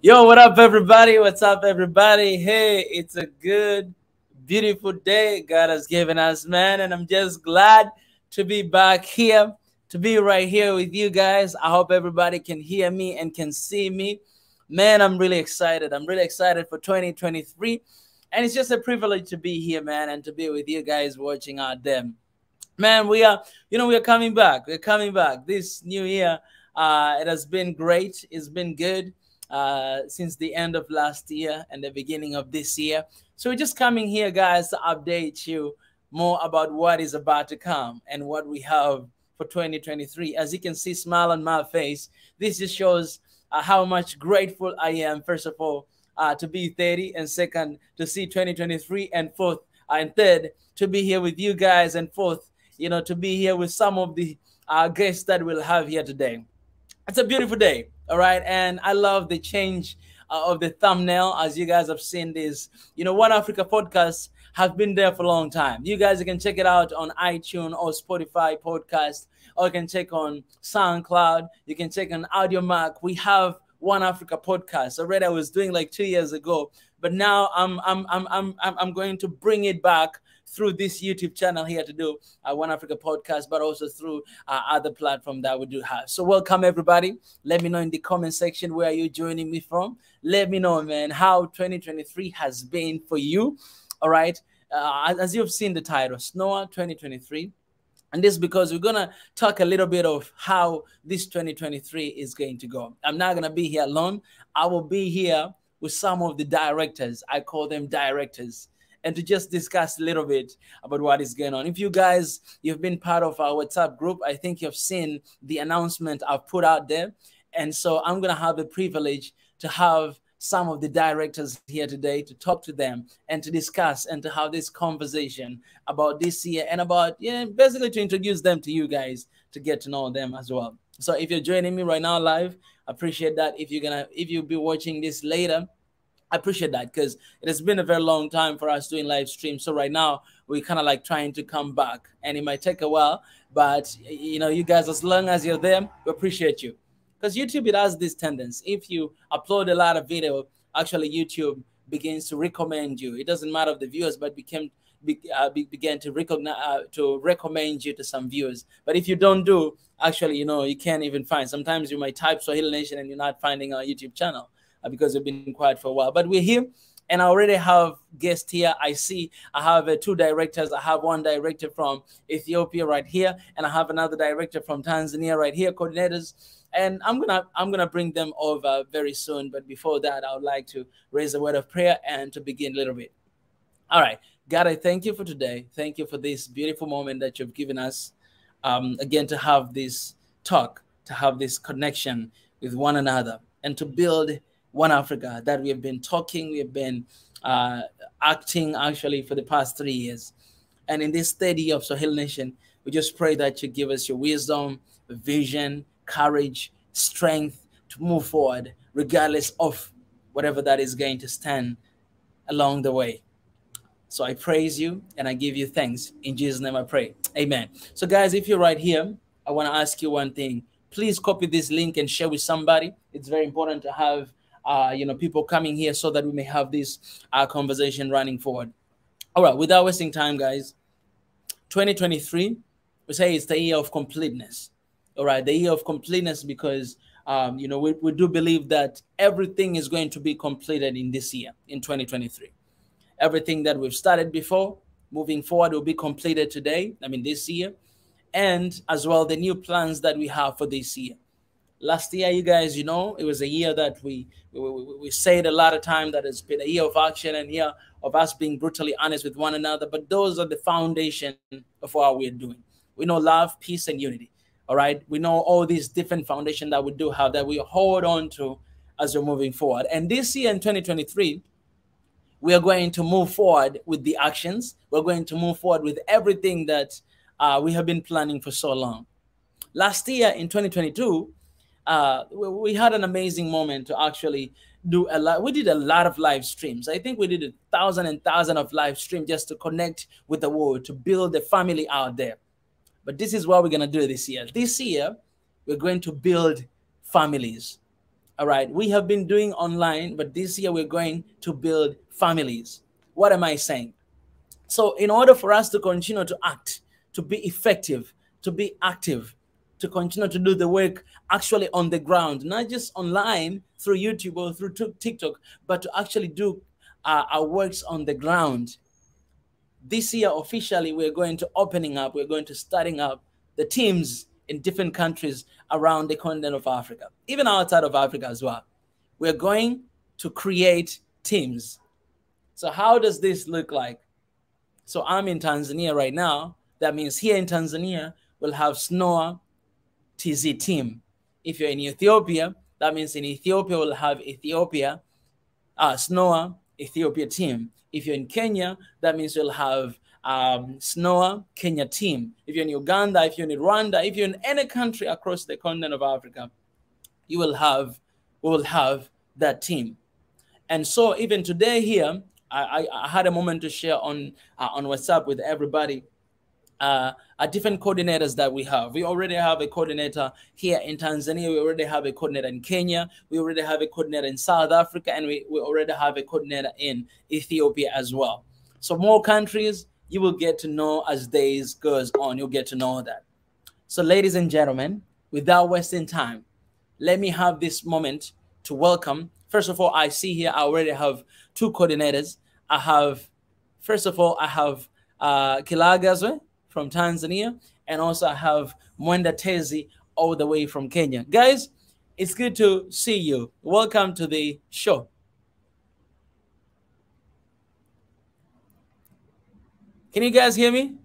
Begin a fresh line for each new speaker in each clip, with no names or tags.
Yo, what up, everybody? What's up, everybody? Hey, it's a good, beautiful day God has given us, man. And I'm just glad to be back here, to be right here with you guys. I hope everybody can hear me and can see me. Man, I'm really excited. I'm really excited for 2023. And it's just a privilege to be here, man, and to be with you guys watching out there. Man, we are coming back. We're coming back this new year. It has been great. It's been good since the end of last year and the beginning of this year. So we're just coming here, guys, to update you more about what is about to come and what we have for 2023. As you can see, smile on my face. This just shows how much grateful I am, first of all, to be 30, and second, to see 2023, and fourth, and third, to be here with you guys, and fourth, to be here with some of the guests that we'll have here today. It's a beautiful day, all right? And I love the change of the thumbnail. As you guys have seen this, One Africa podcast has been there for a long time. You guys can check it out on iTunes or Spotify podcast, or you can check on SoundCloud. You can check on AudioMac. We have One Africa podcast already. I was doing like 2 years ago, but now I'm going to bring it back through this YouTube channel here to do One Africa podcast, but also through other platforms that we do have. So welcome, everybody. Let me know in the comment section where you're joining me from. Let me know, man, how 2023 has been for you. All right. As you've seen the title, SNOA 2023. And this is because we're going to talk a little bit of how this 2023 is going to go. I'm not going to be here alone. I will be here with some of the directors. I call them directors. And to just discuss a little bit about what is going on. If you've been part of our WhatsApp group, I think you've seen the announcement I've put out there. And so I'm going to have the privilege to have some of the directors here today to talk to them and to discuss and to have this conversation about this year and about, basically to introduce them to you guys to get to know them as well. So if you're joining me right now live, I appreciate that. If you'll be watching this later, I appreciate that, because it has been a very long time for us doing live streams. So right now we're kind of like trying to come back, and it might take a while, but you guys, as long as you're there, we appreciate you. Because YouTube, it has this tendency. If you upload a lot of video, actually YouTube begins to recommend you. It doesn't matter if the viewers, but began to recommend you to some viewers. But if you don't do, actually, you can't even find. Sometimes you might type Swahili Nation and you're not finding our YouTube channel, because we've been quiet for a while. But we're here, and I already have guests here. I have two directors. I have one director from Ethiopia right here, and I have another director from Tanzania right here, coordinators. And I'm gonna bring them over very soon. But before that, I would like to raise a word of prayer and to begin a little bit. All right, God, I thank you for today. Thank you for this beautiful moment that you've given us, again, to have this talk, to have this connection with one another, and to build One Africa that we have been talking, we have been acting actually for the past 3 years. And in this third year of Swahili Nation, we just pray that you give us your wisdom, vision, courage, strength to move forward, regardless of whatever that is going to stand along the way. So I praise you and I give you thanks. In Jesus' name I pray. Amen. So guys, if you're right here, I want to ask you one thing. Please copy this link and share with somebody. It's very important to have people coming here so that we may have this conversation running forward. All right, without wasting time, guys, 2023, we say it's the year of completeness. All right, the year of completeness, because we do believe that everything is going to be completed in this year, in 2023. Everything that we've started before, moving forward, will be completed today, this year, and as well the new plans that we have for this year. Last year, you guys, it was a year that we said a lot of time that it's been a year of action and year of us being brutally honest with one another. But those are the foundation of what we're doing. We know love, peace, and unity. All right. We know all these different foundations that we do have that we hold on to as we're moving forward. And this year in 2023, we are going to move forward with the actions. We're going to move forward with everything that we have been planning for so long. Last year in 2022, we had an amazing moment to actually do a lot. We did a lot of live streams. I think we did 1,000 and 1,000 of live streams just to connect with the world, to build a family out there. But this is what we're going to do this year. This year, we're going to build families. All right, we have been doing online, but this year we're going to build families. What am I saying? So, in order for us to continue to act, to be effective, to be active, to continue to do the work actually on the ground, not just online through YouTube or through TikTok, but to actually do our works on the ground. This year, officially, we're going to opening up, we're going to starting up the teams in different countries around the continent of Africa, even outside of Africa as well. We're going to create teams. So how does this look like? So I'm in Tanzania right now. That means here in Tanzania, we'll have SNOA-TZ team. If you're in Ethiopia, that means in Ethiopia, we'll have Ethiopia, SNOA Ethiopia team. If you're in Kenya, that means you'll have SNOA Kenya team. If you're in Uganda, if you're in Rwanda, if you're in any country across the continent of Africa, we will have that team. And so even today here, I had a moment to share on WhatsApp with everybody different coordinators that we have. We already have a coordinator here in Tanzania. We already have a coordinator in Kenya. We already have a coordinator in South Africa. And we already have a coordinator in Ethiopia as well. So more countries you will get to know as days goes on. You'll get to know that. So ladies and gentlemen, without wasting time, let me have this moment to welcome. First of all, I see here I already have two coordinators. I have Kilagazwe from Tanzania, and also I have Mwenda Tezi all the way from Kenya. Guys, it's good to see you. Welcome to the show. Can you guys hear me?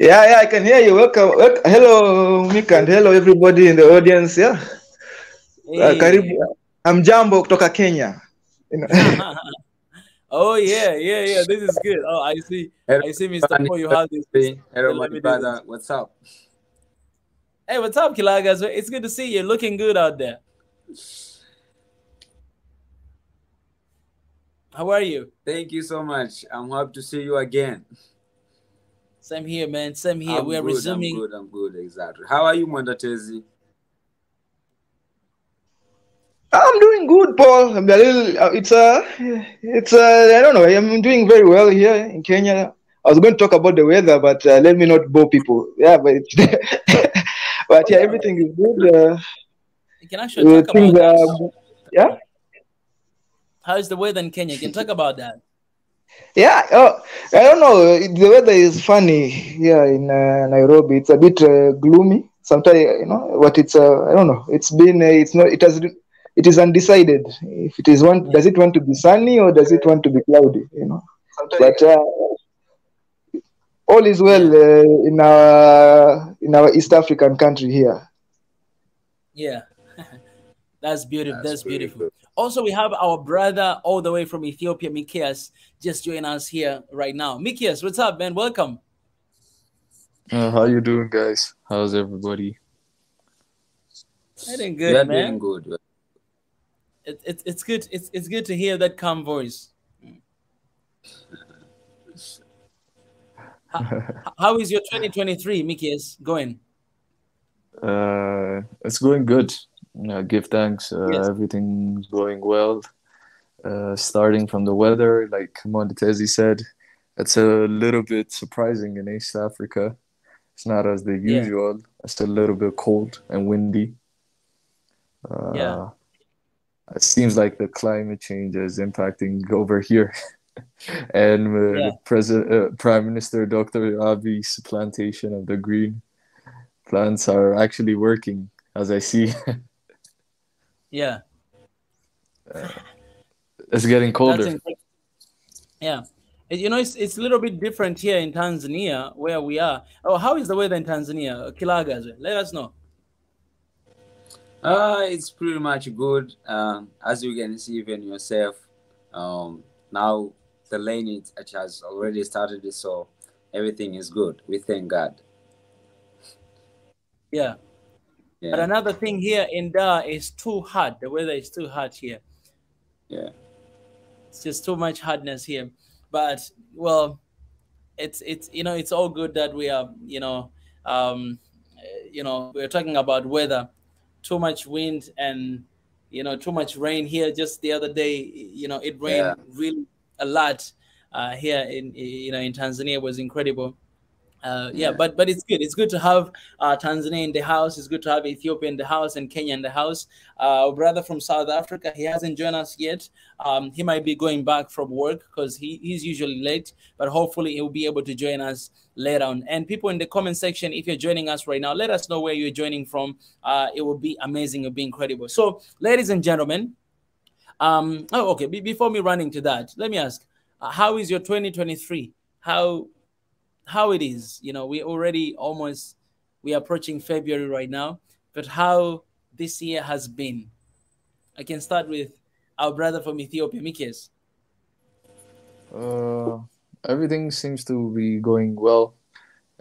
Yeah, I can hear you. Welcome. Hello, Mika, and hello everybody in the audience. Yeah.
Hey.
Karibu. I'm Jambo kutoka Kenya.
Oh yeah. This is good. Oh, I see. I see, Mr. Paul. You have this.
Hello, my brother. What's up?
Hey, what's up, Kilagas? It's good to see you. Looking good out there. How are you?
Thank you so much. I'm happy to see you again.
Same here, man. Same here. We are resuming.
I'm good. Exactly. How are you, Mwenda Tezi?
I'm doing good, Paul. I'm a little. I don't know. I'm doing very well here in Kenya. I was going to talk about the weather, but let me not bore people. Yeah, but but yeah, everything is good.
You can actually talk about that.
Yeah.
How is the weather in Kenya? You can talk about that.
Yeah. Oh, I don't know. The weather is funny here in Nairobi. It's a bit gloomy sometimes. You know, but it's I don't know. It's been. It's not. It has. It is undecided if it is one. Does it want to be sunny or does it want to be cloudy? You know, but all is well in our East African country here.
Yeah, that's beautiful. That's beautiful. Good. Also, we have our brother all the way from Ethiopia, Mikias, just joining us here right now. Mikias, what's up, man? Welcome.
How you doing, guys? How's everybody?
Doing good, man.
Doing good.
It's good. It's good to hear that calm voice. How is your 2023, Mikias, going?
It's going good. Give thanks.
Yes.
Everything's going well. Starting from the weather, like Montezi said, it's a little bit surprising in East Africa. It's not as the usual. It's a little bit cold and windy. It seems like the climate change is impacting over here. And Prime Minister Dr. Abiy's plantation of the green plants are actually working, as I see.
Yeah.
It's getting colder.
Yeah. You know, it's a little bit different here in Tanzania where we are. Oh, how is the weather in Tanzania? Kilagaze, let us know.
It's pretty much good. As you can see even yourself, now the rain has already started, so everything is good. We thank God.
Yeah. But another thing here in Dar is too hot. The weather is too hot here.
Yeah.
It's just too much hotness here. But well, it's you know, it's all good that we are, we're talking about weather. Too much wind and too much rain here. Just the other day, it
Yeah.
rained really a lot here in Tanzania. It was incredible. Yeah,
Yeah.
but it's good. It's good to have Tanzania in the house. It's good to have Ethiopia in the house and Kenya in the house. Our brother from South Africa, he hasn't joined us yet. He might be going back from work because he's usually late, but hopefully he'll be able to join us later on. And people in the comment section, if you're joining us right now, let us know where you're joining from. It will be amazing. It'll be incredible. So, ladies and gentlemen, okay. Before me running to that, let me ask, how is your 2023? How it is? We're approaching February right now, but how this year has been. I can start with our brother from Ethiopia, Mikes.
Everything seems to be going well.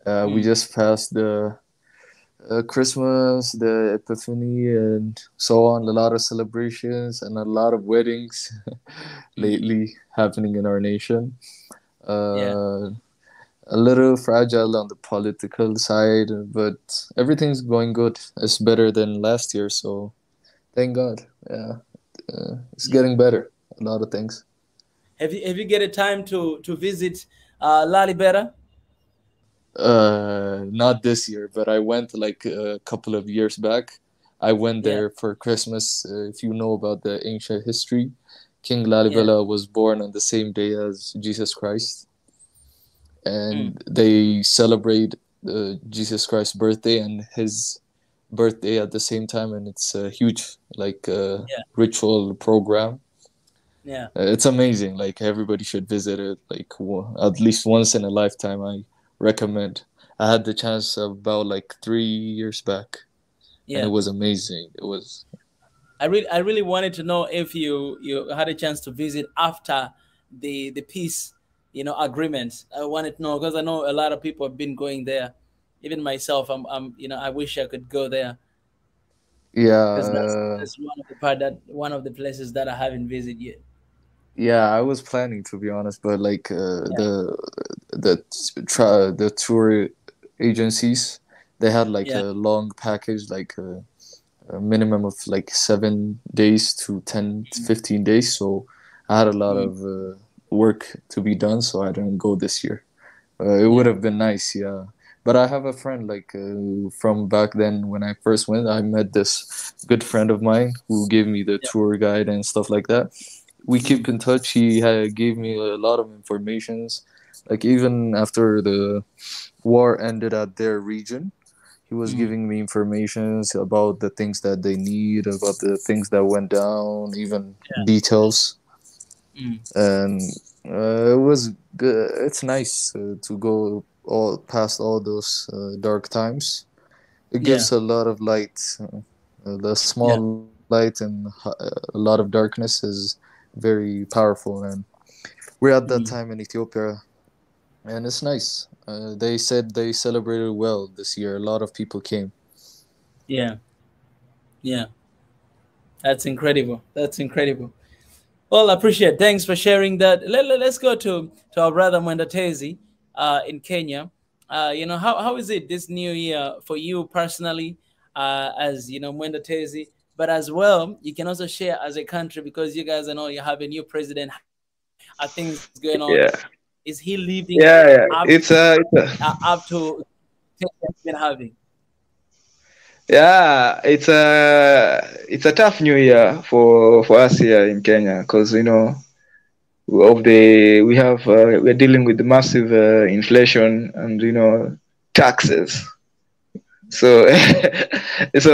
We just passed the Christmas, the Epiphany, and so on. A lot of celebrations and a lot of weddings lately happening in our nation. A little fragile on the political side, but everything's going good. It's better than last year, so thank God. Yeah, it's getting better. A lot of things.
Have you get a time to visit Lalibela?
Not this year, but I went like a couple of years back. I went there for Christmas. If you know about the ancient history, King Lalibela was born on the same day as Jesus Christ. And they celebrate Jesus Christ's birthday and his birthday at the same time, and it's a huge ritual program.
Yeah,
it's amazing. Like everybody should visit it. Like at least once in a lifetime. I recommend. I had the chance about like 3 years back, and it was amazing. It was.
I really wanted to know if you had a chance to visit after the peace agreements. I wanted to know because I know a lot of people have been going there. Even myself, I wish I could go there.
Yeah,
because that's one of the places that I haven't visited yet.
Yeah, I was planning to be honest, but like the tour agencies, they had like a long package, like a minimum of like 7 days to 10 to 15 days. So I had a lot of work to be done, so I didn't go this year. It would have been nice, yeah. But I have a friend like from back then when I first went. I met this good friend of mine who gave me the tour guide and stuff like that. We keep in touch. He gave me a lot of informations. Like even after the war ended at their region, he was giving me informations about the things that they need, about the things that went down, even details. And it was good. It's nice to go past all those dark times. It gives a lot of light. The small light and a lot of darkness is very powerful. And we're at that time in Ethiopia, and it's nice. They said they celebrated well this year. A lot of people came.
Yeah. That's incredible. Well, I appreciate. Thanks for sharing that. Let's go to our brother Mwendatezi in Kenya. How is it this new year for you personally, as Mwendatezi, but as well you can also share as a country because you guys you have a new president. Are things going on?
Yeah.
Is he leaving?
It's
up to been having.
Yeah, it's a tough new year for us here in Kenya because we're dealing with the massive inflation and taxes. So it's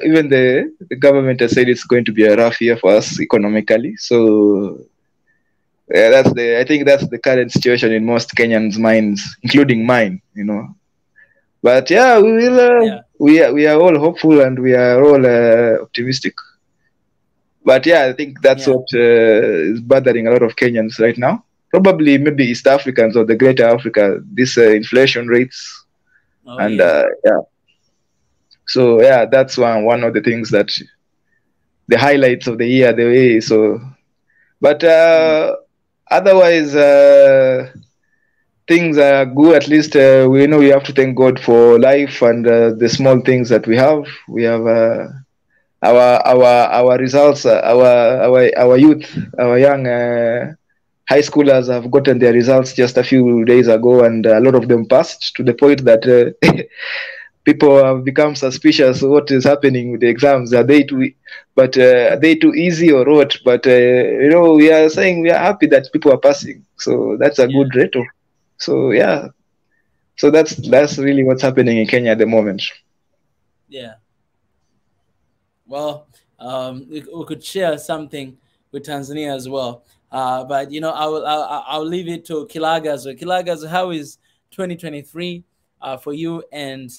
even the government has said it's going to be a rough year for us economically. So yeah, I think that's the current situation in most Kenyans' minds, including mine. But yeah, we will. We are all hopeful and we are all optimistic. But yeah, I think that's what is bothering a lot of Kenyans right now. Probably maybe East Africans or the Greater Africa. These inflation rates, So yeah, that's one of the things that the highlights of the year. The way so, but otherwise, things are good. At least we know we have to thank God for life and the small things that we have. We have our results, our youth, our young high schoolers have gotten their results just a few days ago, and a lot of them passed to the point that people have become suspicious of what is happening with the exams. Are they too, are they too easy or what? But we are saying we are happy that people are passing, so that's a good rate. So yeah, so that's really what's happening in Kenya at the moment.
Yeah. Well, we could share something with Tanzania as well. But I'll leave it to Kilagazo. Kilagazo, how is 2023 for you, and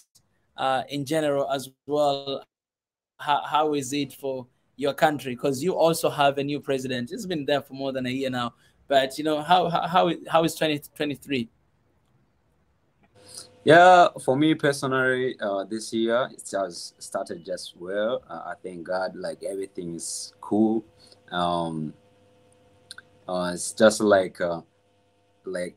in general as well? How is it for your country? Because you also have a new president. It's been there for more than a year now. But how is 2023?
Yeah, for me personally, this year it has started just well. I thank God, like everything is cool. It's just like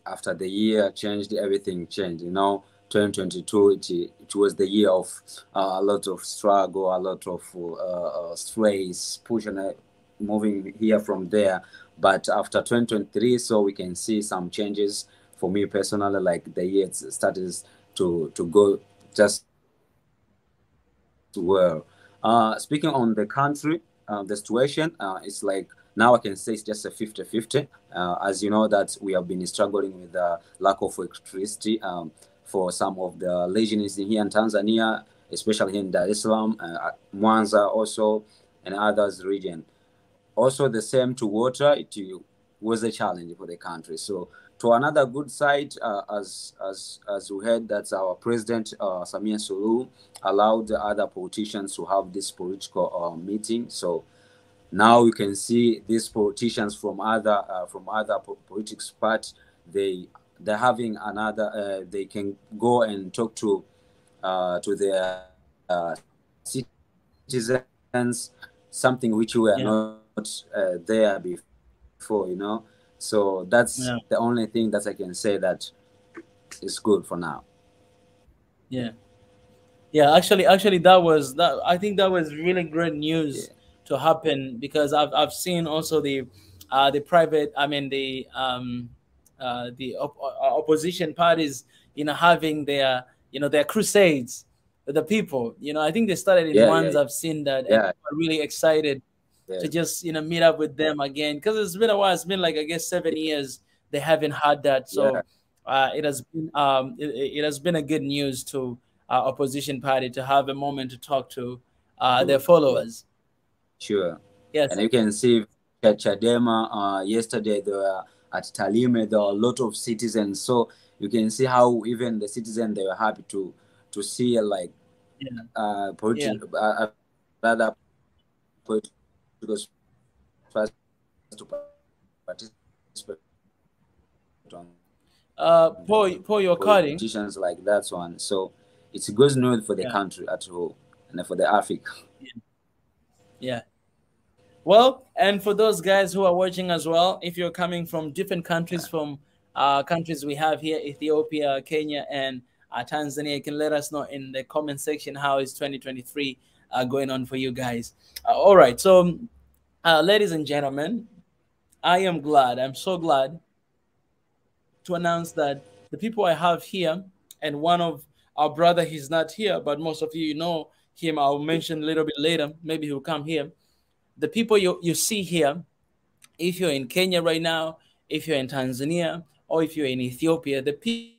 after the year changed, everything changed. 2022 it was the year of a lot of struggle, a lot of stress, pushing, moving here from there. But after 2023, so we can see some changes. For me personally, like the year started to go just well. Speaking on the country, the situation, it's like now I can say it's just a 50-50. As you know that we have been struggling with the lack of electricity for some of the regions here in Tanzania, especially in Dar es Salaam, Mwanza also, and others region. Also the same to water, it was a challenge for the country. So to another good side, as we heard that our president Samia Suluhu allowed the other politicians to have this political meeting. So now you can see these politicians from other politics part, they're having another. They can go and talk to their citizens, something which we are not there before, So that's the only thing that I can say that is good for now.
Yeah. Actually, that was that. I think that was really great news to happen, because I've seen also the private. I mean the opposition parties, having their their crusades with the people. I think they started in Mwanza. I've seen that. And I'm really excited to just meet up with them again, because it's been a while. It's been like, I guess, 7 years they haven't had that. So it has been a good news to opposition party to have a moment to talk to their followers.
Sure.
Yes.
And you can see Chadema yesterday they were at Talime. There were a lot of citizens, so you can see how even the citizens, they were happy to see other political to participate
Paul, you're cutting.
Politicians like that one. So it's good news for the country at whole and for the Africa.
Yeah. Well, and for those guys who are watching as well, if you're coming from different countries, from countries we have here, Ethiopia, Kenya, and Tanzania, you can let us know in the comment section how is 2023 going on for you guys. All right. So, ladies and gentlemen, I'm so glad to announce that the people I have here, and one of our brother, he's not here, but most of you know him. I'll mention a little bit later. Maybe he'll come here. The people you see here, if you're in Kenya right now, if you're in Tanzania, or if you're in Ethiopia, the people,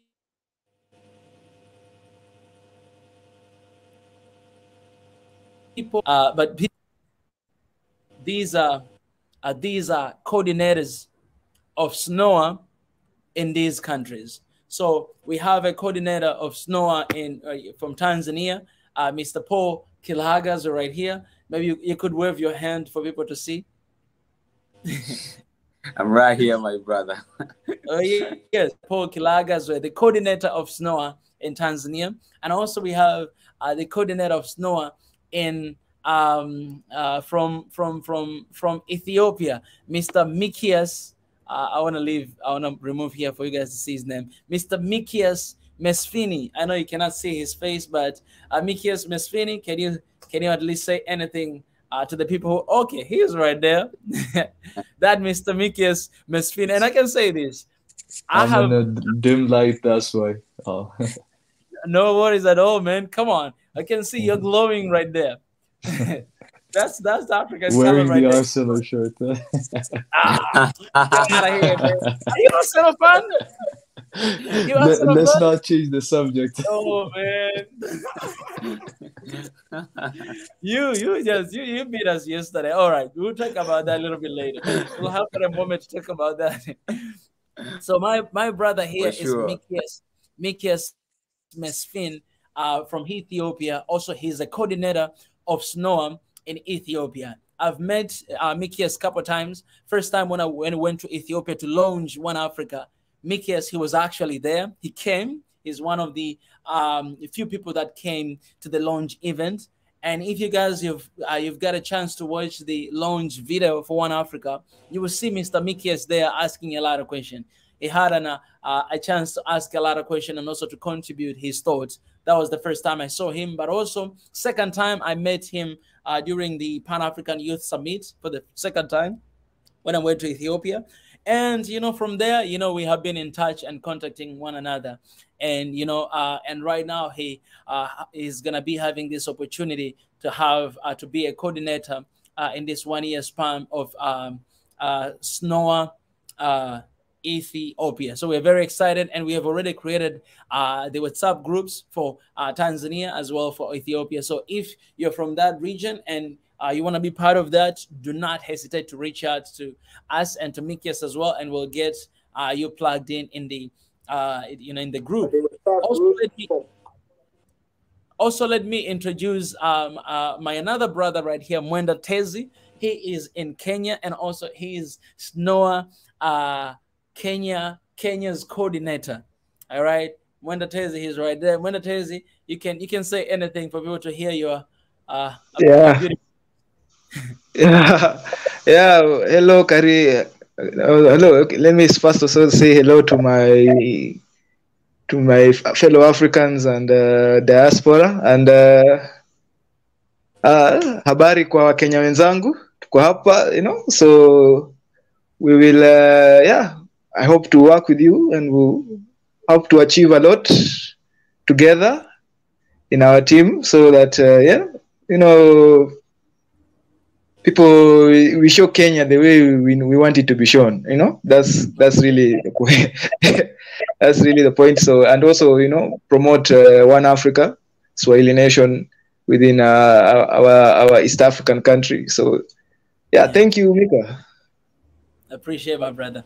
these are coordinators of SNOA in these countries. So we have a coordinator of SNOA from Tanzania, Mr. Paul Kilagazo right here. Maybe you could wave your hand for people to see.
I'm right here, my brother.
Yes, Paul Kilagazo, the coordinator of SNOA in Tanzania, and also we have the coordinator of SNOA in from Ethiopia, Mr. Mikias I want to leave. I want to remove here for you guys to see his name, Mr. Mikias Mesfini. I know you cannot see his face, but Mikias Mesfini, can you at least say anything to the people who? Okay, he is right there. That Mr. Mikias Mesfini, and I can say this.
I'm in a dim light, that's why. Oh.
No worries at all, man. Come on, I can see you're glowing right there. That's the African
wearing
right
the
there.
Arsenal shirt.
Get out of here, man. Are you Arsenal fan?
Let's not change the subject.
Oh man. you beat us yesterday. All right, we'll talk about that a little bit later. We'll have a moment to talk about that. So my brother here is Mikias Mesfin from Ethiopia. Also, he's a coordinator of SNOA in Ethiopia. I've met Mikias a couple of times. First time when I went to Ethiopia to launch One Africa, Mikias, he was actually there. He came. He's one of the few people that came to the launch event. And if you guys you've got a chance to watch the launch video for One Africa, you will see Mr. Mikias there asking a lot of questions. He had a chance to ask a lot of questions and also to contribute his thoughts. That was the first time I saw him, but also second time I met him during the Pan-African Youth Summit for the second time when I went to Ethiopia. And, from there, we have been in touch and contacting one another. And, and right now he is going to be having this opportunity to have to be a coordinator in this 1 year span of SNOA Ethiopia. So we're very excited, and we have already created the WhatsApp groups for Tanzania as well for Ethiopia. So if you're from that region and you want to be part of that, do not hesitate to reach out to us and to Mikias as well, and we'll get you plugged in the in the group. Also, let me introduce my another brother right here, Mwenda Tezi. He is in Kenya, and also he is SNOA Kenya's coordinator. All right, Mwenda Tezi, he's right there. Mwenda Tezi, you can say anything for people to hear your
yeah. Hello, Kari. Hello. Okay. Let me first of all say hello to my fellow Africans and diaspora, and habari kwa Wakenya wenzangu. Tuko hapa, so we will I hope to work with you, and we'll hope to achieve a lot together in our team, so that people, we show Kenya the way we want it to be shown. That's really that's really the point. So, and also promote One Africa, Swahili Nation within our East African country. So thank you, Mika.
Appreciate, my brother.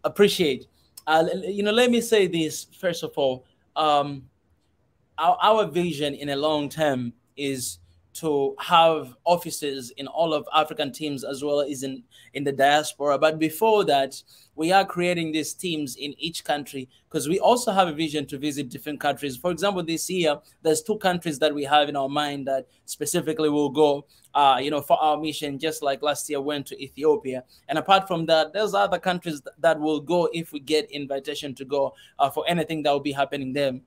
Appreciate. Let me say this first of all. Our vision in a long term is to have offices in all of African teams as well as in the diaspora. But before that, we are creating these teams in each country, because we also have a vision to visit different countries. For example, this year, there's 2 countries that we have in our mind that specifically will go, for our mission, just like last year went to Ethiopia. And apart from that, there's other countries that will go if we get invitation to go for anything that will be happening there.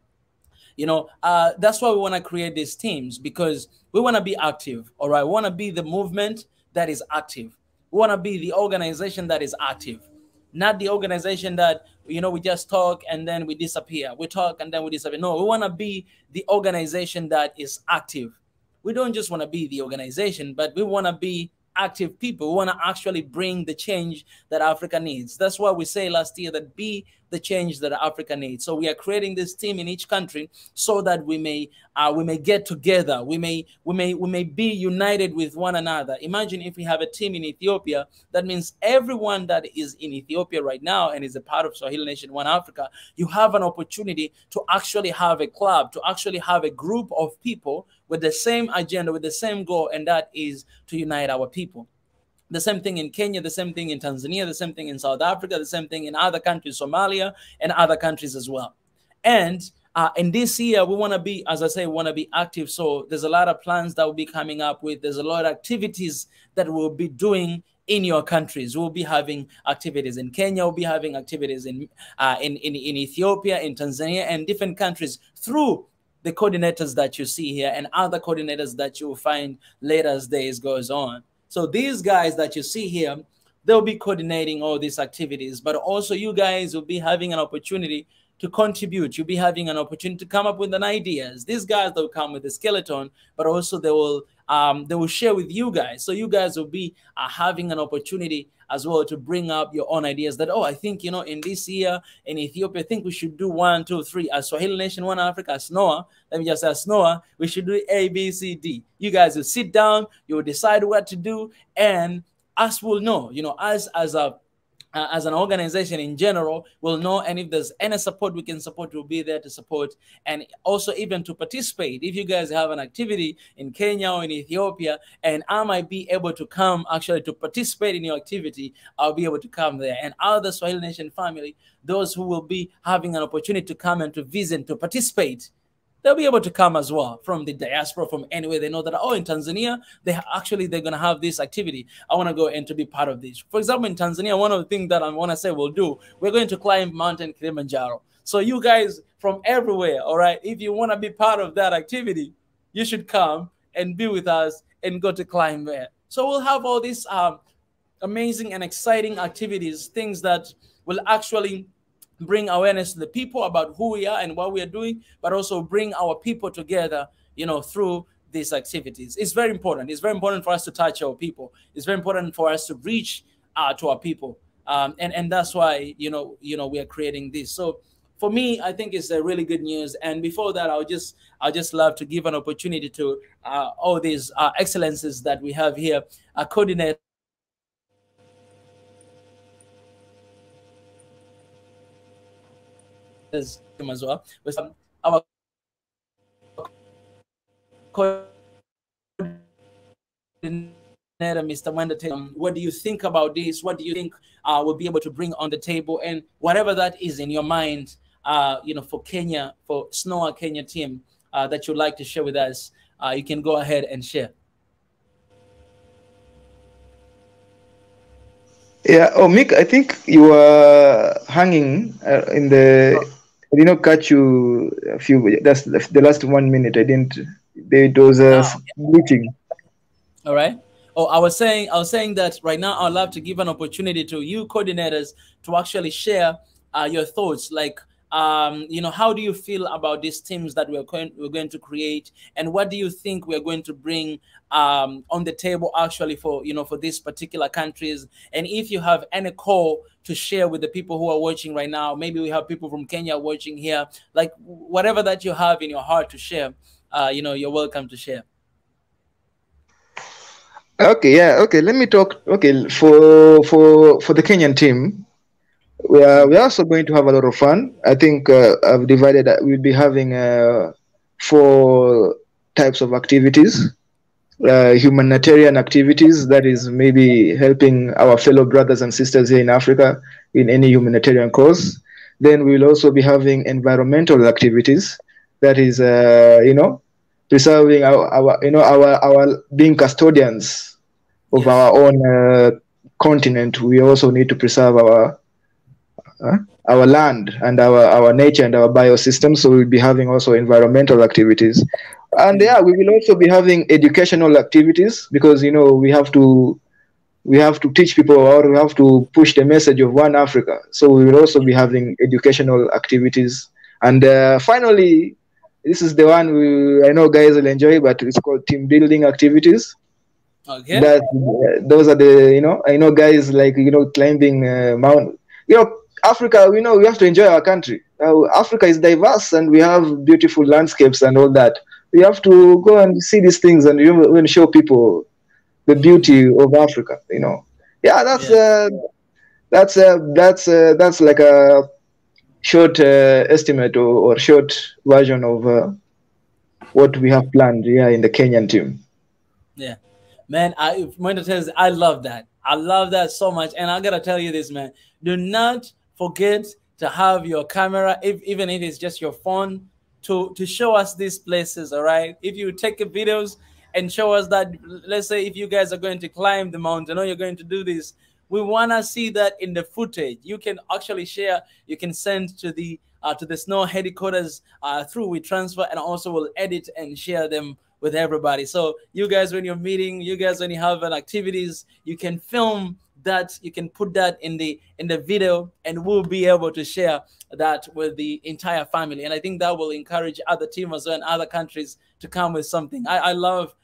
That's why we want to create these teams, because we want to be active. All right. We want to be the movement that is active. We want to be the organization that is active, not the organization that, we just talk and then we disappear. We talk and then we disappear. No, we want to be the organization that is active. We don't just want to be the organization, but we want to be active people. We want to actually bring the change that Africa needs. That's why we say last year that be the change that Africa needs. So we are creating this team in each country so that we may get together. We may be united with one another. Imagine if we have a team in Ethiopia. That means everyone that is in Ethiopia right now and is a part of Swahili Nation One Africa, you have an opportunity to actually have a club, to actually have a group of people with the same agenda, with the same goal, and that is to unite our people. The same thing in Kenya, the same thing in Tanzania, the same thing in South Africa, the same thing in other countries, Somalia, and other countries as well. And in this year, we want to be, as I say, we want to be active. So there's a lot of plans that will be coming up with. There's a lot of activities that we'll be doing in your countries. We'll be having activities in Kenya. We'll be having activities in Ethiopia, in Tanzania, and different countries through the coordinators that you see here and other coordinators that you will find later as days goes on. So these guys that you see here, they'll be coordinating all these activities, but also you guys will be having an opportunity to contribute. You'll be having an opportunity to come up with an ideas. These guys, they'll come with a skeleton, but also they will share with you guys. So you guys will be having an opportunity as well to bring up your own ideas that, oh, I think, you know, in this year in Ethiopia, I think we should do 1, 2, 3. As Swahili Nation, One Africa, as SNOA, let me just say SNOA, we should do A, B, C, D. You guys will sit down, you will decide what to do, and us will know, you know, as an organization in general, we'll know, and if there's any support we can support, we'll be there to support, and also even to participate. If you guys have an activity in Kenya or in Ethiopia, and I might be able to come actually to participate in your activity, I'll be able to come there. And other Swahili Nation family, those who will be having an opportunity to come and to visit, to participate, they'll be able to come as well from the diaspora, from anywhere. They know that, oh, in Tanzania, they're going to have this activity. I want to go and to be part of this. For example, in Tanzania, one of the things that I want to say we'll do, we're going to climb Mountain Kilimanjaro. So you guys from everywhere, all right, if you want to be part of that activity, you should come and be with us and go to climb there. So we'll have all these amazing and exciting activities, things that will actually bring awareness to the people about who we are and what we are doing, but also bring our people together, you know, through these activities. It's very important. It's very important for us to touch our people. It's very important for us to reach to our people. And that's why, you know, we are creating this. So for me, I think it's a really good news. And before that, I'll just love to give an opportunity to all these excellences that we have here, coordinate as well with our coordinator, Mr. Wenda. What do you think about this? What do you think we'll be able to bring on the table? And whatever that is in your mind, you know, for Kenya, for SNOA Kenya team, that you'd like to share with us, you can go ahead and share.
Yeah. Oh, Mick, I think you were hanging in the. I did not catch you a few. That's the last 1 minute. I didn't. It was glitching.
All right. Oh, I was saying that right now I'd love to give an opportunity to you coordinators to actually share your thoughts. Like, you know, how do you feel about these teams that we're going to create, and what do you think we're going to bring on the table actually for, you know, for these particular countries? And if you have any call to share with the people who are watching right now, maybe we have people from Kenya watching here, like whatever that you have in your heart to share, you know, you're welcome to share.
Okay, yeah, okay. Let me talk. Okay, for the Kenyan team, we're also going to have a lot of fun. I think I've divided. We'll be having 4 types of activities. Humanitarian activities, that is maybe helping our fellow brothers and sisters here in Africa in any humanitarian cause. Then we will also be having environmental activities, that is, you know, preserving our being custodians of our own continent. We also need to preserve our land and our nature and our biosystem. So we'll be having also environmental activities. And yeah, we will also be having educational activities, because, you know, we have to teach people, or we have to push the message of One Africa. So we will also be having educational activities. And finally, this is the one I know guys will enjoy, but it's called team building activities.
Okay.
Those are the, you know, I know guys like, you know, climbing mountain. You know, Africa, we know we have to enjoy our country. Africa is diverse and we have beautiful landscapes and all that. We have to go and see these things and even show people the beauty of Africa, you know. Yeah, that's like a short estimate or short version of what we have planned here in the Kenyan team.
Yeah, man, I love that. I love that so much. And I gotta tell you this, man, do not forget to have your camera, even if it's just your phone, to show us these places. All right, if you take videos and show us that, let's say if you guys are going to climb the mountain or you're going to do this, we want to see that in the footage. You can actually share, you can send to the SNOA headquarters through WeTransfer, and also we'll edit and share them with everybody. So you guys, when you're meeting, you guys, when you have an activities, you can film that, you can put that in the video, and we'll be able to share that with the entire family. And I think that will encourage other teams and other countries to come with something. I love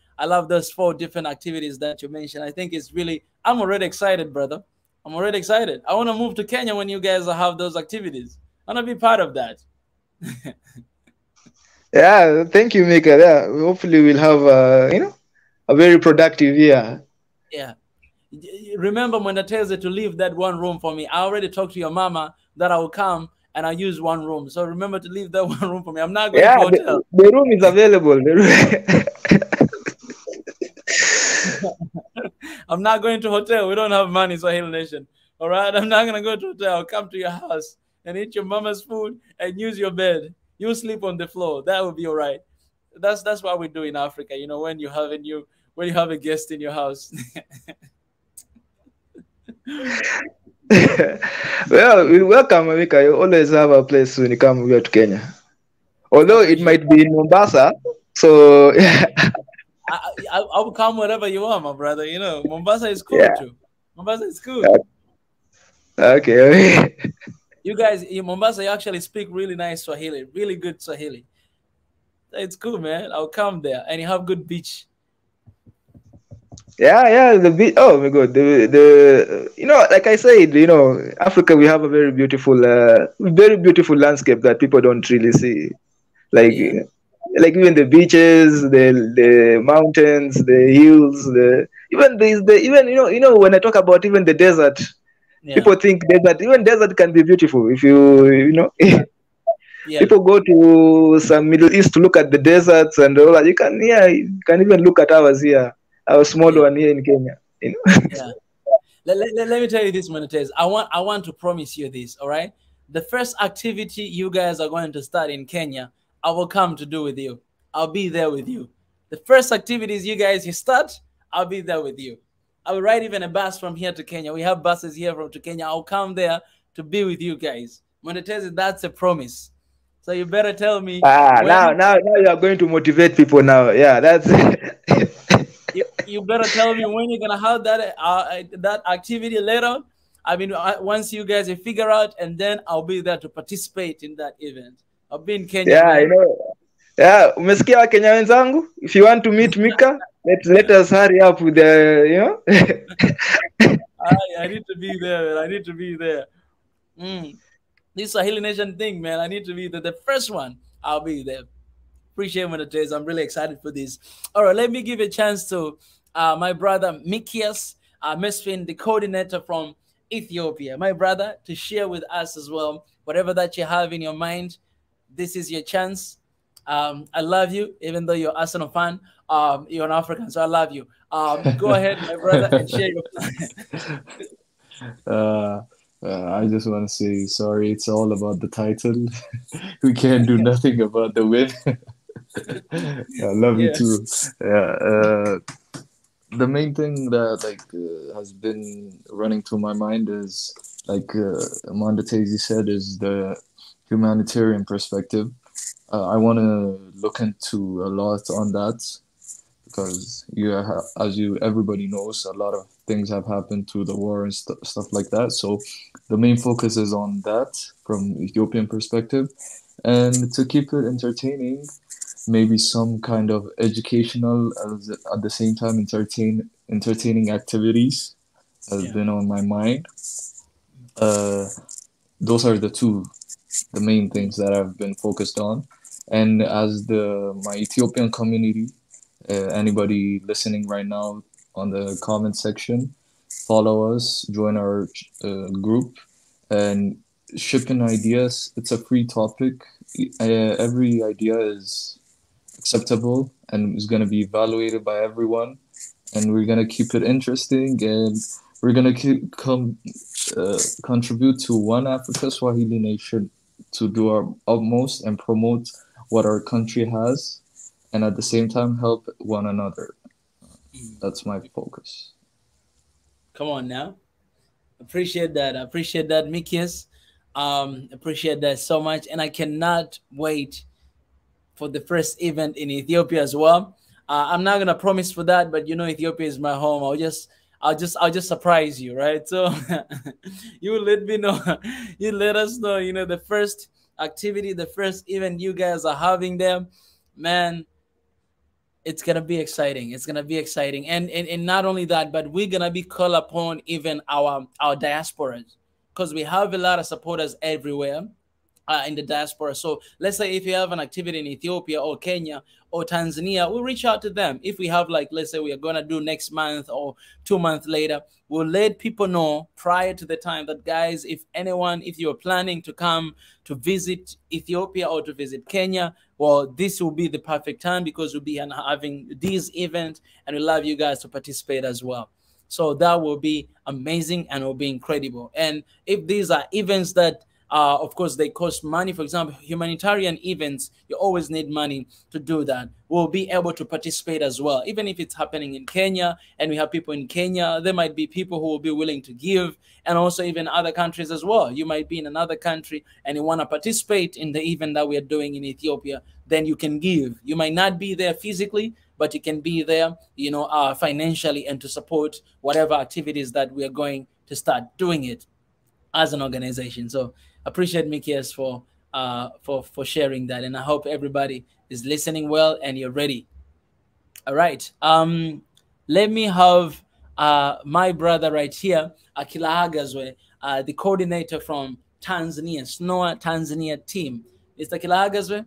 those 4 different activities that you mentioned. I think it's really, I'm already excited, brother. I'm already excited. I want to move to Kenya when you guys have those activities. I want to be part of that.
Yeah, thank you, Mika. Yeah, hopefully we'll have a very productive year.
Yeah. Remember when I tell you to leave that one room for me. I already talked to your mama that I will come and I'll use one room. So remember to leave that one room for me. I'm not going to hotel.
The room is available.
I'm not going to hotel. We don't have money, Swahili Nation. All right? I'm not going to go to hotel. I'll come to your house and eat your mama's food and use your bed. You sleep on the floor. That would be all right. That's what we do in Africa. You know, when you have a guest in your house.
Well, we welcome, Mika. You always have a place when you come here to Kenya. Although it might be in Mombasa, so
I will come wherever you are, my brother. You know, Mombasa is cool too. Mombasa is cool.
Okay.
You guys in Mombasa, you actually speak really nice Swahili, really good Swahili. It's cool, man. I'll come there, and you have good beach.
Yeah, the beach. Oh my God, the like I said, Africa, we have a very beautiful landscape that people don't really see, like even the beaches, the mountains, the hills, even when I talk about even the desert. Yeah. People think even desert can be beautiful if people go to some Middle East to look at the deserts and all that. You can even look at ours here, our small one here in Kenya.
Yeah. Let me tell you this, Monetez. I want to promise you this, all right? The first activity you guys are going to start in Kenya, I will come to do with you. I'll be there with you. The first activities you start, I'll be there with you. I will ride even a bus from here to Kenya. We have buses here to Kenya. I'll come there to be with you guys. Monetez, that's a promise. So you better tell me.
Now you are going to motivate people now. Yeah, that's
you better tell me when you're gonna have that activity later. I mean, once you guys figure out, and then I'll be there to participate in that event. I'll be in Kenya.
Yeah, Yeah, umesikia Wakenya wenzangu? If you want to meet Mika, let us hurry up with the,
I need to be there, man. I need to be there. This Swahili Nation thing, man. I need to be there. The first one, I'll be there. Appreciate what it is. I'm really excited for this. All right, let me give a chance to my brother Mikias Mesfin, the coordinator from Ethiopia. My brother, to share with us as well whatever that you have in your mind. This is your chance. I love you, even though you're Arsenal fan. You're an African, so I love you. Go ahead, my brother, and share your
plan. I just want to say sorry. It's all about the title. We can't do nothing about the win. I love you too. Yeah. The main thing that has been running through my mind is Mondatezi said is the humanitarian perspective. I want to look into a lot on that because everybody knows, a lot of things have happened through the war and stuff like that. So the main focus is on that from Ethiopian perspective, and to keep it entertaining, maybe some kind of educational at the same time entertaining activities has been on my mind. Those are the main things that I've been focused on. And as my Ethiopian community, anybody listening right now on the comment section, follow us, join our group, and ship in ideas. It's a free topic. Every idea is acceptable and is going to be evaluated by everyone. And we're going to keep it interesting, and we're going to contribute to One Africa Swahili Nation to do our utmost and promote what our country has, and at the same time help one another. That's my focus.
Come on now. Appreciate that. I appreciate that, Mikias. Appreciate that so much. And I cannot wait for the first event in Ethiopia as well. I'm not gonna promise for that, but you know Ethiopia is my home. I'll just surprise you, right? So you let me know. You let us know, you know, the first activity, the first event you guys are having them, man. It's gonna be exciting. It's gonna be exciting, and not only that, but we're gonna be called upon even our diasporas, because we have a lot of supporters everywhere in the diaspora. So let's say if you have an activity in Ethiopia or Kenya or Tanzania, we'll reach out to them. If we have, like, let's say we are going to do next month or 2 months later, we'll let people know prior to the time that, guys, if you're planning to come to visit Ethiopia or to visit Kenya, well, this will be the perfect time, because we'll be having these events and we love you guys to participate as well. So that will be amazing and will be incredible. And if these are events that of course, they cost money. For example, humanitarian events, you always need money to do that. We'll be able to participate as well. Even if it's happening in Kenya and we have people in Kenya, there might be people who will be willing to give, and also even other countries as well. You might be in another country and you want to participate in the event that we are doing in Ethiopia, then you can give. You might not be there physically, but you can be there, you know, financially, and to support whatever activities that we are going to start doing it as an organization. So appreciate Mikias for sharing that, and I hope everybody is listening well and you're ready. All right. Let me have my brother right here, Akila Hagazwe, the coordinator from Tanzania, SNOA Tanzania team. Mr. Akila Hagazwe,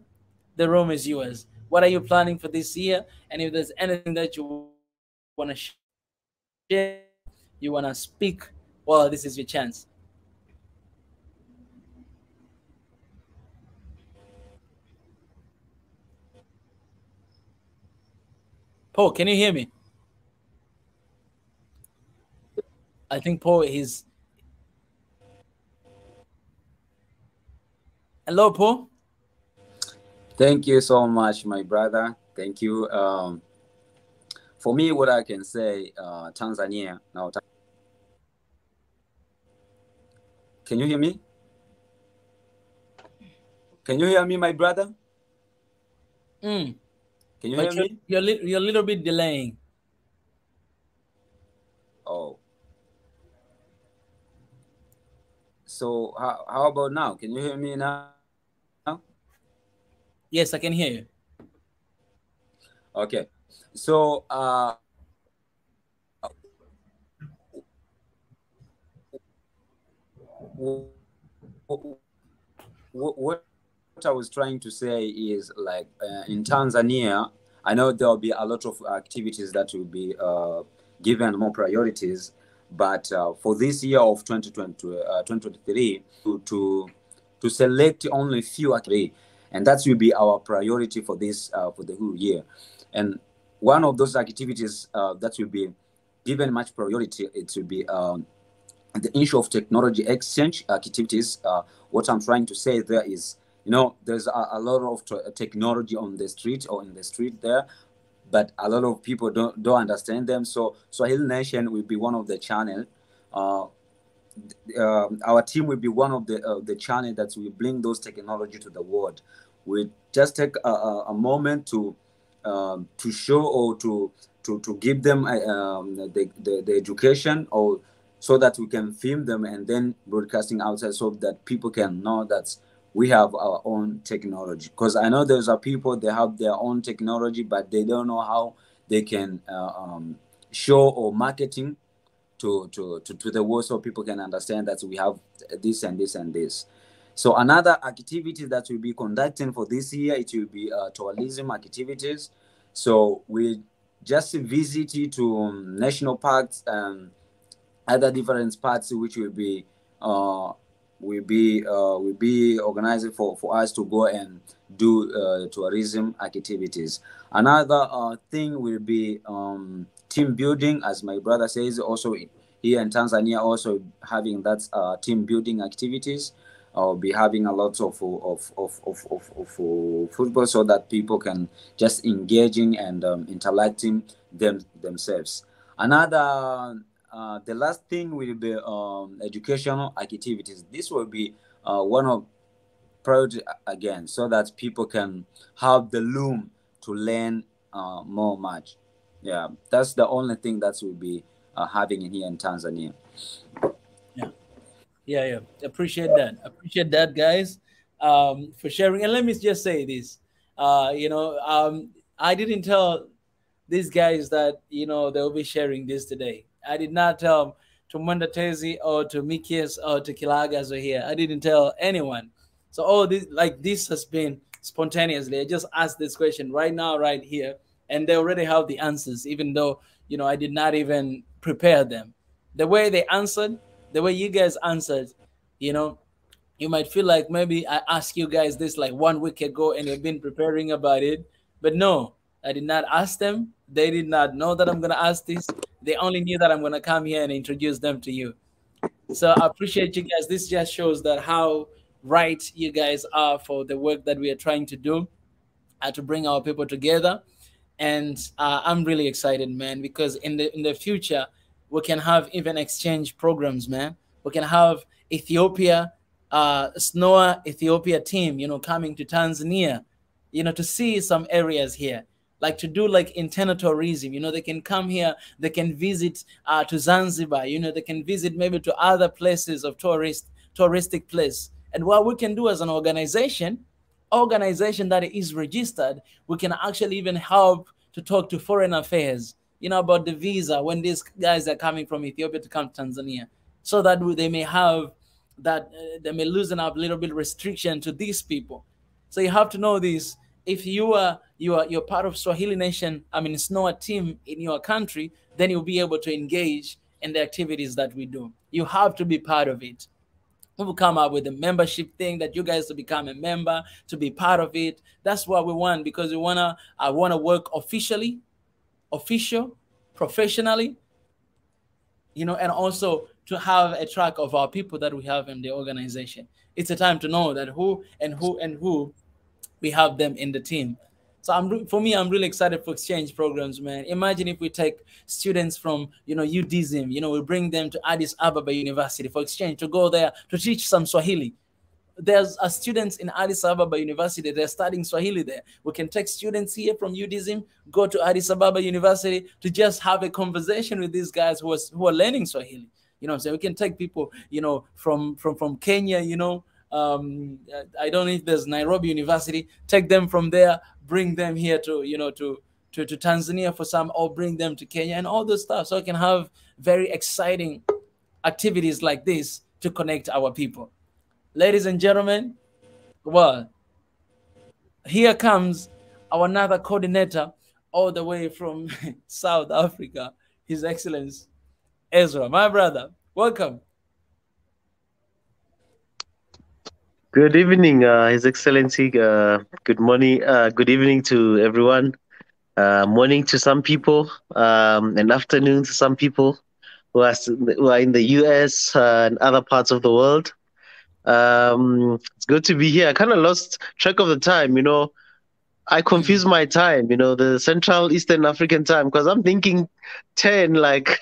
the room is yours. What are you planning for this year? And if there's anything that you want to share, you want to speak, well, this is your chance. Paul, can you hear me? I think Paul is. Hello, Paul.
Thank you so much, my brother. Thank you. For me, what I can say, Tanzania now. Can you hear me? Can you hear me, my brother? Can you hear me?
You're a little bit delaying.
Oh. So how about now? Can you hear me now?
Yes, I can hear you.
Okay. So what I was trying to say is, like, in Tanzania, I know there'll be a lot of activities that will be given more priorities, but for this year of 2023, to select only few activities, and that will be our priority for this for the whole year. And one of those activities that will be given much priority, it will be the issue of technology exchange activities. What I'm trying to say there is, you know, there's a lot of technology on the street or in the street there, but a lot of people don't understand them. So Swahili Nation will be one of the channel. Our team will be one of the channel that will bring those technology to the world. We just take a moment to show or to give them the education, or so that we can film them and then broadcasting outside, so that people can know that we have our own technology. Because I know there's people, they have their own technology, but they don't know how they can show or marketing to the world, so people can understand that we have this and this and this. So another activity that we'll be conducting for this year, it will be tourism activities. So we just visit to national parks and other different parts, which will be organizing for us to go and do tourism activities. Another thing will be team building, as my brother says. Also here in Tanzania, also having that team building activities. I'll be having a lot of football, so that people can just engaging and interacting themselves. Another, the last thing will be educational activities. This will be one of priority again, so that people can have the loom to learn more much. Yeah, that's the only thing that we'll be having in here in Tanzania.
Yeah. Appreciate that, guys, for sharing. And let me just say this, I didn't tell these guys that they'll be sharing this today. I did not tell to Mondatezi or to Mikias or to Kilagas here. I didn't tell anyone. So all this has been spontaneously. I just asked this question right now, right here, and they already have the answers, even though I did not even prepare them. The way they answered, the way you guys answered, you might feel like maybe I asked you guys this like 1 week ago and you've been preparing about it. But no, I did not ask them. They did not know that I'm going to ask this. They only knew that I'm going to come here and introduce them to you. So I appreciate you guys. This just shows that how right you guys are for the work that we are trying to do to bring our people together. And I'm really excited, man, because in the future, we can have even exchange programs, man. We can have Ethiopia, SNOA Ethiopia team, coming to Tanzania, to see some areas here, like to do like internal tourism. They can come here, they can visit to Zanzibar, they can visit maybe to other places of touristic place. And what we can do as an organization that is registered, we can actually even help to talk to foreign affairs, about the visa when these guys are coming from Ethiopia to come to Tanzania, so that they may have that, they may loosen up a little bit restriction to these people. So you have to know this. If you're part of Swahili Nation, SNOA team in your country, then you'll be able to engage in the activities that we do. You have to be part of it. We will come up with a membership thing that you guys to become a member, to be part of it. That's what we want, because I wanna work professionally, and also to have a track of our people that we have in the organization. It's a time to know that who we have them in the team. So for me, I'm really excited for exchange programs, man. Imagine if we take students from, UDSM, we bring them to Addis Ababa University for exchange, to go there to teach some Swahili. There's students in Addis Ababa University, they're studying Swahili there. We can take students here from UDSM, go to Addis Ababa University to just have a conversation with these guys who are learning Swahili. So we can take people, from Kenya, I don't know if there's Nairobi University, take them from there, bring them here to Tanzania for some, or bring them to Kenya and all those stuff. So we can have very exciting activities like this to connect our people. Ladies and gentlemen, well, here comes our another coordinator all the way from South Africa, His Excellency Ezra. My brother, welcome.
Good evening, His Excellency. Good morning. Good evening to everyone. Morning to some people, and afternoon to some people who are in the US and other parts of the world. It's good to be here. I kind of lost track of the time. I confused my time. The Central Eastern African time, because I'm thinking 10 like.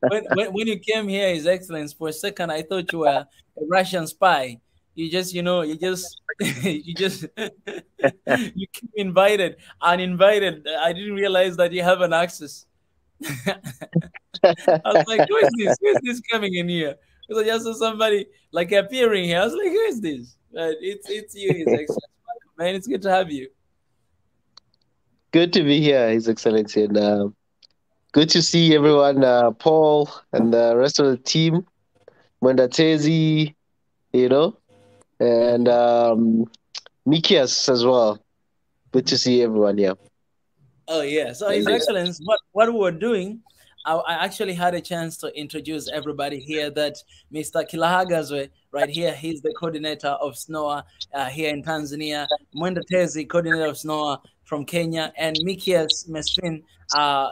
when you came here, His Excellency, for a second I thought you were a Russian spy. You came invited, uninvited. I didn't realize that you have an access. I was like, who is this? Who is this coming in here? Because I just saw somebody like appearing here. I was like, who is this? But it's you, His Excellency. Man, it's good to have you.
Good to be here, His Excellency, and good to see everyone, Paul and the rest of the team, Mondatezi, and Mikias as well. Good to see everyone here.
Oh, yeah. So, His Excellency, what we were doing, I actually had a chance to introduce everybody here that Mr. Kilahagazwe, right here, he's the coordinator of SNOA here in Tanzania, Mondatezi, coordinator of SNOA from Kenya, and Mikias Mesfin,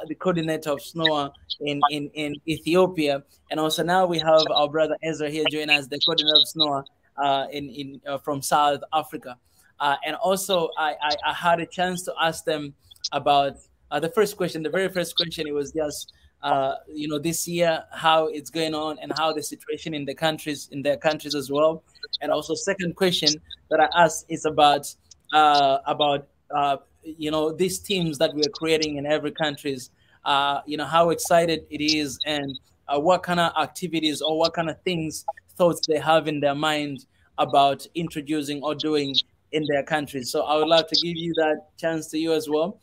the coordinator of SNOA in Ethiopia. And also now we have our brother Ezra here joining us, the coordinator of SNOA from South Africa. And also, I had a chance to ask them about the first question. The very first question, it was just, this year, how it's going on and how the situation in their countries as well. And also, second question that I asked is about these teams that we're creating in every countries. How excited it is, and what kind of activities or what kind of thoughts they have in their mind about introducing or doing in their countries. So I would love to give you that chance to you as well,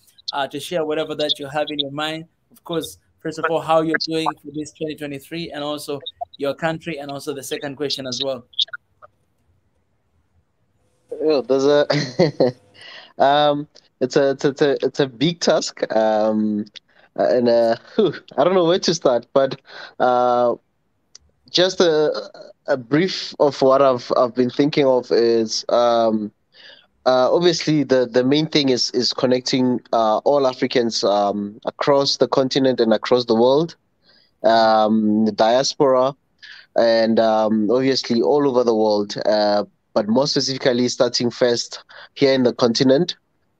to share whatever that you have in your mind. Of course, first of all, how you're doing for this 2023, and also your country, and also the second question as well.
Oh, there's a it's a big task, and I don't know where to start, but just a brief of what I've been thinking of is obviously the main thing is connecting all Africans across the continent and across the world, the diaspora, and obviously all over the world, but more specifically starting first here in the continent.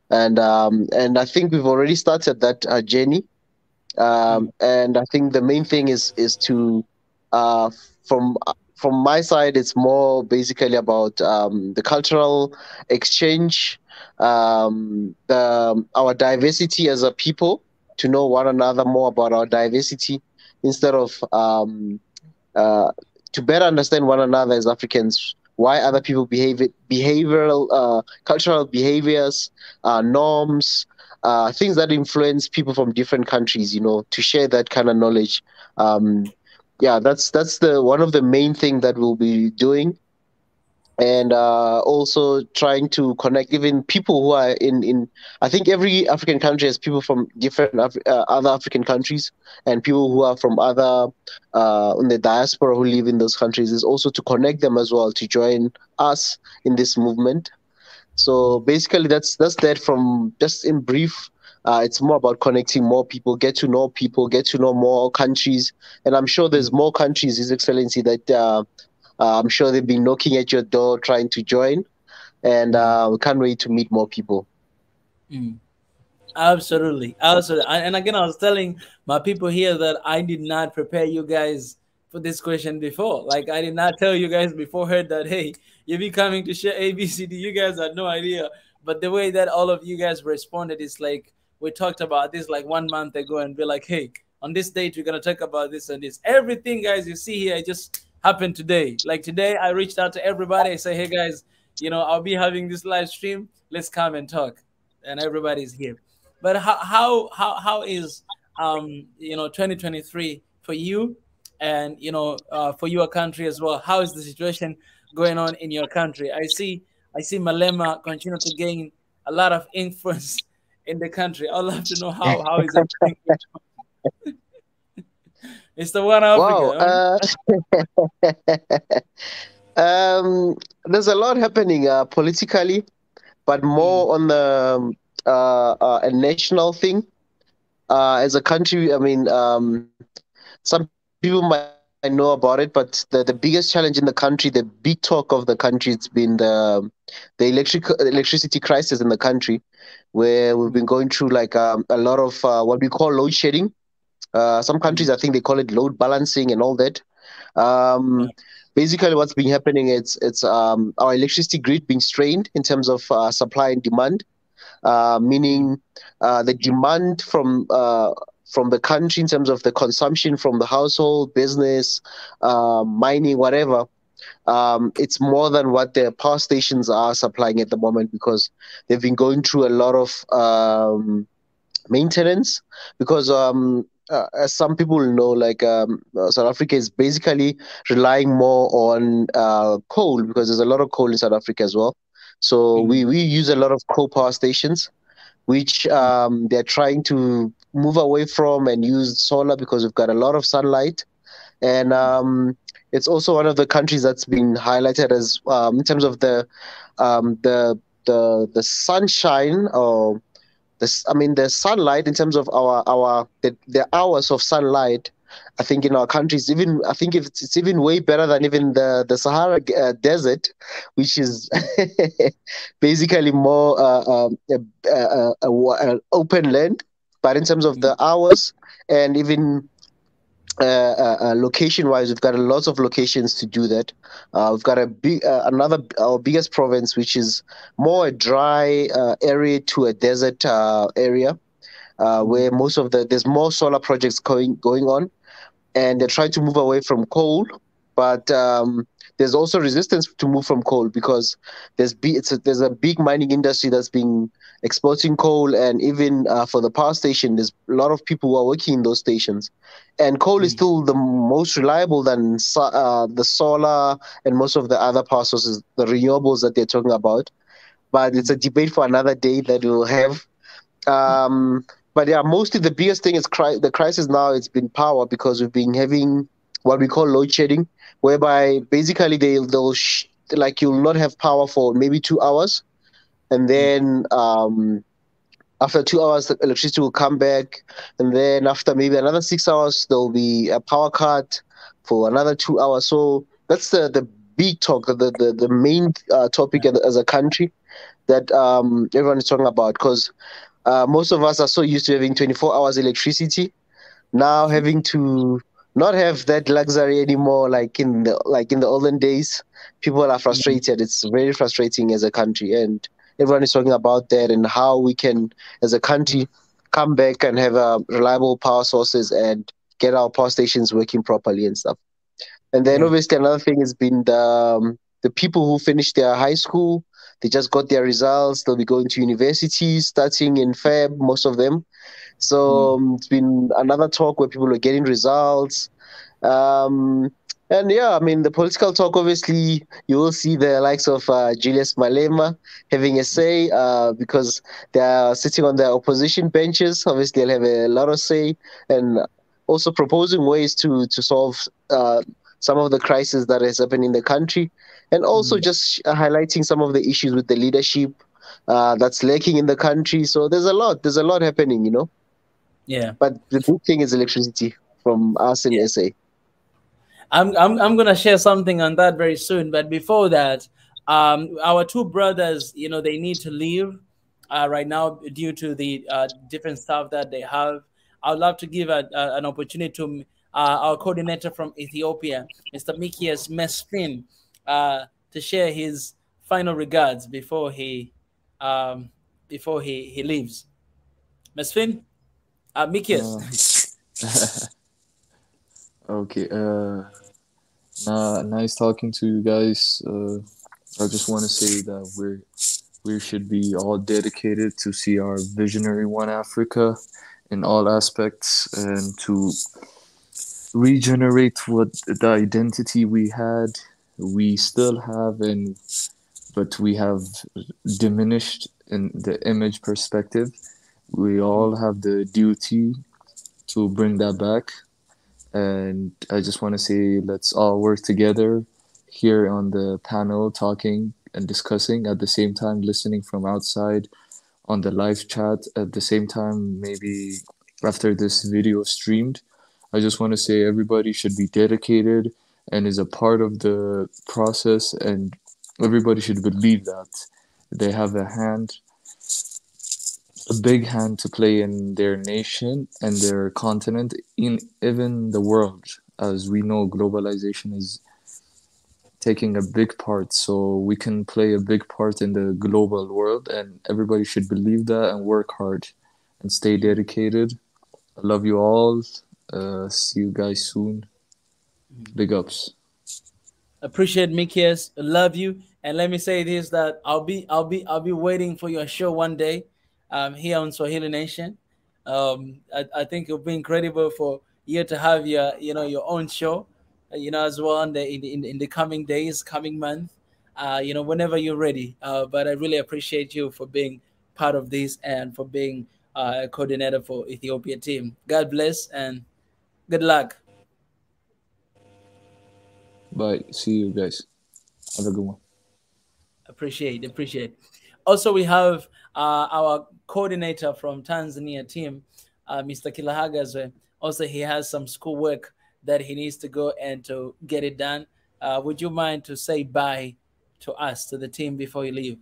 And I think we've already started that journey. And I think the main thing is to from my side, it's more basically about the cultural exchange, our diversity as a people, to know one another more about our diversity, instead of to better understand one another as Africans, why other people behavioral, cultural behaviors, norms, things that influence people from different countries, to share that kind of knowledge. That's one of the main things that we'll be doing. And also trying to connect even people who are in I think every African country has people from different other African countries, and people who are from other in the diaspora who live in those countries, is also to connect them as well to join us in this movement. So basically that's that from just in brief. It's more about connecting more people, get to know more countries. And I'm sure there's more countries, His Excellency, that I'm sure they've been knocking at your door trying to join, and we can't wait to meet more people.
Absolutely. And again, I was telling my people here that I did not prepare you guys for this question before. Like, I did not tell you guys beforehand that, hey, you'll be coming to share ABCD. You guys had no idea. But the way that all of you guys responded is like, we talked about this like 1 month ago, and be like, hey, on this date, we're going to talk about this and this. Everything, guys, you see here, just happened today. Like today, I reached out to everybody. I say, hey, guys, I'll be having this live stream. Let's come and talk. And everybody's here. But how is 2023 for you, and for your country as well? How is the situation going on in your country? I see Malema continue to gain a lot of influence in the country. I'd love to know how is it. It's the one Africa.
Wow. There's a lot happening politically, but more on the a national thing. As a country, I mean, some people might know about it, but the biggest challenge in the country, the big talk of the country, it's been the electricity crisis in the country, where we've been going through like a lot of what we call load shedding. Some countries, I think they call it load balancing and all that. Basically, what's been happening, it's our electricity grid being strained in terms of supply and demand, meaning the demand from the country in terms of the consumption from the household, business, mining, whatever. It's more than what the power stations are supplying at the moment, because they've been going through a lot of maintenance, because as some people know, like South Africa is basically relying more on coal, because there's a lot of coal in South Africa as well. So we use a lot of coal power stations, which they're trying to move away from and use solar, because we've got a lot of sunlight. And it's also one of the countries that's been highlighted as in terms of the sunshine, or the sunlight, in terms of the hours of sunlight I think in our countries, even I think it's even way better than even the Sahara Desert, which is basically more open land. But in terms of the hours and even location-wise, we've got a lot of locations to do that. We've got a big our biggest province, which is more a dry area to a desert area, where most of there's more solar projects going on, and they're trying to move away from coal, but there's also resistance to move from coal because there's a big mining industry that's been exporting coal, and even for the power station, there's a lot of people who are working in those stations, and coal is still the most reliable than the solar and most of the other power sources, the renewables that they're talking about. But it's a debate for another day that we'll have. But yeah, mostly the biggest thing is the crisis now. It's been power because we've been having what we call load shedding, whereby basically they'll like you'll not have power for maybe 2 hours, and then after 2 hours the electricity will come back, and then after maybe another 6 hours there'll be a power cut for another 2 hours. So that's the big talk, the main topic as a country that everyone is talking about, because most of us are so used to having 24 hours electricity. Now having to not have that luxury anymore, like in the olden days, people are frustrated. It's very frustrating as a country, and everyone is talking about that and how we can, as a country, come back and have reliable power sources and get our power stations working properly and stuff. And then obviously another thing has been the people who finished their high school. They just got their results. They'll be going to universities starting in Feb, most of them. So it's been another talk where people are getting results. And yeah, I mean, the political talk, obviously, you will see the likes of Julius Malema having a say because they are sitting on their opposition benches. Obviously, they'll have a lot of say, and also proposing ways to solve some of the crises that has happened in the country, and also just highlighting some of the issues with the leadership that's lacking in the country. So there's a lot happening, you know.
Yeah.
But the big thing is electricity from us in SA.
I'm gonna share something on that very soon. But before that, our two brothers, you know, they need to leave right now due to the different stuff that they have. I would love to give an opportunity to our coordinator from Ethiopia, Mr. Mikias Mesfin, to share his final regards before he leaves. Mesfin, Mikias.
Okay. Nice talking to you guys. I just want to say that we should be all dedicated to see our visionary One Africa in all aspects and to regenerate what the identity we still have, but we have diminished in the image perspective. We all have the duty to bring that back. And I just want to say, let's all work together here on the panel, talking and discussing at the same time, listening from outside on the live chat at the same time, maybe after this video streamed. I just want to say everybody should be dedicated and is a part of the process, and everybody should believe that they have a big hand to play in their nation and their continent, in even the world. As we know, globalization is taking a big part, so we can play a big part in the global world, and everybody should believe that and work hard and stay dedicated. I love you all. See you guys soon. Big ups.
Appreciate Mikias. Love you. And let me say this, that I'll be waiting for your show one day here on Swahili Nation. I think it'll be incredible for you to have your own show, as well in the coming days, coming month, whenever you're ready. But I really appreciate you for being part of this and for being a coordinator for Ethiopia team. God bless and good luck.
Bye. See you guys. Have a good one.
Appreciate. Also, we have our coordinator from Tanzania team, Mr. Kilahagazwe, Also, he has some schoolwork that he needs to go and to get it done. Would you mind to say bye to us, to the team, before you leave?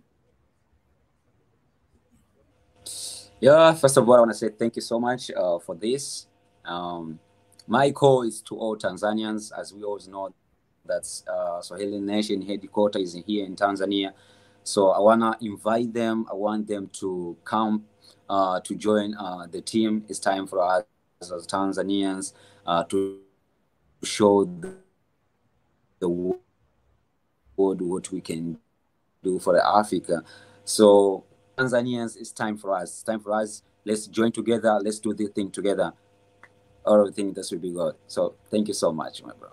Yeah, first of all, I want to say thank you so much for this. My call is to all Tanzanians, as we all know that Swahili Nation headquarters is here in Tanzania. So I want to invite them. I want them to come to join the team. It's time for us as Tanzanians to show the world what we can do for Africa. So Tanzanians, it's time for us. It's time for us. Let's join together. Let's do this thing together. Everything this will be good. So thank you so much, my bro.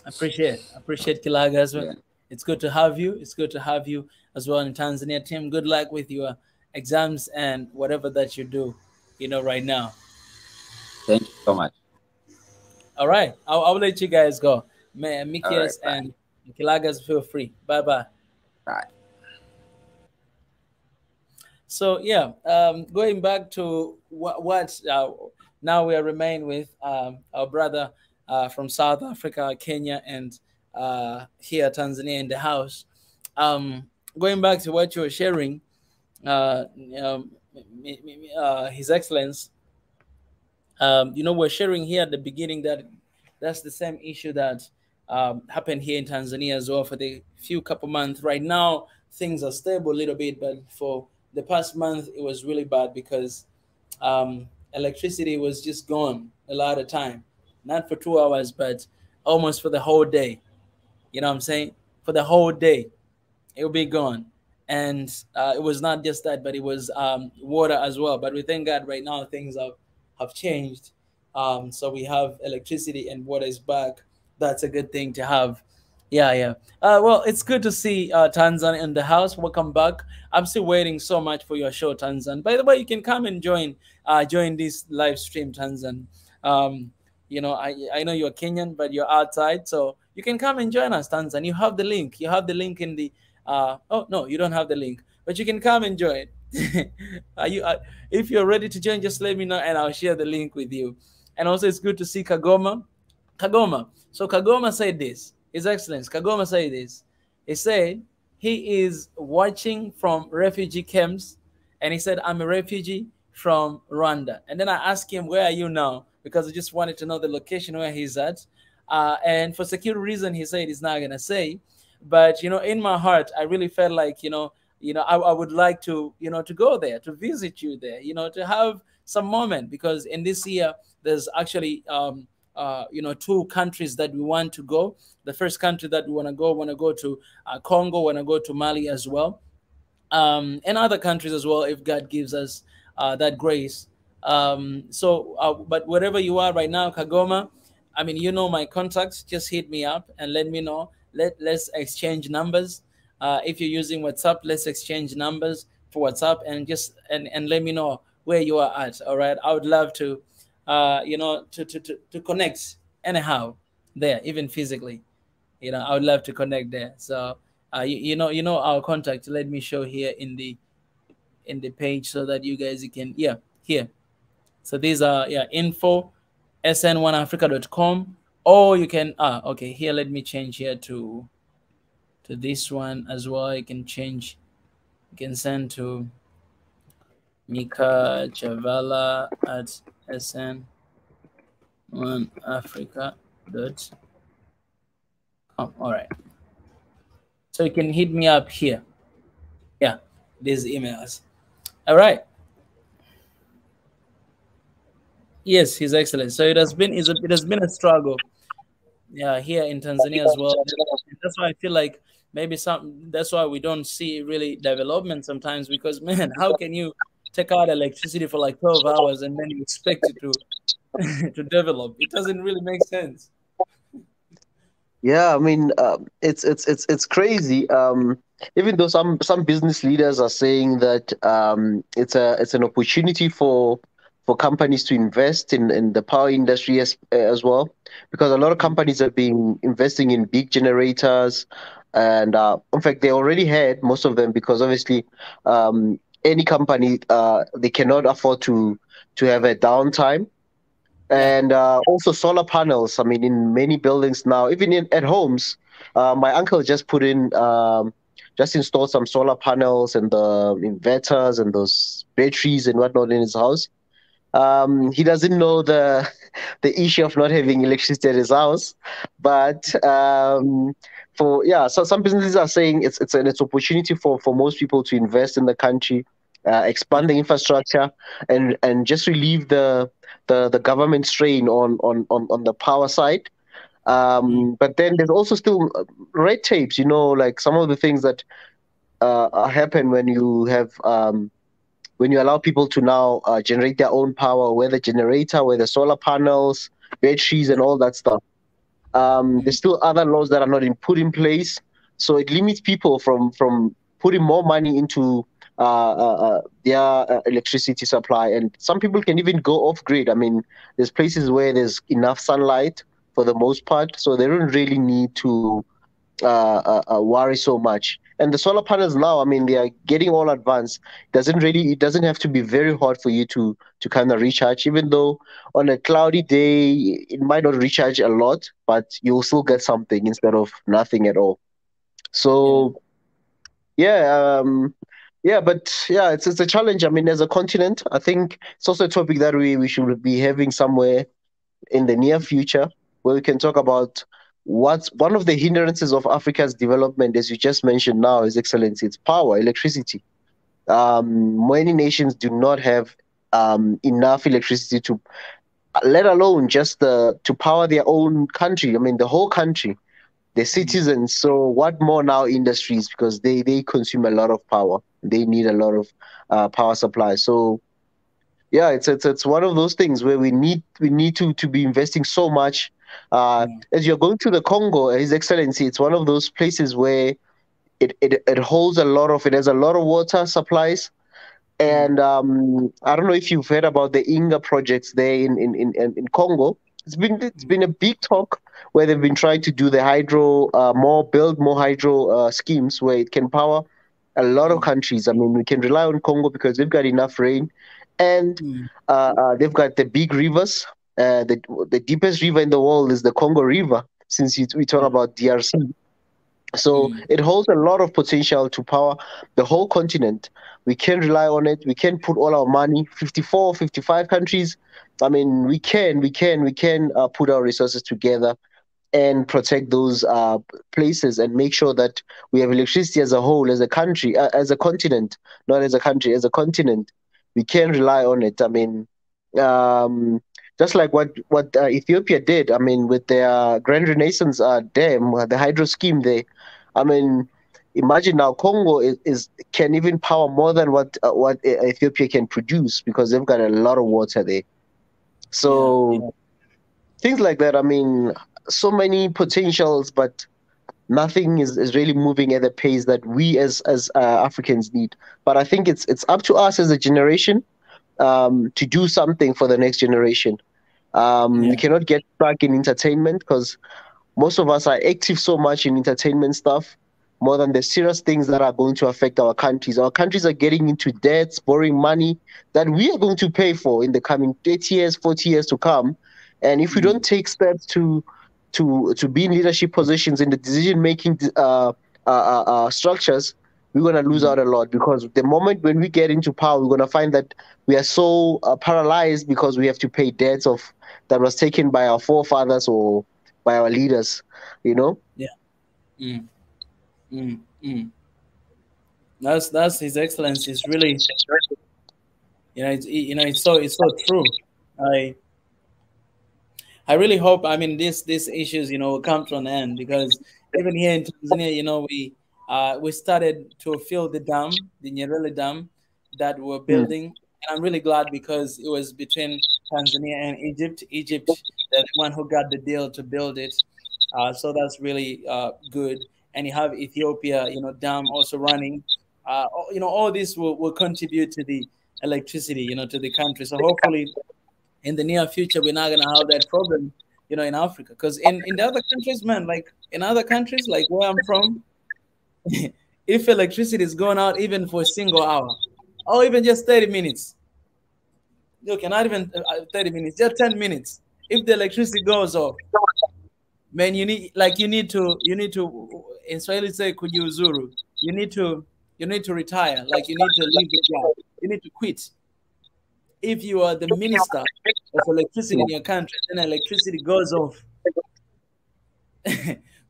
Appreciate Kilaga as well.
Yeah.
It's good to have you. It's good to have you as well in Tanzania team. Good luck with your exams and whatever that you do, right now.
Thank you so much.
All right. I'll let you guys go. Mikias
Right,
and Kilagas, feel free. Bye-bye.
Bye.
So, yeah, going back to what now we are remain with our brother from South Africa, Kenya, and here Tanzania in the house. Going back to what you were sharing, His Excellence, we're sharing here at the beginning that that's the same issue that happened here in Tanzania as well for the couple months. Right now, things are stable a little bit, but for the past month, it was really bad because electricity was just gone a lot of time. Not for 2 hours, but almost for the whole day. You know what I'm saying? For the whole day, it will be gone. And it was not just that, but it was water as well. But we thank God right now things have changed. So we have electricity and water is back. That's a good thing to have. Yeah. Well, it's good to see Tanzan in the house. Welcome back. I'm still waiting so much for your show, Tanzan. By the way, you can come and join this live stream, Tanzan. I know you're Kenyan, but you're outside, so you can come and join us, Tanzan. You have the link. You have the link in the. Oh no, you don't have the link, but you can come and join. If you're ready to join, just let me know, and I'll share the link with you. And also, it's good to see Kagoma. So Kagoma said this. His Excellency Kagoma said this. He said he is watching from refugee camps, and he said, "I'm a refugee from Rwanda." And then I asked him, "Where are you now?" Because I just wanted to know the location where he's at. And for security reason, he said he's not gonna say. But in my heart, I really felt like I would like to to go there, to visit you there, to have some moment, because in this year there's actually 2 countries that we want to go. The first country that we want to go to Congo, want to go to Mali as well, and other countries as well if God gives us that grace. But wherever you are right now, Kagoma, I mean, my contacts. Just hit me up and let me know. Let's exchange numbers. If you're using WhatsApp, let's exchange numbers for WhatsApp and let me know where you are at. All right, I would love to to connect anyhow there, even physically. I would love to connect there. So our contact. Let me show here in the page so that you guys can here. So these are info sn1africa.com, or you can okay, here let me change here to this one as well. You can change, you can send to Mika Chavala at sn1africa.com. All right, so you can hit me up here, these emails. All right. Yes, His Excellency. So it has been a struggle, here in Tanzania as well. And that's why I feel like maybe that's why we don't see really development sometimes, because man, how can you take out electricity for like 12 hours and then you expect it to develop? It doesn't really make sense.
Yeah, I mean, it's crazy. Even though some business leaders are saying that it's an opportunity for companies to invest in the power industry as well, because a lot of companies have been investing in big generators, and in fact they already had most of them, because obviously any company they cannot afford to have a downtime. and also solar panels. I mean, in many buildings now, even at homes, my uncle just put in, just installed some solar panels and the inverters and those batteries and whatnot in his house. He doesn't know the the issue of not having electricity at his house, but so some businesses are saying it's an opportunity for most people to invest in the country, expand the infrastructure, and just relieve the government strain on the power side. But then there's also still red tapes, like some of the things that happen when you have when you allow people to now generate their own power, whether generator, whether solar panels, batteries, and all that stuff. There's still other laws that are not put in place, so it limits people from putting more money into their electricity supply. And some people can even go off grid. I mean, there's places where there's enough sunlight for the most part, so they don't really need to worry so much. And the solar panels now, I mean, they are getting all advanced. It doesn't have to be very hot for you to kind of recharge, even though on a cloudy day it might not recharge a lot, but you'll still get something instead of nothing at all. So it's a challenge. I mean, as a continent, I think it's also a topic that we should be having somewhere in the near future, where we can talk about what's one of the hindrances of Africa's development, as you just mentioned now, His Excellency. It's power, electricity. Many nations do not have enough electricity to, let alone just to power their own country. I mean, the whole country, the citizens. So what more now industries, because they consume a lot of power. They need a lot of power supply. So yeah, it's one of those things where we need to be investing so much. As you're going to the Congo, His Excellency, it's one of those places where it holds it has a lot of water supplies. And I don't know if you've heard about the Inga projects there in Congo. It's been a big talk where they've been trying to do the build more hydro schemes where it can power a lot of countries. I mean, we can rely on Congo because they've got enough rain, and they've got the big rivers. The deepest river in the world is the Congo River, since we talk about DRC. So it holds a lot of potential to power the whole continent. We can rely on it. We can put all our money, 54, 55 countries. I mean, we can put our resources together and protect those places and make sure that we have electricity as a whole, as a country, as a continent, not as a country, as a continent. We can rely on it. I mean, just like what Ethiopia did. I mean, with their Grand Renaissance Dam, the hydro scheme there. I mean, imagine now Congo can even power more than what Ethiopia can produce, because they've got a lot of water there. So things like that. I mean, so many potentials, but nothing is really moving at the pace that we as Africans need. But I think it's up to us as a generation to do something for the next generation. We cannot get stuck in entertainment, because most of us are active so much in entertainment stuff, more than the serious things that are going to affect our countries. Our countries are getting into debts, borrowing money that we are going to pay for in the coming 30 years, 40 years to come. And if we don't take steps to be in leadership positions in the decision-making structures, we're going to lose out a lot, because the moment when we get into power, we're going to find that we are so paralyzed because we have to pay debts that was taken by our forefathers or by our leaders,
That's His Excellency. It's really, it's so true. I really hope, I mean, these issues, will come to an end, because even here in Tanzania, we started to fill the dam, the Nyerere Dam that we're building. And I'm really glad, because it was between Tanzania and Egypt. Egypt, the one who got the deal to build it. So that's really good. And you have Ethiopia, dam also running. All this will contribute to the electricity, to the country. So hopefully in the near future, we're not going to have that problem, in Africa. Because in the other countries, man, like in other countries, like where I'm from, if electricity is going out even for a single hour, or even just 30 minutes, Okay, not even 30 minutes, just 10 minutes. If the electricity goes off, man, you need to in Swahili say kujiuzuru. You need to retire, like you need to leave the job. You need to quit. If you are the minister of electricity in your country, then electricity goes off.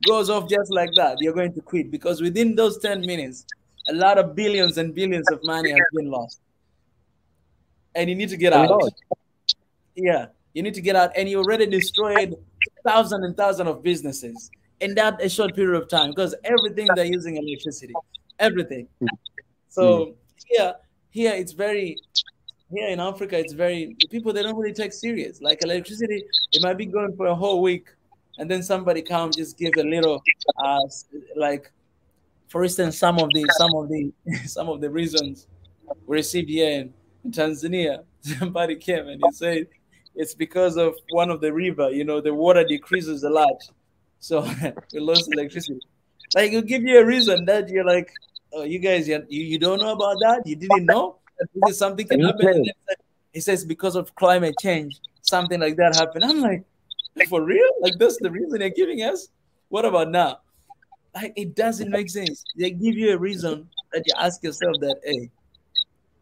Goes off just like that, you're going to quit, because within those 10 minutes, a lot of billions and billions of money has been lost. And you need to get out. Yeah, you need to get out, and you already destroyed thousands and thousands of businesses in that a short period of time, because everything they're using electricity, everything. So here it's very, here in Africa, it's very, people, they don't really take serious. Like electricity, it might be going for a whole week, and then somebody come just give a little, like, for instance, some of the reasons we received here in Tanzania. Somebody came and he said it's because of one of the river. You know, the water decreases a lot, so we lost electricity. Like, it'll give you a reason that you're like, oh, you guys, you don't know about that? You didn't know that this is something can happen? And he says because of climate change, something like that happened. I'm like, for real? Like, that's the reason they're giving us? What about now? Like, it doesn't make sense. They give you a reason that you ask yourself that, hey,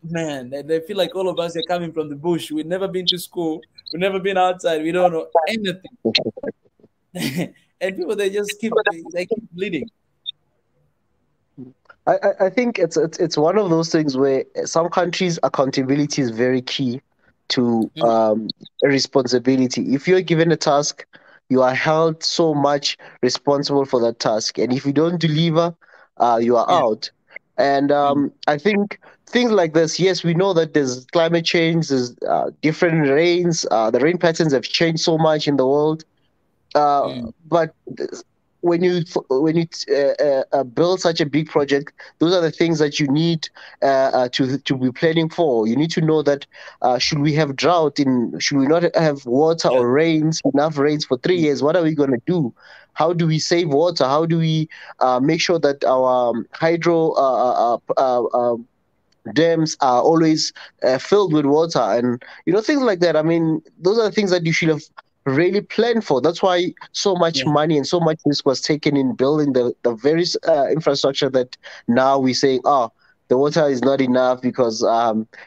man, they feel like all of us are coming from the bush. We've never been to school. We've never been outside. We don't know anything. And people, they keep bleeding.
I think it's one of those things where some countries' accountability is very key to responsibility. If you're given a task, you are held so much responsible for that task, and if you don't deliver, you are out. And I think things like this, yes, we know that there's climate change, there's different rains, the rain patterns have changed so much in the world, but when you build such a big project, those are the things that you need to be planning for. You need to know that should we have drought, should we not have water or enough rains for 3 years, what are we going to do? How do we save water? How do we make sure that our hydro dams are always filled with water, and things like that? I mean, those are the things that you should have really planned for. That's why so much money and so much risk was taken in building the various infrastructure that now we say, the water is not enough because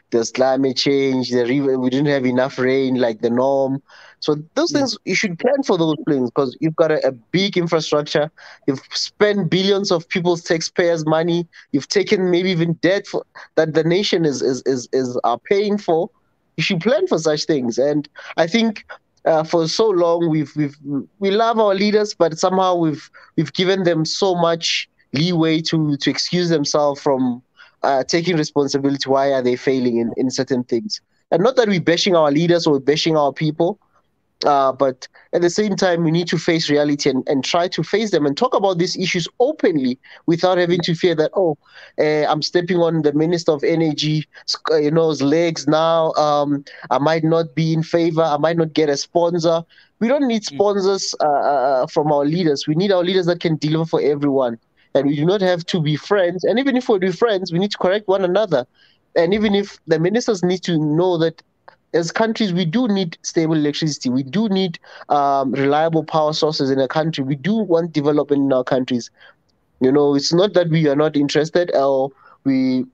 there's climate change, we didn't have enough rain like the norm. So those things, you should plan for those things, because you've got a big infrastructure. You've spent billions of people's taxpayers' money. You've taken maybe even debt that the nation is paying for. You should plan for such things. And I think for so long we love our leaders, but somehow we've given them so much leeway to excuse themselves from taking responsibility. Why are they failing in certain things? And not that we're bashing our leaders or bashing our people, but at the same time, we need to face reality and try to face them and talk about these issues openly without having to fear that, I'm stepping on the Minister of Energy's legs now. I might not be in favor. I might not get a sponsor. We don't need sponsors from our leaders. We need our leaders that can deliver for everyone. And we do not have to be friends. And even if we're friends, we need to correct one another. And even if the ministers need to know that as countries, we do need stable electricity. We do need reliable power sources in a country. We do want development in our countries. It's not that we are not interested or we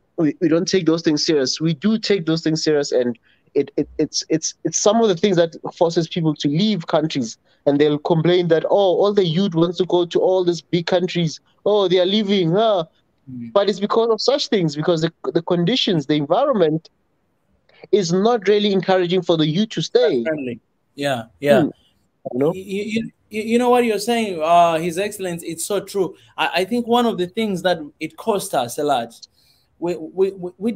don't take those things serious. We do take those things serious, and it's some of the things that forces people to leave countries, and they'll complain that all the youth wants to go to all these big countries. They are leaving. But it's because of such things, because the conditions, the environment is not really encouraging for the youth to stay.
You know what you're saying, His Excellency, it's so true. I think one of the things that it cost us a lot, we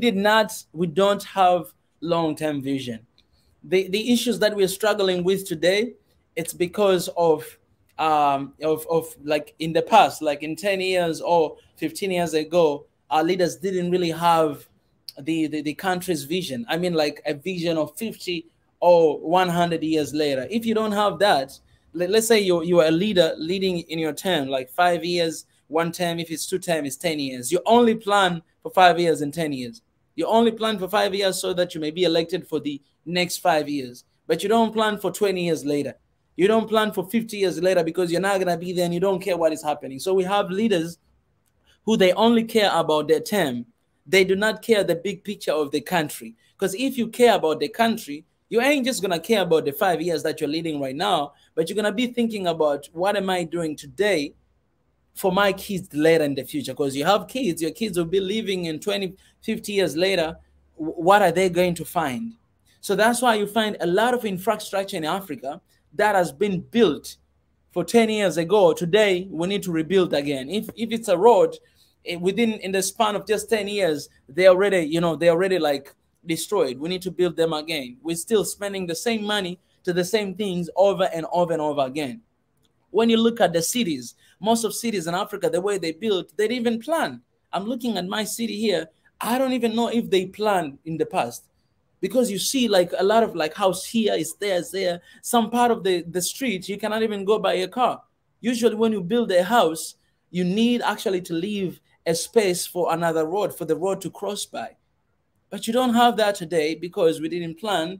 don't have long-term vision. The issues that we're struggling with today, it's because of like in the past, like in 10 years or 15 years ago, our leaders didn't really have the country's vision. I mean, like a vision of 50 or 100 years later. If you don't have that, let's say you are a leader leading in your term, like 5 years, one term. If it's 2 terms, it's 10 years. You only plan for 5 years and 10 years. You only plan for 5 years so that you may be elected for the next 5 years. But you don't plan for 20 years later. You don't plan for 50 years later because you're not going to be there and you don't care what is happening. So we have leaders who they only care about their term. They do not care the big picture of the country. Because if you care about the country, you ain't just going to care about the 5 years that you're leading right now, but you're going to be thinking about what am I doing today for my kids later in the future. Because you have kids, your kids will be living in 20, 50 years later. What are they going to find? So that's why you find a lot of infrastructure in Africa that has been built for 10 years ago. Today, we need to rebuild again. If it's a road, in the span of just 10 years, they're already like destroyed. We need to build them again. We're still spending the same money to the same things over and over and over again. When you look at the cities, most of cities in Africa, the way they built, they didn't even plan. I'm looking at my city here. I don't even know if they planned in the past, because you see like a lot of like house here is there. Some part of the street, you cannot even go by a car. Usually when you build a house, you need actually to leave a space for another road, for the road to cross by. But you don't have that today because we didn't plan.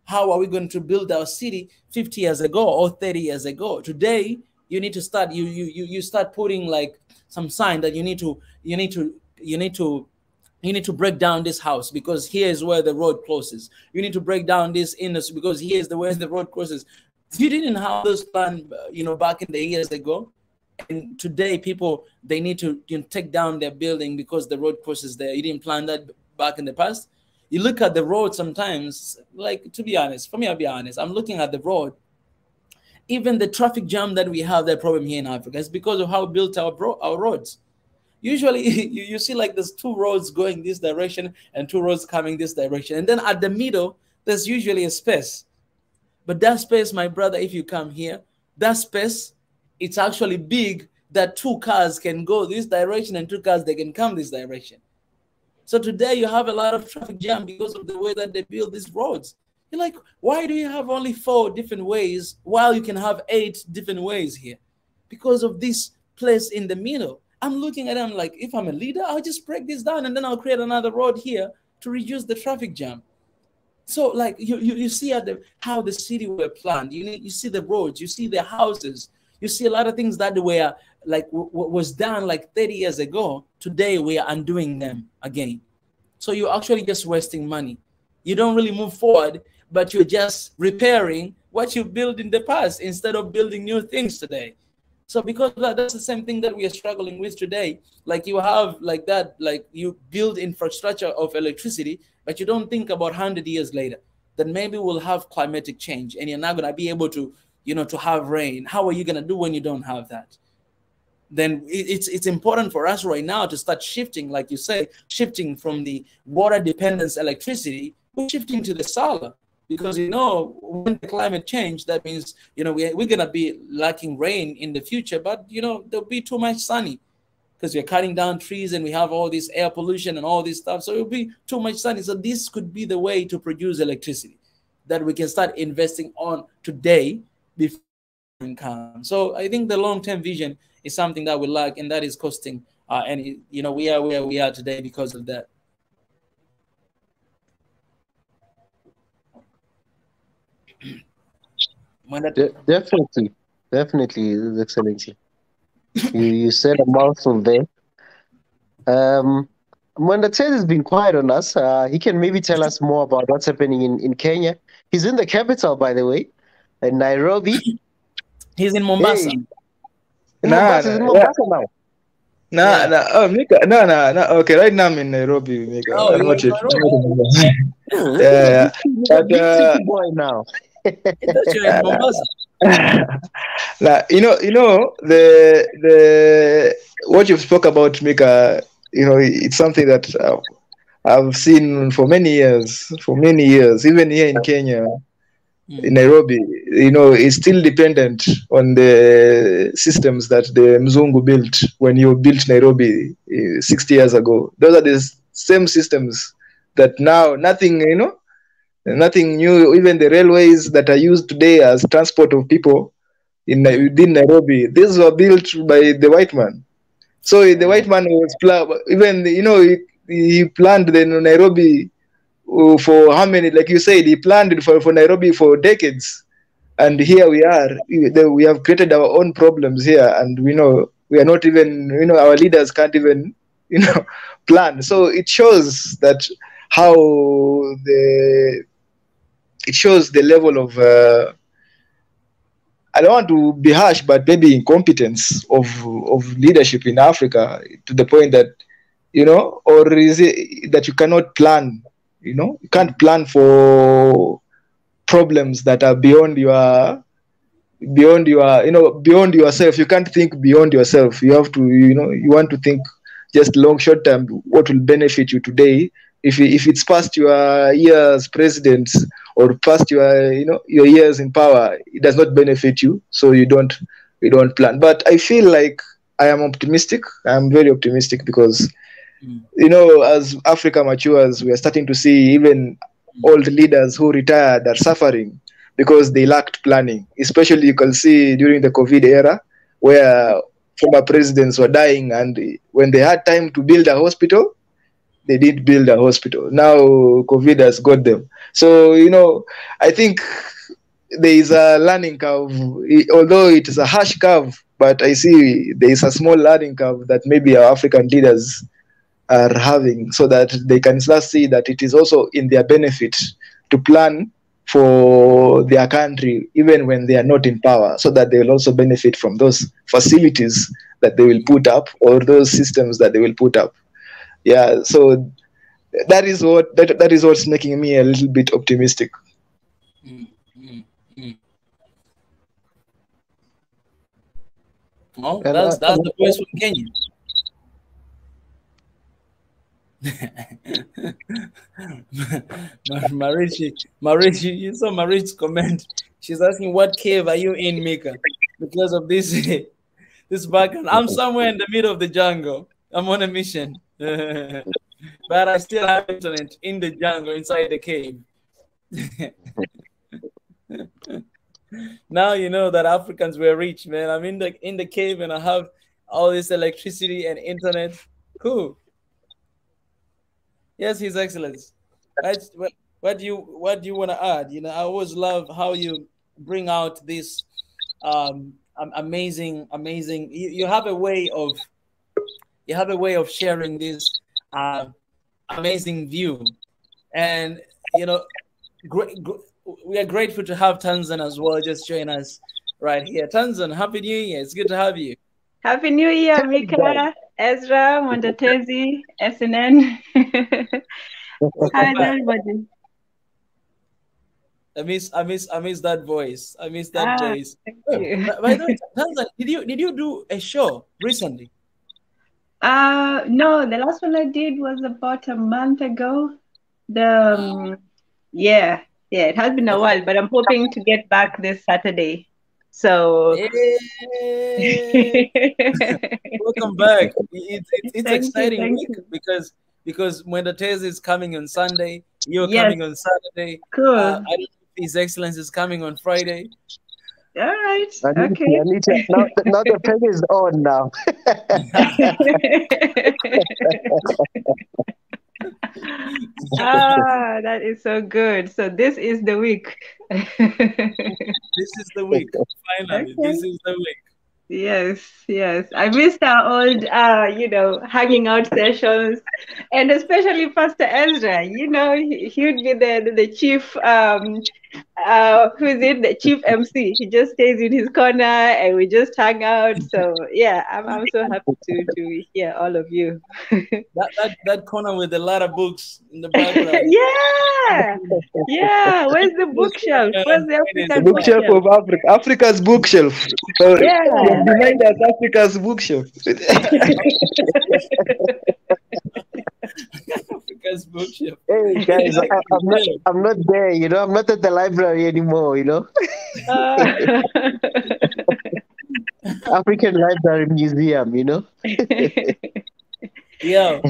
How are we going to build our city 50 years ago or 30 years ago? Today, you need to start, you start putting like some sign that you need to break down this house because here is where the road crosses. You need to break down this industry because here is where the road crosses. You didn't have those plans, back in the years ago. And today, people, they need to take down their building because the road crosses there. You didn't plan that back in the past. You look at the road sometimes, like, to be honest, for me, I'll be honest, I'm looking at the road. Even the traffic jam that we have, that problem here in Africa, is because of how we built our roads. Usually, you see like there's two roads going this direction and two roads coming this direction. And then at the middle, there's usually a space. But that space, my brother, if you come here, that space, it's actually big that two cars can go this direction and two cars, they can come this direction. So today you have a lot of traffic jam because of the way that they build these roads. You're like, why do you have only 4 different ways while you can have 8 different ways here? Because of this place in the middle. I'm looking at them like, if I'm a leader, I'll just break this down and then I'll create another road here to reduce the traffic jam. So like you see how the city were planned. You see the roads, you see the houses, you see a lot of things that were like was done like 30 years ago. Today we are undoing them again. So you're actually just wasting money. You don't really move forward, but you're just repairing what you built in the past instead of building new things today. So because of that, that's the same thing that we are struggling with today. Like you have like that, like you build infrastructure of electricity, but you don't think about 100 years later, then maybe we'll have climatic change and you're not going to be able to, to have rain. How are you going to do when you don't have that? Then it's important for us right now to start shifting, like you say, shifting from the water dependence electricity, we're shifting to the solar. Because, when the climate change, that means, we're going to be lacking rain in the future, but, there'll be too much sunny because we're cutting down trees and we have all this air pollution and all this stuff. So it'll be too much sunny. So this could be the way to produce electricity that we can start investing on today before it comes. So I think the long-term vision is something that we lack, and that is costing. And, we are where we are today because of that.
Definitely, His Excellency. You said a mouthful there. Mwendatsele has been quiet on us. He can maybe tell us more about what's happening in Kenya. He's in the capital, by the way, in Nairobi.
He's in Mombasa.
Hey. Mombasa now.
Okay, right now I'm in Nairobi, Mika.
Oh, you're in Nairobi?
Yeah.
But, city boy now.
You're in Mombasa.
Now, the what you've spoke about, Mika, it's something that I've seen for many years, even here in Kenya. In Nairobi, it's still dependent on the systems that the Mzungu built when you built Nairobi 60 years ago. Those are the same systems that now nothing new. Even the railways that are used today as transport of people within Nairobi, these were built by the white man. So the white man was even he planned the Nairobi for how many? Like you said, he planned for Nairobi for decades, and here we are. We have created our own problems here, and we are not even. Our leaders can't even plan. So it shows that how it shows the level of. I don't want to be harsh, but maybe incompetence of leadership in Africa, to the point that, or is it that you cannot plan? You can't plan for problems that are beyond beyond yourself. You can't think beyond yourself. You have to, you want to think just long, short term, what will benefit you today. If it's past your years president or past your years in power, it does not benefit you, so you don't plan. But I feel like I am optimistic. I'm very optimistic because as Africa matures, we are starting to see even old leaders who retired are suffering because they lacked planning. Especially you can see during the COVID era, where former presidents were dying, and when they had time to build a hospital, they did build a hospital. Now COVID has got them. So, I think there is a learning curve, although it is a harsh curve, but I see there is a small learning curve that maybe our African leaders are having, so that they can start see that it is also in their benefit to plan for their country, even when they are not in power, so that they will also benefit from those facilities that they will put up, or those systems that they will put up. Yeah, so that is what's making me a little bit optimistic.
Well, that's the voice from Kenya. Marichi, you saw Marichi's comment. She's asking, what cave are you in, Mika? Because of this this background. I'm somewhere in the middle of the jungle. I'm on a mission. But I still have internet in the jungle, inside the cave. Now you know that Africans were rich, man. I'm in the cave and I have all this electricity and internet. Cool. Yes, His Excellency. What do you want to add? I always love how you bring out this amazing. You have a way of sharing this amazing view, and we are grateful to have Tanzan as well. Just join us right here. Tanzan, Happy New Year! It's good to have you.
Happy New Year, Mika, Ezra, Mondatezi, SNN. Hi, everybody.
I miss that voice. I miss that voice.
By the way, Tanzan, did you do a show recently?
No, the last one I did was about a month ago. Yeah, it has been a while, but I'm hoping to get back this Saturday. So
welcome back. It's exciting week because when the test is coming on Sunday, you're coming on Saturday.
Cool.
I don't know if His Excellency is coming on Friday.
All right. Okay.
Now the pen is on now.
That is so good. So this is the week.
This is the week. Finally, okay. This is the week.
Yes. I missed our old, hanging out sessions, and especially Pastor Ezra. He would be the chief. Who is it? The chief MC. He just stays in his corner, and we just hang out. So yeah, I'm so happy to hear all of you.
that corner with a lot of books in the background.
Yeah. Where's the bookshelf? Where's the African
bookshelf of Africa? Africa's bookshelf. Behind us, Africa's bookshelf.
Africa's bookshelf.
Hey guys, I'm not there. I'm not at the library anymore. African Library Museum.
Yo,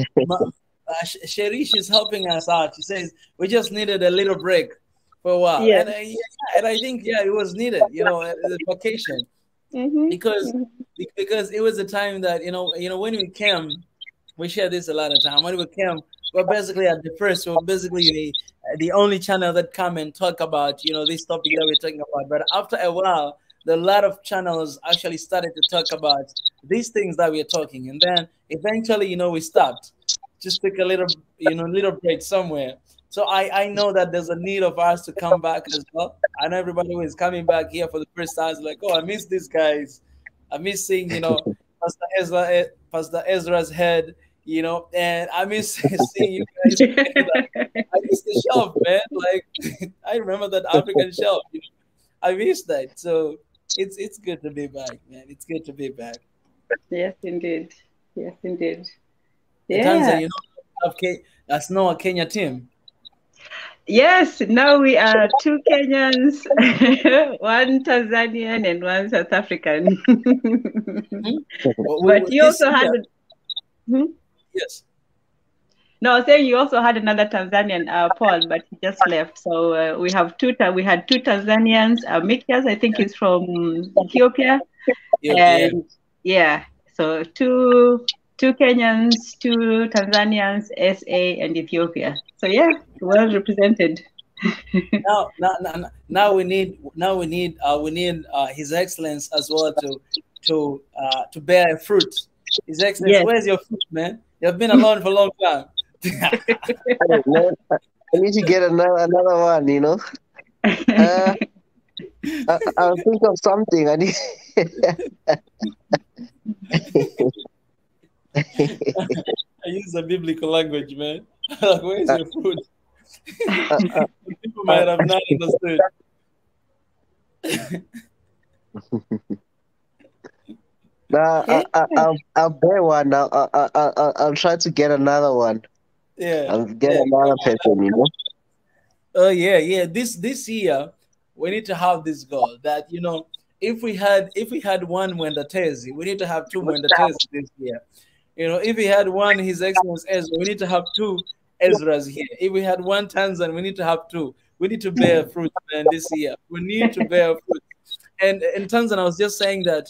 Sherish is helping us out. She says we just needed a little break for a while, and I think it was needed. The vacation, because it was a time that when we came, We share this a lot of time. When we came, we're basically at the first, we're basically the only channel that come and talk about, you know, this topic that we're talking about. But after a while, a lot of channels actually started to talk about these things that we're talking. And then eventually, you know, we stopped. Just took a little, you know, little break somewhere. So I know that there's a need of us to come back as well. I know everybody who is coming back here for the first time is like, oh, I miss these guys. I miss seeing, you know, Pastor Ezra's head, you know, and I miss seeing you guys. I miss the shelf, man. Like I remember that African shelf. You know? I miss that. So it's good to be back, man. It's good to be back.
Yes, indeed. Yes, indeed.
Yeah. Tanzania, you know, have SNOA Kenya team.
Yes, now we are 2 Kenyans, 1 Tanzanian, and 1 South African. But you also had.
Yes.
No, I was saying you also had another Tanzanian, Paul, but he just left. So we have we had 2 Tanzanians. Mikias, I think, is from Ethiopia. And yeah, so two Kenyans, 2 Tanzanians, SA, and Ethiopia. So yeah, well represented.
now we need His Excellence as well to bear fruit. His Excellence, yes. Where's your fruit, man? You've been alone for a long time.
I need to get another one, you know. I'll think of something. I need.
I use the biblical language, man. Like, where's your food? People might have not understood.
I'll bear one. I'll try to get another one.
Yeah,
I'll get another person, you know.
Oh yeah. This year we need to have this goal that, you know, if we had 1 Mwendatezi, we need to have 2 Mwendatezi this year. You know, if we had 1 His Excellency Ezra, we need to have 2 Ezras here. If we had 1 Tanzan, we need to have 2. We need to bear fruit, man, this year. We need to bear fruit. And in Tanzania, I was just saying that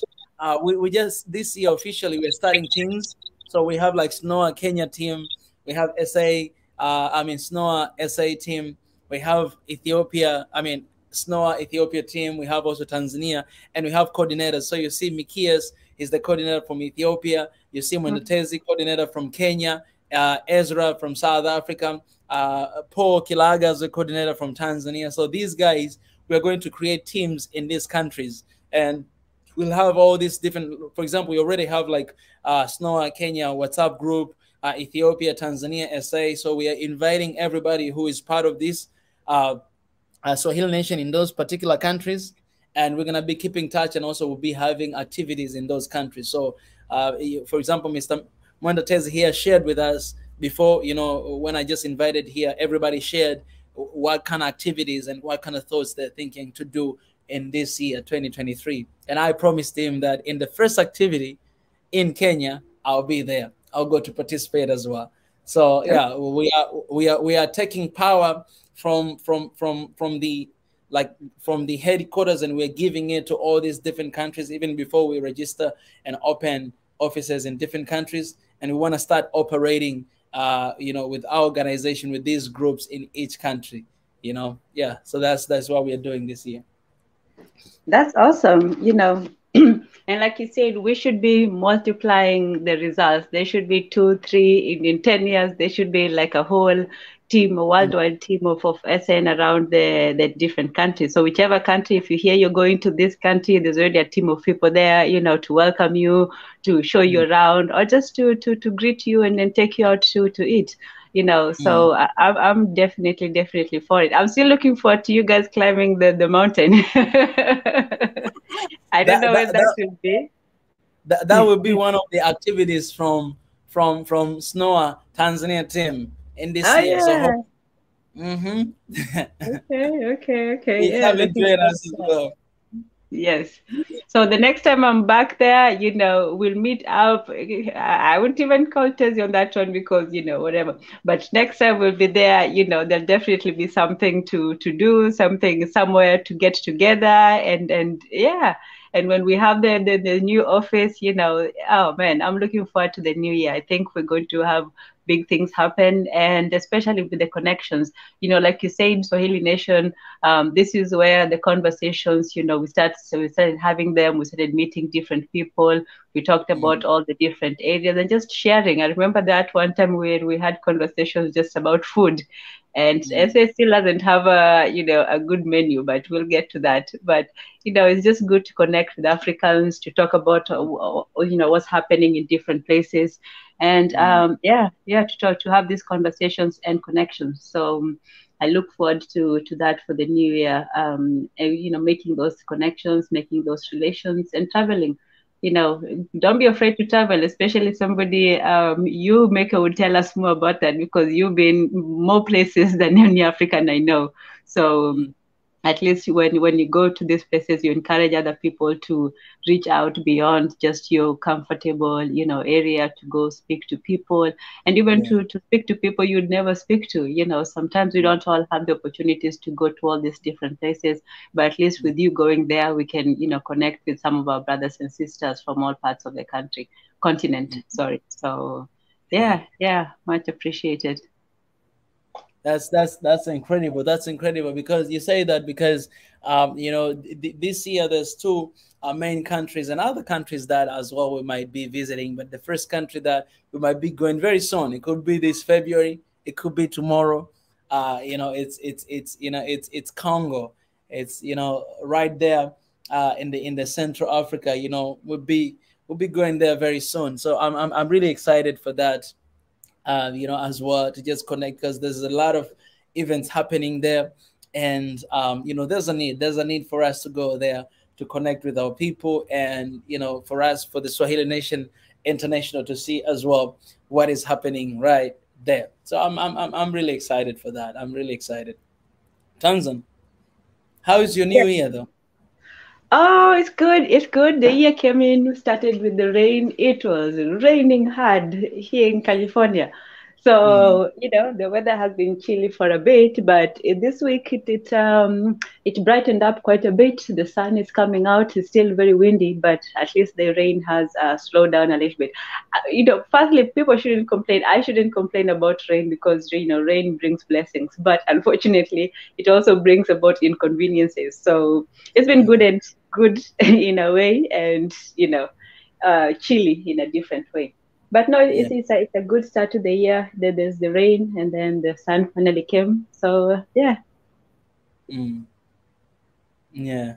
we just this year officially we're starting teams. So we have like SNOA Kenya team, we have SNOA SA team, we have SNOA Ethiopia team, we have also Tanzania, and we have coordinators. So you see Mikias is the coordinator from Ethiopia, you see Mwendatezi, coordinator from Kenya, Ezra from South Africa, Paul Kilaga is the coordinator from Tanzania. So these guys, we are going to create teams in these countries, and we'll have all these different, for example, we already have like SNOA Kenya WhatsApp group, Ethiopia, Tanzania, SA. So we are inviting everybody who is part of this Swahili Nation in those particular countries, and we're going to be keeping touch, and also we'll be having activities in those countries. So for example, Mr. Mwendatezi here shared with us before, you know, when I just invited here, everybody shared what kind of activities and what kind of thoughts they're thinking to do in this year 2023. And I promised him that in the first activity in Kenya, I'll be there. I'll go to participate as well. So yeah, we are taking power from the headquarters, and we're giving it to all these different countries even before we register and open offices in different countries. And we want to start operating you know, with our organization, with these groups in each country, you know. Yeah, so that's what we are doing this year.
That's awesome, you know. And like you said, we should be multiplying the results. There should be 2, 3 in 10 years. There should be like a whole team, a worldwide team of SN around the different countries. So whichever country, if you hear you're going to this country, there's already a team of people there, you know, to welcome you, to show you around, or just to greet you and then take you out to eat, you know. So I'm definitely for it. I'm still looking forward to you guys climbing the mountain. I don't know when that will be.
That will be one of the activities from SNOA Tanzania team in this year.
Yeah.
So,
okay.
Yeah, join us as well.
Yes. So the next time I'm back there, you know, we'll meet up. I wouldn't even call Tezzy on that one because, you know, whatever. But next time we'll be there, you know, there'll definitely be something to do, something somewhere to get together, and yeah. And when we have the new office, you know, oh man, I'm looking forward to the new year. I think we're going to have big things happen, and especially with the connections. You know, like you said, Swahili Nation, this is where the conversations, you know, we started having them. We started meeting different people. We talked about all the different areas and just sharing. I remember that one time where we had conversations just about food, and SA still doesn't have a, you know, a good menu, but we'll get to that. But you know, it's just good to connect with Africans, to talk about you know, what's happening in different places, and to have these conversations and connections. So I look forward to that for the new year. And, you know, making those connections, making those relations, and traveling. You know, don't be afraid to travel, especially somebody, you, Maker, would tell us more about that, because you've been more places than any African I know. So at least when you go to these places, you encourage other people to reach out beyond just your comfortable, you know, area, to go speak to people, and even to speak to people you'd never speak to. You know, sometimes we don't all have the opportunities to go to all these different places, but at least with you going there, we can, you know, connect with some of our brothers and sisters from all parts of the continent. Sorry. So yeah, much appreciated.
That's incredible. That's incredible, because you say that because you know, this year there's two main countries and other countries that as well we might be visiting. But the first country that we might be going very soon, it could be this February, it could be tomorrow. You know, it's you know, it's Congo. It's, you know, right there in the Central Africa. You know, we'll be going there very soon. So I'm really excited for that. You know, as well, to just connect, because there's a lot of events happening there, and you know, there's a need for us to go there to connect with our people, and you know, for the Swahili Nation International to see as well what is happening right there. So I'm really excited for that. I'm really excited. Tanzan, how is your new year though?
Oh, it's good. It's good. The year came in, we started with the rain. It was raining hard here in California. So, you know, the weather has been chilly for a bit, but this week it brightened up quite a bit. The sun is coming out. It's still very windy, but at least the rain has slowed down a little bit. You know, firstly, people shouldn't complain. I shouldn't complain about rain, because, you know, rain brings blessings, but unfortunately, it also brings about inconveniences. So it's been good in a way, and, you know, chilly in a different way. But no, it's a good start to the year. There's the rain, and then the sun finally came. So yeah.
Yeah.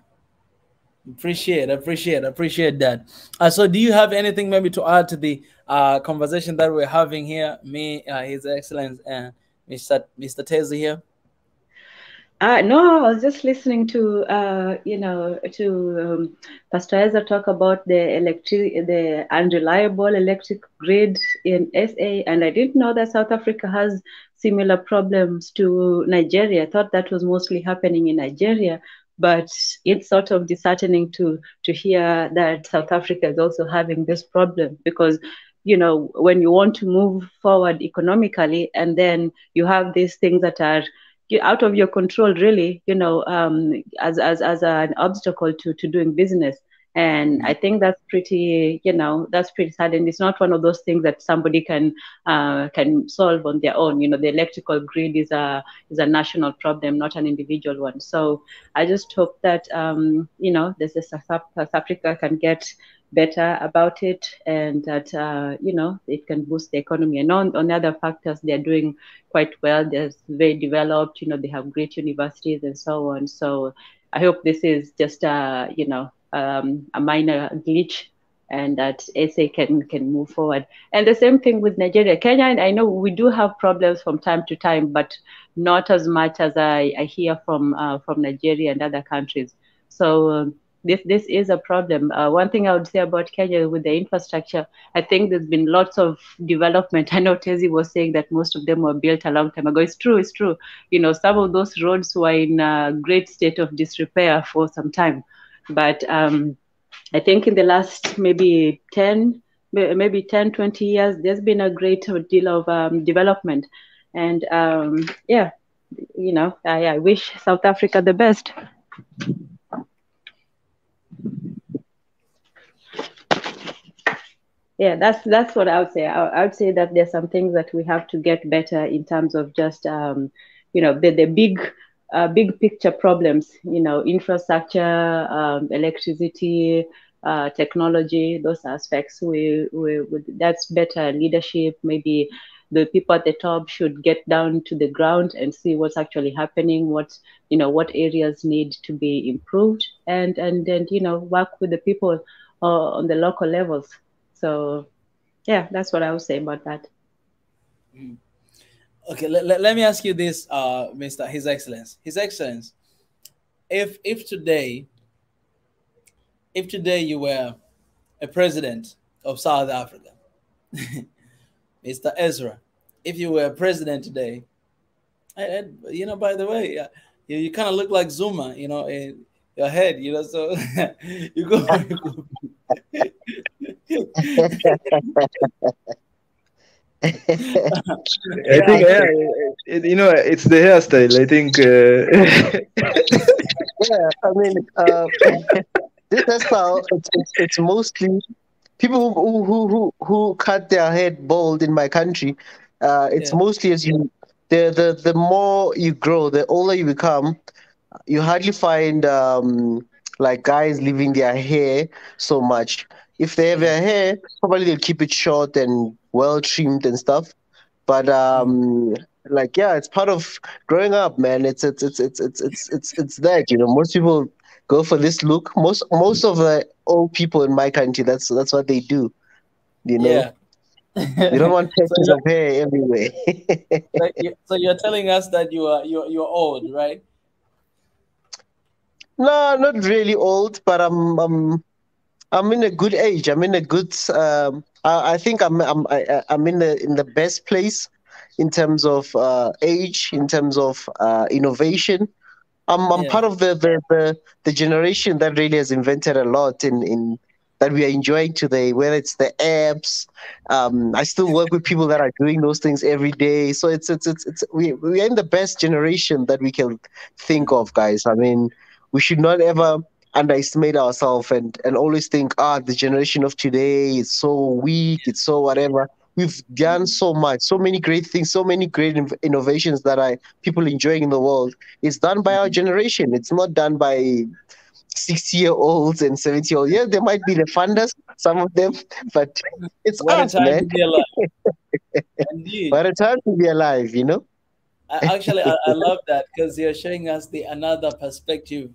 Appreciate that. So do you have anything maybe to add to the conversation that we're having here? Me, His Excellency, and Mr. Tezi here.
No, I was just listening to Pastor Ezra talk about the unreliable electric grid in SA, and I didn't know that South Africa has similar problems to Nigeria. I thought that was mostly happening in Nigeria, but it's sort of disheartening to hear that South Africa is also having this problem, because, you know, when you want to move forward economically, and then you have these things that are out of your control, really, you know, as an obstacle to doing business. And I think that's pretty, you know, that's pretty sad. And it's not one of those things that somebody can solve on their own. You know, the electrical grid is a national problem, not an individual one. So I just hope that, you know, South Africa can get better about it, and that, you know, it can boost the economy. And on other factors, they're doing quite well. They're very developed, you know, they have great universities and so on. So I hope this is just, you know, a minor glitch, and that SA can move forward. And the same thing with Nigeria. Kenya, I know we do have problems from time to time, but not as much as I hear from Nigeria and other countries. So this is a problem. One thing I would say about Kenya with the infrastructure, I think there's been lots of development. I know Tezi was saying that most of them were built a long time ago. It's true. You know, some of those roads were in a great state of disrepair for some time. But I think in the last maybe 10, 20 years, there's been a great deal of development. And yeah, you know, I wish South Africa the best. Yeah, that's what I would say. I would say that there's some things that we have to get better in terms of just the big picture problems. Infrastructure, electricity, technology, those aspects. That's better leadership. Maybe the people at the top should get down to the ground and see what's actually happening. What areas need to be improved, and then work with the people on the local levels. So, yeah, that's what I would say about that.
Okay, let me ask you this, Mr. His Excellence. His Excellence, if today you were a president of South Africa, Mr. Ezra, if you were a president today, by the way, you kind of look like Zuma, in your head, so you go.
I think it's the hairstyle. I think.
Yeah, I mean, this hairstyle, it's mostly people who cut their head bald in my country. It's mostly as the more you grow, the older you become, you hardly find like guys leaving their hair so much. If they have their hair, probably they'll keep it short and well trimmed and stuff. But it's part of growing up, man. It's that, most people go for this look. Most of the old people in my country, that's what they do.
Yeah.
You don't want patches of hair everywhere.
So you're telling us that you're old, right?
No, not really old, but I'm in a good age. I'm in a good. I think I'm in the best place in terms of age, in terms of innovation. I'm part of the generation that really has invented a lot in that we are enjoying today. Whether it's the apps, I still work with people that are doing those things every day. So we are in the best generation that we can think of, guys. I mean, we should not ever underestimate ourselves and always think, the generation of today is so weak, it's so whatever. We've done so much, so many great things, so many great innovations that people enjoying in the world. It's done by our generation. It's not done by 60-year-olds and 70-year-olds. Yeah, there might be the funders, some of them, but it's us, man.
Indeed.
By the time to be alive,
Actually, I love that because you're showing us another perspective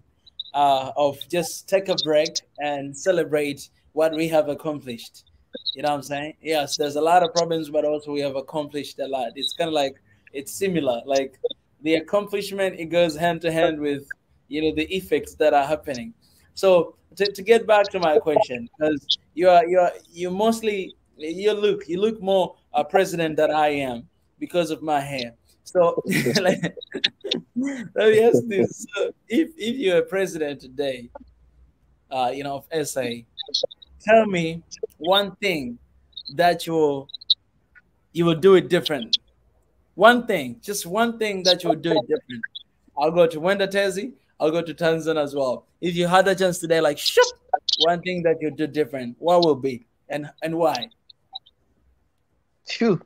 of just take a break and celebrate what we have accomplished. You know what I'm saying? Yes, there's a lot of problems, but also we have accomplished a lot. It's kind of like, it's similar. Like the accomplishment, it goes hand to hand with, the effects that are happening. So to get back to my question, because you mostly, you look more a president than I am because of my hair. So let me ask this. So if you're a president today, of SA, tell me one thing that you will do it different. One thing, just one thing that you will do it different. I'll go to Wenda Tezi. I'll go to Tanzania as well. If you had a chance today, like, one thing that you do different, what will be and why?
Phew.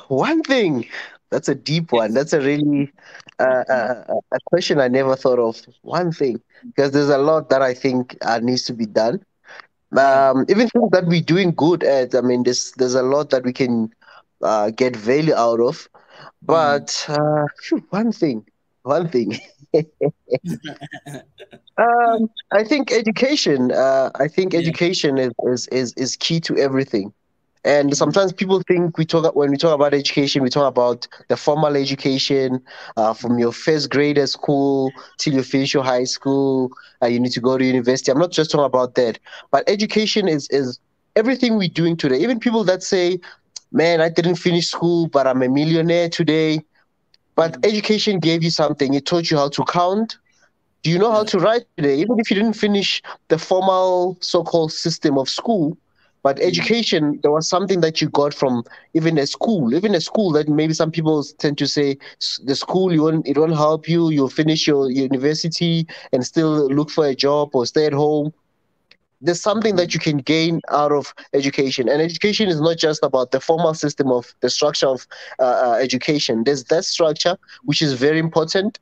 One thing. That's a deep one. That's a really a question I never thought of. One thing, because there's a lot that I think needs to be done. Even things that we're doing good at. I mean, there's a lot that we can get value out of. But one thing. I think education. I think education is key to everything. And sometimes people think when we talk about education, we talk about the formal education from your first grade at school till you finish your high school. You need to go to university. I'm not just talking about that, but education is everything we're doing today. Even people that say, "Man, I didn't finish school, but I'm a millionaire today." But education gave you something. It taught you how to count. Do you know how to write today? Even if you didn't finish the formal so-called system of school. But education, there was something that you got from even a school that maybe some people tend to say the school, it won't help you. You'll finish your university and still look for a job or stay at home. there's something that you can gain out of education. And education is not just about the formal system of the structure of education. There's that structure, which is very important.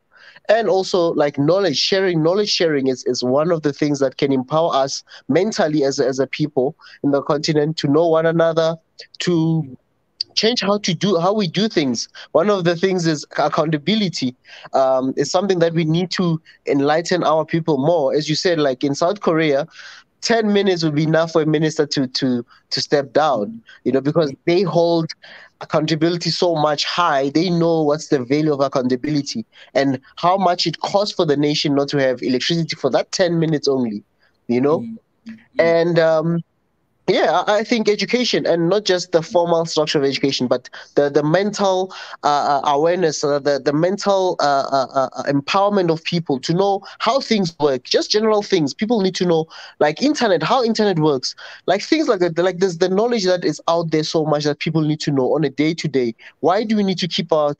And also like knowledge sharing is one of the things that can empower us mentally as a people in the continent to know one another, to change how we do things. One of the things is accountability. Is something that we need to enlighten our people more. As you said, like in South Korea, 10 minutes would be enough for a minister to step down, because they hold accountability so much high. They know what's the value of accountability and how much it costs for the nation not to have electricity for that 10 minutes only, and yeah, I think education, and not just the formal structure of education, but the mental awareness, the mental empowerment of people to know how things work, just general things. People need to know, like how internet works, like things like that. Like there's the knowledge that is out there so much that people need to know on a day-to-day. Why do we need to keep our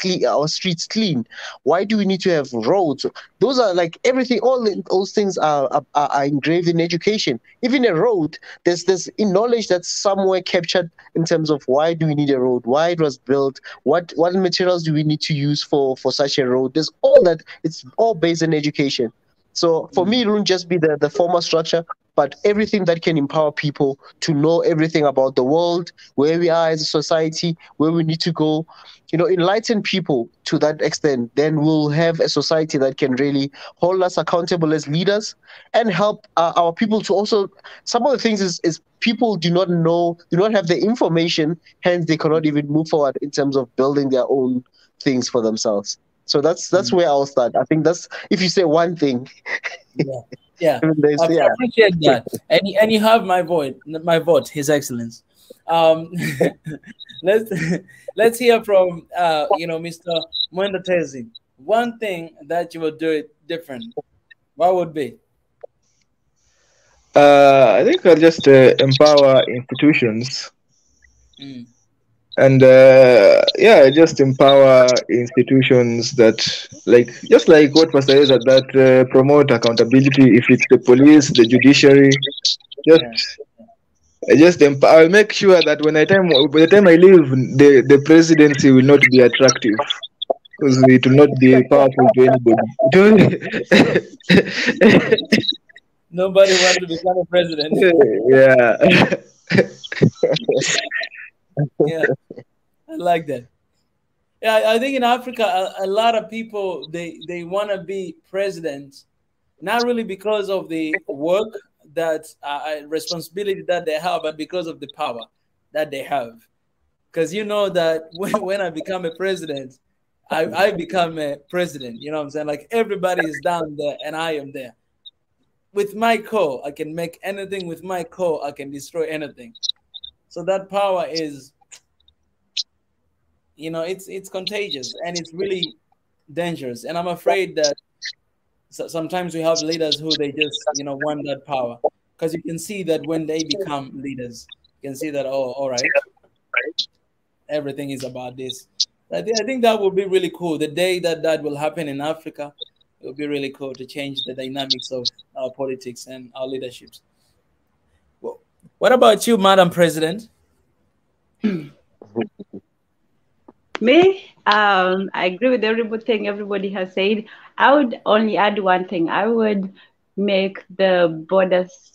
streets clean? Why do we need to have roads? Those are like everything. All those things are engraved in education. Even a road, there's knowledge that's somewhere captured in terms of why do we need a road, why it was built, what materials do we need to use for such a road. There's all that. It's all based in education. So for me, it won't just be the formal structure, but everything that can empower people to know everything about the world, where we are as a society, where we need to go, enlighten people to that extent. Then we'll have a society that can really hold us accountable as leaders and help our people to also. Some of the things is people do not have the information, hence they cannot even move forward in terms of building their own things for themselves. So that's where I'll start. I think that's, if you say one thing.
Yeah. I appreciate that. And you have my vote, His Excellence. Let's hear from Mr. Mwenda. One thing that you would do it different, what would be?
I think I'll just empower institutions. And just empower institutions that, just like what Pastor is at that, promote accountability. If it's the police, the judiciary, I'll make sure that by the time I leave, the presidency will not be attractive, because it will not be powerful to anybody.
Nobody wants to become a president.
Yeah.
Yeah, I like that. Yeah, I think in Africa, a lot of people, they want to be presidents, not really because of the work that responsibility that they have, but because of the power that they have. Because that when I become a president, I become a president. You know what I'm saying? Like everybody is down there and I am there. With my core, I can make anything. With my core, I can destroy anything. So that power is, it's contagious and it's really dangerous. And I'm afraid that sometimes we have leaders who they just, want that power. Because you can see that when they become leaders, you can see that, oh, all right, everything is about this. I think that will be really cool. The day that will happen in Africa, it will be really cool to change the dynamics of our politics and our leaderships. What about you, Madam President?
Me, I agree with everything everybody has said. I would only add one thing. I would make the borders,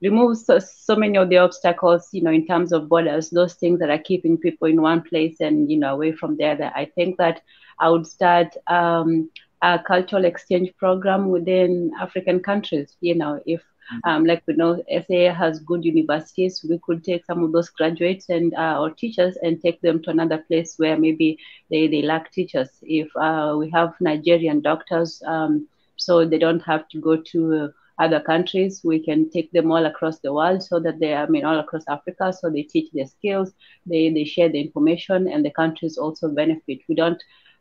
remove so many of the obstacles, in terms of borders, those things that are keeping people in one place and, away from the other. I think that I would start a cultural exchange program within African countries. If like we know, SA has good universities, we could take some of those graduates and or teachers and take them to another place where maybe they lack teachers. If we have Nigerian doctors, so they don't have to go to other countries, we can take them all across the world so that they, all across Africa, so they teach their skills, they share the information, and the countries also benefit.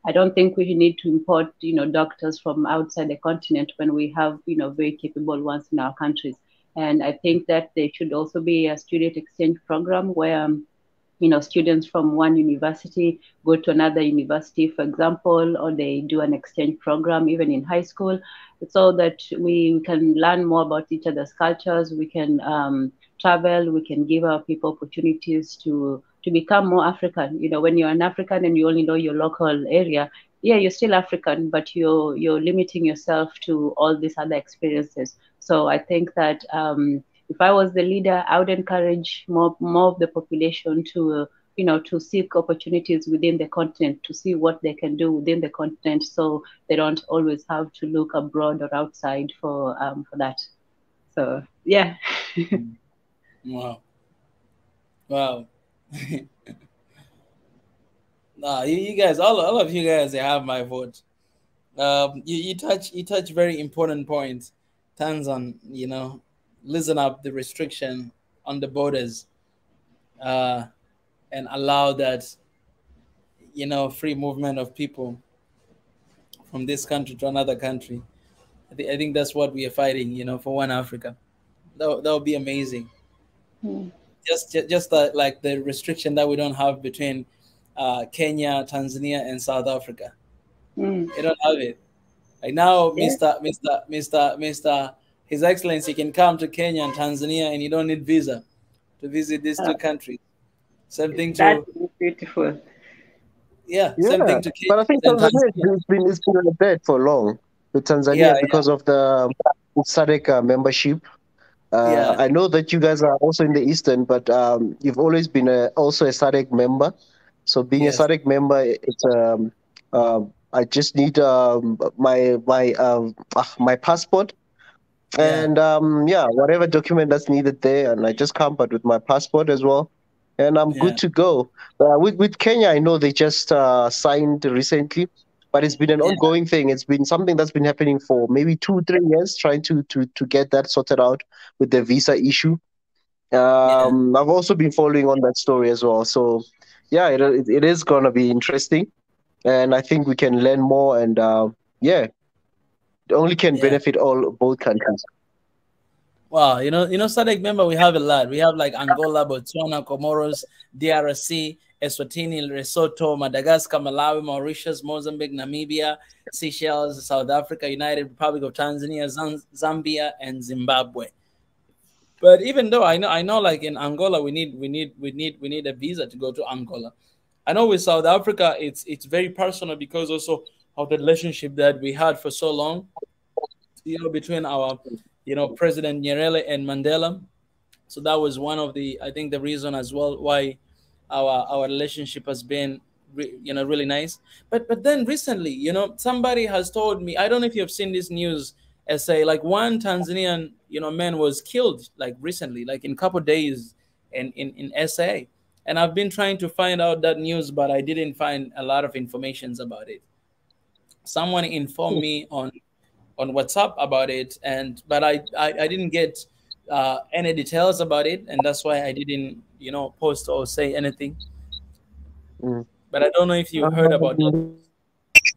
I don't think we need to import, doctors from outside the continent when we have, very capable ones in our countries. And I think that there should also be a student exchange program where students from one university go to another university, for example, or they do an exchange program, even in high school, so that we can learn more about each other's cultures. We can travel. We can give our people opportunities to become more African. When you're an African and you only know your local area, yeah, you're still African, but you're limiting yourself to all these other experiences. So I think that if I was the leader, I would encourage more of the population to to seek opportunities within the continent, to see what they can do within the continent, so they don't always have to look abroad or outside for that. So yeah.
Wow. Wow. Nah, you guys, all of you guys, they have my vote. You touch very important points. Tanzan, listen up the restriction on the borders, and allow that, free movement of people from this country to another country. I think that's what we are fighting, for one Africa. That would be amazing. Just like the restriction that we don't have between Kenya, Tanzania, and South Africa. You don't have it. Like now, Mr. His Excellency can come to Kenya and Tanzania, and you don't need visa to visit these two countries. Same thing to.
That's beautiful.
Yeah, same thing to Kenya.
But I think Tanzania it's been a bed for long with Tanzania because of the SADC membership. I know that you guys are also in the Eastern, but you've always been also a SADC member. So being a SADC member, it's I just need my passport and whatever document that's needed there, and I just come but with my passport as well, and I'm good to go. With Kenya, I know they just signed recently, but it's been an ongoing thing. It's been something that's been happening for maybe 2-3 years, trying to get that sorted out with the visa issue. I've also been following on that story as well. So yeah, it is gonna be interesting, and I think we can learn more, and it only can benefit both countries.
Wow, SADC member, we have a lot. We have like Angola, Botswana, Comoros, DRC, Eswatini, Lesotho, Madagascar, Malawi, Mauritius, Mozambique, Namibia, Seychelles, South Africa, United Republic of Tanzania, Zambia, and Zimbabwe. But even though I know, like in Angola, we need a visa to go to Angola. I know with South Africa, it's very personal because also of the relationship that we had for so long, between our, President Nyerere and Mandela. So that was one of the, I think, the reason as well why our relationship has been, really nice. But then recently, somebody has told me, I don't know if you have seen this news, say like one Tanzanian, man was killed like recently, like in a couple of days in SA. And I've been trying to find out that news, but I didn't find a lot of information about it. Someone informed me on WhatsApp about it, but I didn't get any details about it, and that's why I didn't, post or say anything. But I don't know if you heard about that.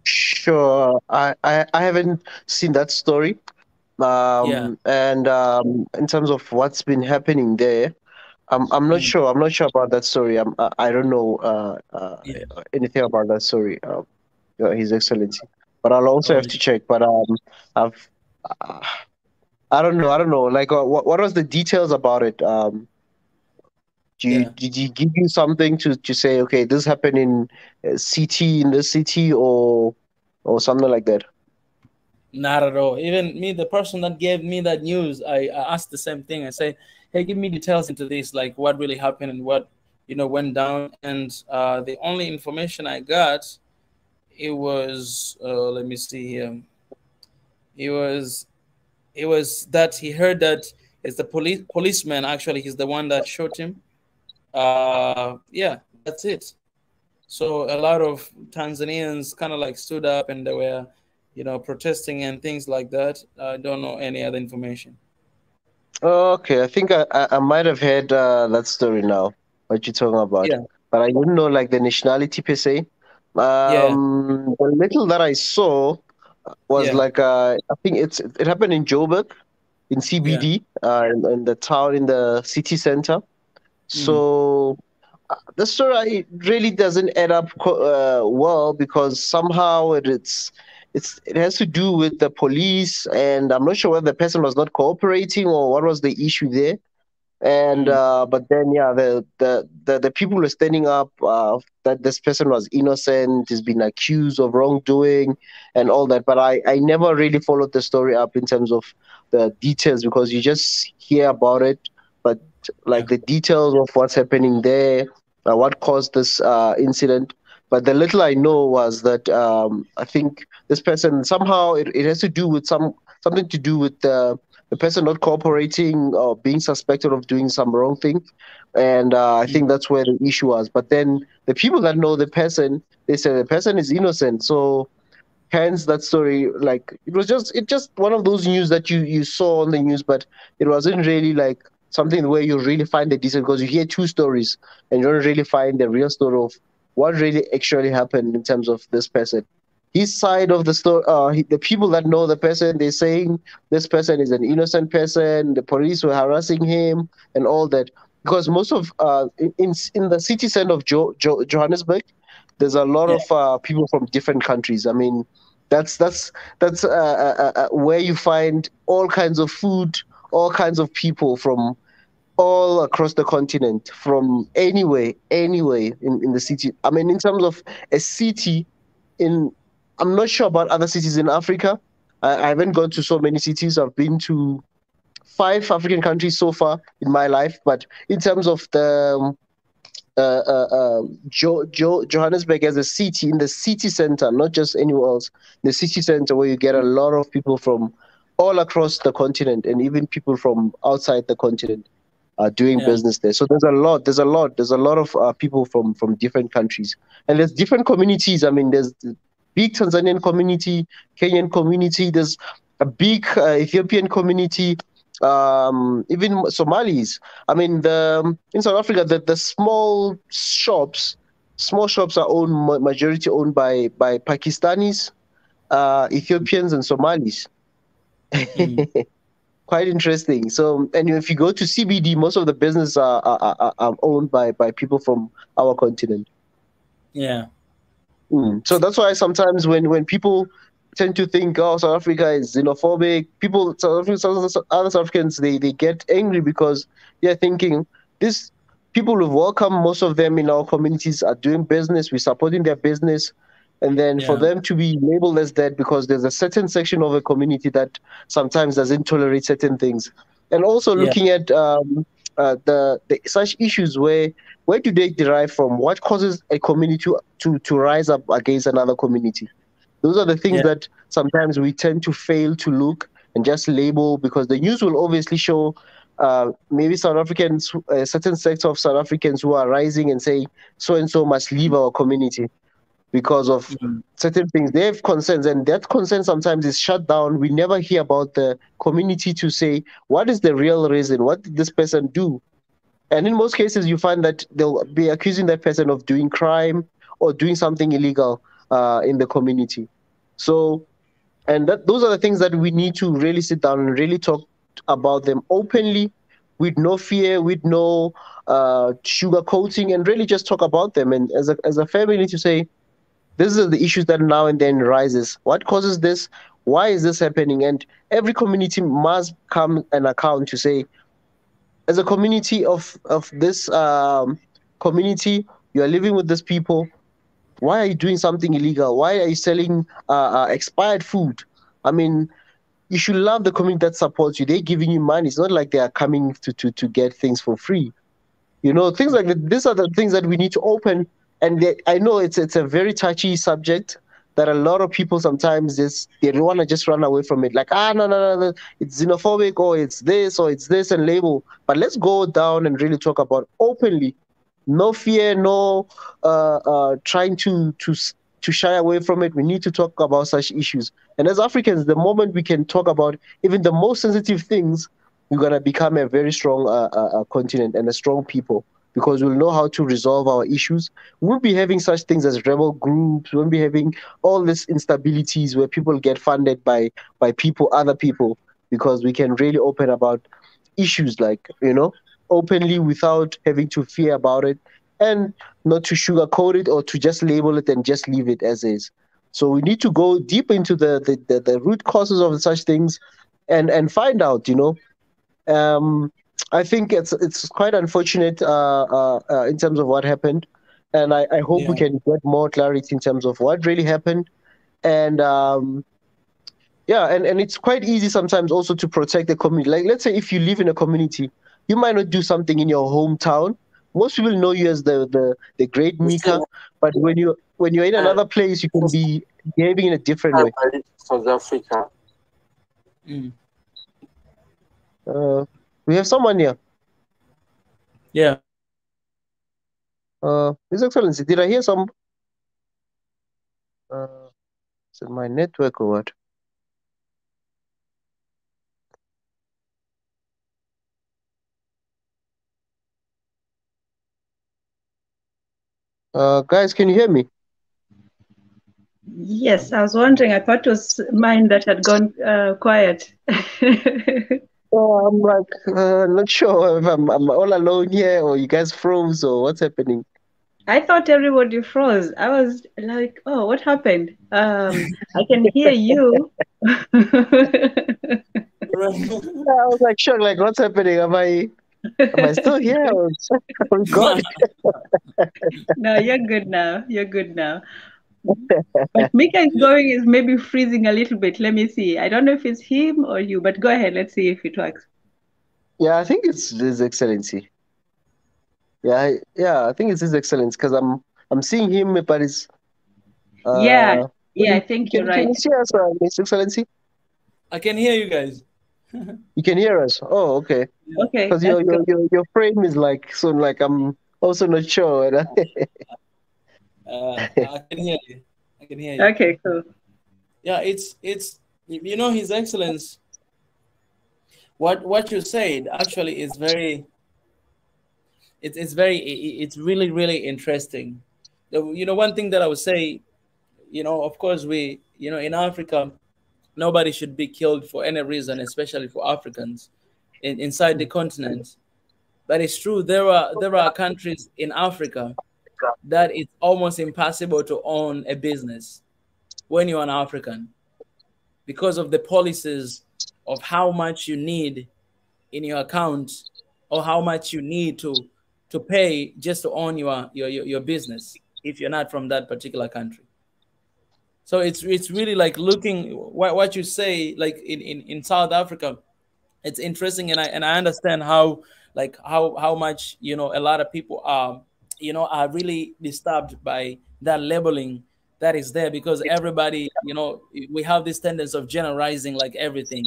Sure, I haven't seen that story. And in terms of what's been happening there, I'm not sure. I'm not sure about that story. I don't know anything about that story. His Excellency, but I'll also have to check. But I don't know. Like, what was the details about it? Did he give you something to say, okay, this happened in city, in this city, or something like that?
Not at all. Even me, the person that gave me that news, I asked the same thing. I said, hey, give me details into this, like what really happened and what, went down. And the only information I got, it was, let me see here. It was that he heard that it's the policeman, actually, he's the one that shot him. That's it. So a lot of Tanzanians kind of like stood up and they were, protesting and things like that. I don't know any other information.
Okay, I think I might have heard that story now, what you're talking about. Yeah. But I didn't know like the nationality per se. The little that I saw was like I think it happened in Joburg, in CBD, in the town, in the city center. So the story really doesn't add up well, because somehow it has to do with the police, and I'm not sure whether the person was not cooperating or what was the issue there. And but then, yeah, the people were standing up that this person was innocent, has been accused of wrongdoing and all that. But I never really followed the story up in terms of the details, because you just hear about it, but like the details of what's happening there, what caused this incident. But the little I know was that I think this person somehow it has to do with something to do with the person not cooperating or being suspected of doing some wrong thing. And I think that's where the issue was. But then the people that know the person, they say the person is innocent. So hence that story, like it just one of those news that you saw on the news, but it wasn't really like something where you really find the detail, because you hear two stories and you don't really find the real story of what really actually happened in terms of this person. His side of the story, the people that know the person, they're saying this person is an innocent person, the police were harassing him and all that. Because most of in the city center of Johannesburg, there's a lot of people from different countries. I mean, that's where you find all kinds of food, all kinds of people from all across the continent, from anywhere in the city. I mean, in terms of a city I'm not sure about other cities in Africa. I haven't gone to so many cities. I've been to 5 African countries so far in my life. But in terms of the Johannesburg as a city, in the city center, not just anywhere else, the city center, where you get a lot of people from all across the continent, and even people from outside the continent doing business there. So there's a lot of people from different countries, and there's different communities. I mean, there's big Tanzanian community, Kenyan community. There's a big Ethiopian community, even Somalis. I mean, in South Africa, the small shops are majority owned by Pakistanis, Ethiopians, and Somalis. Quite interesting. So, and if you go to CBD, most of the business are owned by people from our continent.
Yeah.
So that's why sometimes when people tend to think, oh, South Africa is xenophobic, other South Africans, they get angry, because they're thinking these people we've welcomed, most of them in our communities are doing business, we're supporting their business, and then for them to be labeled as that, because there's a certain section of a community that sometimes doesn't tolerate certain things. And also looking at the such issues, where do they derive from? What causes a community to rise up against another community? Those are the things that sometimes we tend to fail to look and just label, because the news will obviously show maybe South Africans, a certain sector of South Africans who are rising and saying so and so must leave our community because of certain things. They have concerns, and that concern sometimes is shut down. We never hear about the community to say, what is the real reason? What did this person do? And in most cases, you find that they'll be accusing that person of doing crime or doing something illegal in the community. So, and those are the things that we need to really sit down and really talk about them openly, with no fear, with no sugarcoating, and really just talk about them. And as a family, to say, this is the issues that now and then rises. What causes this? Why is this happening? And every community must come an account to say, as a community of this community, you are living with these people. Why are you doing something illegal? Why are you selling expired food? I mean, you should love the community that supports you. They're giving you money. It's not like they are coming to get things for free. Things like that. These are the things that we need to open. And I know it's a very touchy subject that a lot of people sometimes they don't want to just run away from it. Like, no, it's xenophobic, or it's this and label. But let's go down and really talk about openly. No fear, no trying to shy away from it. We need to talk about such issues. And as Africans, the moment we can talk about even the most sensitive things, we're going to become a very strong continent and a strong people, because we'll know how to resolve our issues. We won't be having such things as rebel groups. We won't be having all these instabilities where people get funded by other people, because we can really open about issues like, openly, without having to fear about it, and not to sugarcoat it or to just label it and just leave it as is. So we need to go deep into the root causes of such things and find out, I think it's quite unfortunate in terms of what happened, and I hope we can get more clarity in terms of what really happened, and and it's quite easy sometimes also to protect the community. Like, let's say if you live in a community, you might not do something in your hometown. Most people know you as the great Mika, but when you're in another place, you can be behaving in a different way.
South Africa.
We have someone here.
Yeah.
His Excellency, did I hear some? Is it my network or what? Guys, can you hear me?
Yes, I was wondering. I thought it was mine that had gone quiet.
I'm like, not sure if I'm all alone here or you guys froze or what's happening.
I thought everybody froze. I was like, oh, what happened? I can hear you.
I was like, sure, like, what's happening? Am I still here? Oh God.
No, you're good now. You're good now. But Mika is maybe freezing a little bit. Let me see. I don't know if it's him or you, but go ahead. Let's see if it works.
Yeah, I think it's His Excellency. Yeah, I think it's His Excellency because I'm seeing him, but it's
yeah, I think you're right.
Can you see us, His Excellency?
I can hear you guys.
You can hear us. Oh, okay.
Okay.
Because your frame is like, so like I'm also not sure.
I can hear you. I can hear you.
Okay, cool.
Yeah, it's His Excellence. What you said actually is very. It's really, really interesting. One thing that I would say, of course we, in Africa, nobody should be killed for any reason, especially for Africans inside the continent. But it's true, there are countries in Africa that it's almost impossible to own a business when you're an African because of the policies of how much you need in your account or how much you need to pay just to own your business if you're not from that particular country. So it's really like looking what you say, like in South Africa, it's interesting, and I understand how much a lot of people are really disturbed by that labeling that is there, because everybody, we have this tendency of generalizing like everything.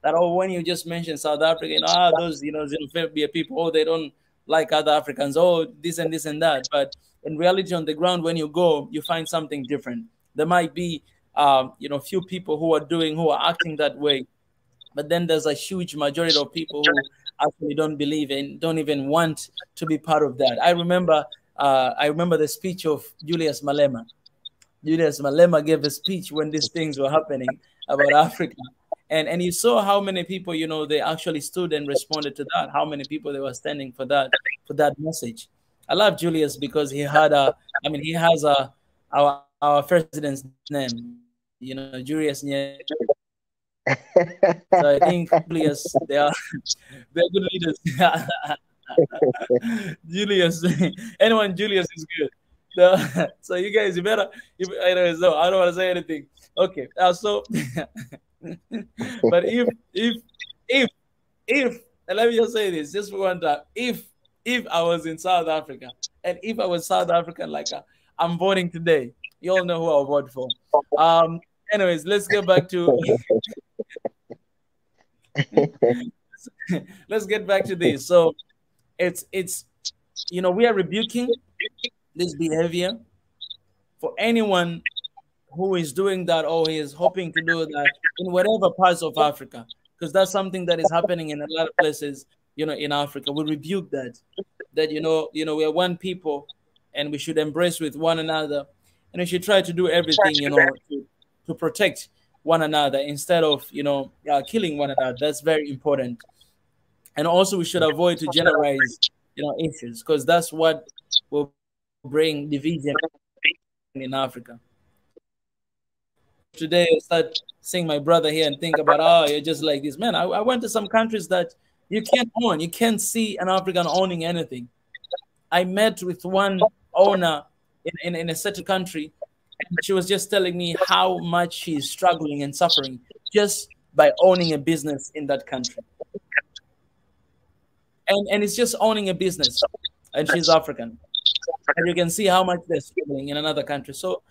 That when you just mention South Africa, those xenophobia people, they don't like other Africans, this and this and that. But in reality, on the ground, when you go, you find something different. There might be few people who are acting that way, but then there's a huge majority of people who actually don't believe and don't even want to be part of that. I remember the speech of Julius Malema. Julius Malema gave a speech when these things were happening about Africa. And you saw how many people, they actually stood and responded to that, how many people they were standing for that message. I love Julius because he has our president's name, Julius Nyerere. So I think Julius, they're good leaders. Julius, anyone Julius is good. So you guys, I don't want to say anything. Okay, so but if let me just say this just for one time, if I was in South Africa and if I was South African, like I'm voting today, you all know who I'll vote for. Anyways, let's get back to let's get back to this. So it's we are rebuking this behavior for anyone who is doing that or is hoping to do that in whatever parts of Africa, because that's something that is happening in a lot of places, in Africa. We rebuke that we are one people and we should embrace with one another, and we should try to do everything, to protect one another instead of, killing one another. That's very important. And also we should avoid to generalize, issues, because that's what will bring division in Africa. Today, I start seeing my brother here and think about, oh, you're just like this. Man, I went to some countries that you can't own. You can't see an African owning anything. I met with one owner in a certain country, and she was just telling me how much she's struggling and suffering just by owning a business in that country. And it's just owning a business, and she's African. And you can see how much they're struggling in another country. So,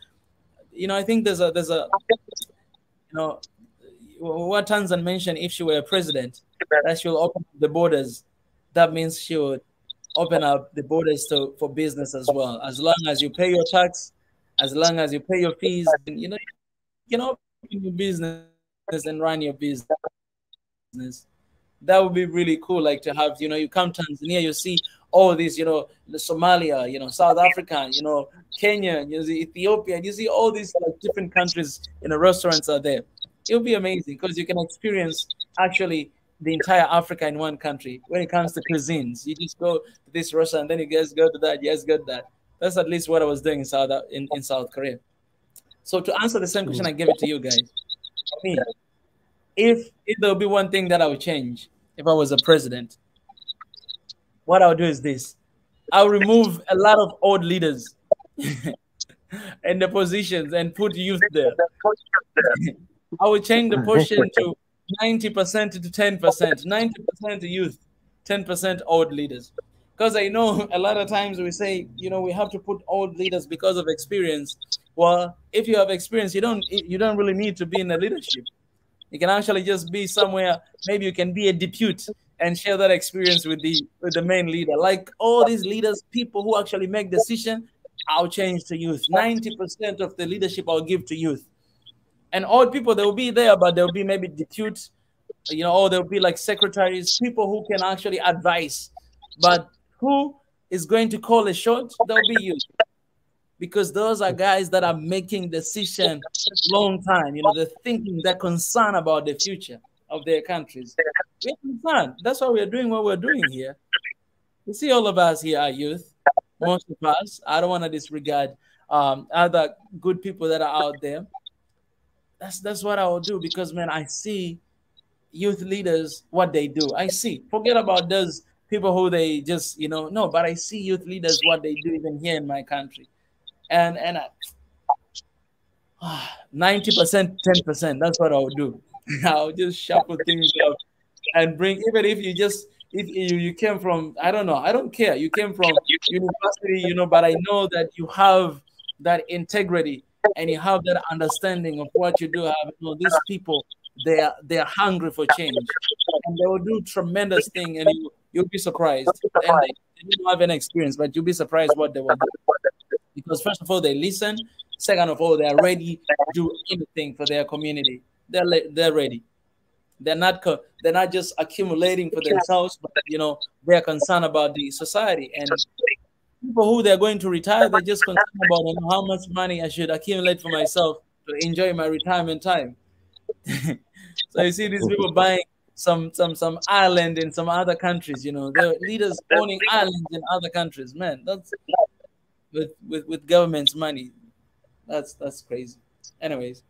I think there's a what Tanzan mentioned, if she were a president, that she'll open up the borders. That means she would open up the borders for business as well. As long as you pay your tax, as long as you pay your fees, you can open your business and run your business. That would be really cool. Like to have, you come to Tanzania, you see all these, the Somalia, South Africa, Kenya, you see Ethiopia, you see all these like different countries, restaurants are there. It'll be amazing because you can experience actually the entire Africa in one country. When it comes to cuisines, you just go to this restaurant, then you guys go to that, yes, go to that. That's at least what I was doing in South Korea. So to answer the same question, I give it to you guys. For me, if there would be one thing that I would change if I was a president, what I would do is this. I'll remove a lot of old leaders in the positions and put youth there. I would change the portion to 90% to 10%, 90% youth, 10% old leaders. Because I know a lot of times we say, we have to put old leaders because of experience. Well, if you have experience, you don't really need to be in the leadership. You can actually just be somewhere. Maybe you can be a deputy and share that experience with the main leader. Like all these leaders, people who actually make decisions, I'll change to youth. 90% of the leadership I'll give to youth. And old people, they will be there, but they'll be maybe deputies, or they'll be like secretaries, people who can actually advise. But who is going to call a shot? They'll be youth. Because those are guys that are making decisions long time. They're thinking, they're concerned about the future of their countries. We're concerned. That's why we're doing what we're doing here. You see, all of us here are youth. Most of us. I don't want to disregard other good people that are out there. That's what I will do because, man, I see youth leaders, what they do. I see. Forget about those people who they just, no, but I see youth leaders, what they do even here in my country. And 90%, 10%, that's what I'll do. I'll just shuffle things up and bring, even if you came from, I don't know, I don't care. You came from university, but I know that you have that integrity and you have that understanding of what you do have. These people, they're hungry for change. And they will do tremendous things and you'll be surprised. And they don't have any experience, but you'll be surprised what they will do. Because first of all, they listen. Second of all, they are ready to do anything for their community. They're ready. They're not just accumulating for themselves, but they're concerned about the society. And people who they're going to retire, they're just concerned about how much money I should accumulate for myself to enjoy my retirement time. So you see these people buying some island in some other countries. They're leaders owning islands in other countries. Man, that's with government's money. That's crazy. Anyways.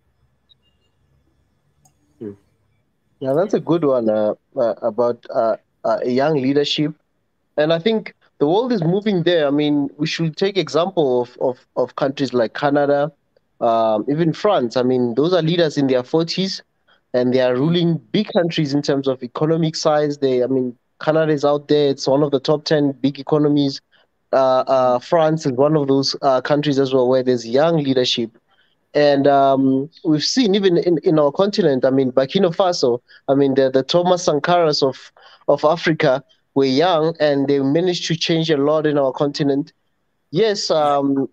Yeah, that's a good one about young leadership. And I think the world is moving there. I mean, we should take example of countries like Canada, even France. I mean, those are leaders in their 40s, and they are ruling big countries in terms of economic size. Canada is out there. It's one of the top 10 big economies. France is one of those countries as well where there's young leadership. And we've seen even in our continent, Burkina Faso, the Thomas Sankaras of Africa were young and they managed to change a lot in our continent. Yes, others,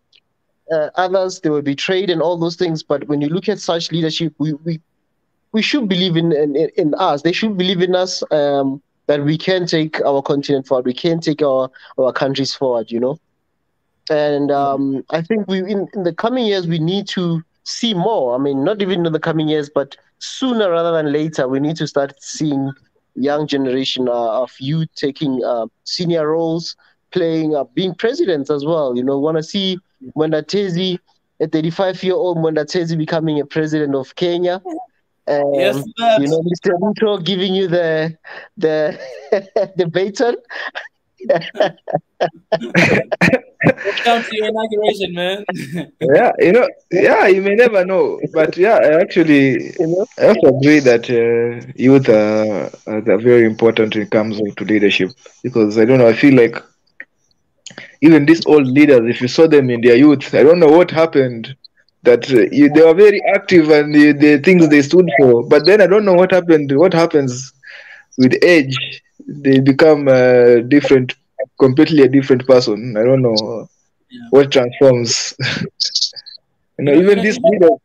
they were betrayed and all those things. But when you look at such leadership, we should believe in us. They should believe in us that we can take our continent forward. We can take our countries forward, And I think in the coming years, we need to see more. Not even in the coming years, but sooner rather than later, we need to start seeing young generation of youth taking senior roles, playing being president as well. You know, want to see Mwendatezi, a 35-year-old Mwendatezi becoming a president of Kenya.
Yes,
you know, Mr. Ruto giving you the the baton.
Welcome to your inauguration, man.
Yeah, you know, yeah, you may never know, but yeah, I actually I also agree that youth are very important when it comes to leadership, because I don't know, I feel like even these old leaders, if you saw them in their youth, I don't know what happened. That they were very active and the things they stood for, but then I don't know what happened. What happens with age? They become different, completely a different person. I don't know what transforms. Even these leaders,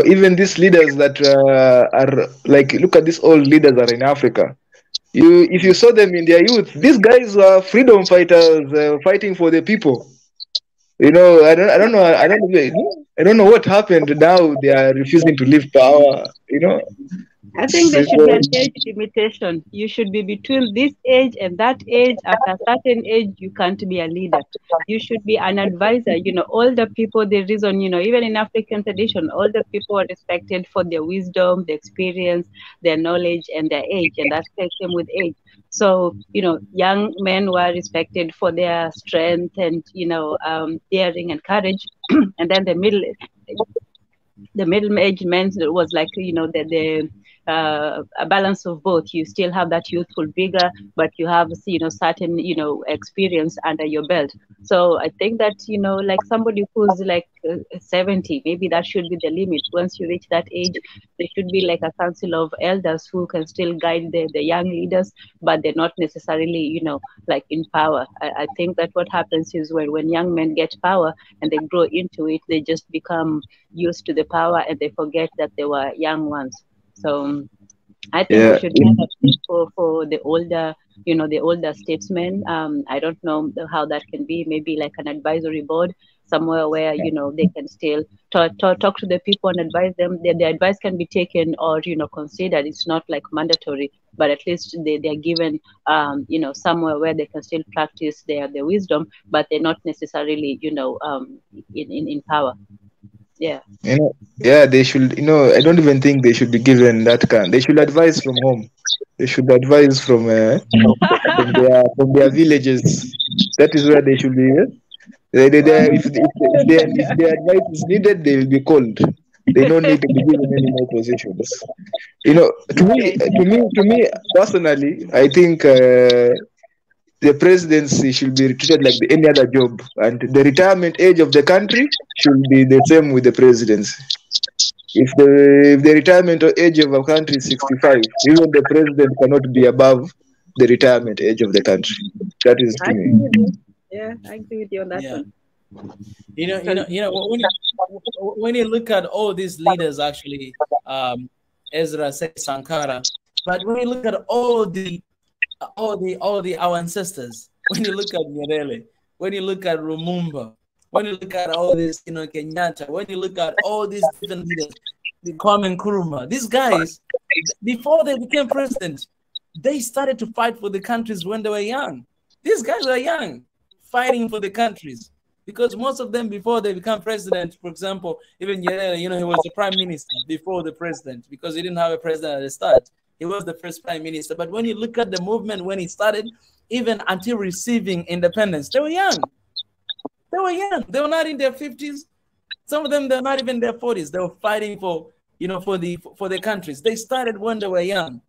even these leaders that are like, look at these old leaders that are in Africa. If you saw them in their youth, these guys were freedom fighters fighting for the people. You know, I don't know what happened. Now they are refusing to leave power. You know,
I think there should be an age limitation. You should be between this age and that age. After a certain age, you can't be a leader. You should be an advisor. You know, older people, the reason, you know, even in African tradition, older people are respected for their wisdom, their experience, their knowledge, and their age. And that came with age. So, you know, young men were respected for their strength and, you know, daring and courage. And then the middle-aged men was like, you know, a balance of both. You still have that youthful vigor, but you have, you know, certain, you know, experience under your belt. So I think that, you know, like somebody who's like 70, maybe that should be the limit. Once you reach that age, there should be like a council of elders who can still guide the young leaders, but they're not necessarily, you know, like in power. I think that what happens is when young men get power and they grow into it, they just become used to the power and they forget that they were young ones. So I think we should have a place for the older, you know, the older statesmen. I don't know how that can be. Maybe like an advisory board somewhere where, you know, they can still talk to the people and advise them. The advice can be taken or, you know, considered. It's not like mandatory, but at least they're given, you know, somewhere where they can still practice their wisdom, but they're not necessarily, you know, in power. Yeah.
You know, yeah, they should, you know, I don't even think they should be given that kind. They should advise from home. They should advise from their villages. That is where they should be. If their advice is needed, they will be called. They don't need to be given any more positions. You know, to me personally, I think the presidency should be treated like any other job, and the retirement age of the country should be the same with the presidency. If the retirement age of a country is 65, even the president cannot be above the retirement age of the country. That is to me.
Yeah, I agree with you on that one.
You know, when you look at all these leaders, actually, Ezra said Sankara, but when you look at all our ancestors, when you look at Nyerere, when you look at Lumumba, when you look at all this, you know, Kenyatta, when you look at all these different leaders, the Kwame Nkrumah, these guys, before they became president, they started to fight for the countries when they were young. These guys were young, fighting for the countries, because most of them, before they become president, for example, even Nyerere, you know, he was the prime minister before the president, because he didn't have a president at the start. He was the first prime minister. But when you look at the movement, when he started, even until receiving independence, they were young. They were young. They were not in their 50s. Some of them, they're not even in their 40s. They were fighting for, you know, for the countries. They started when they were young,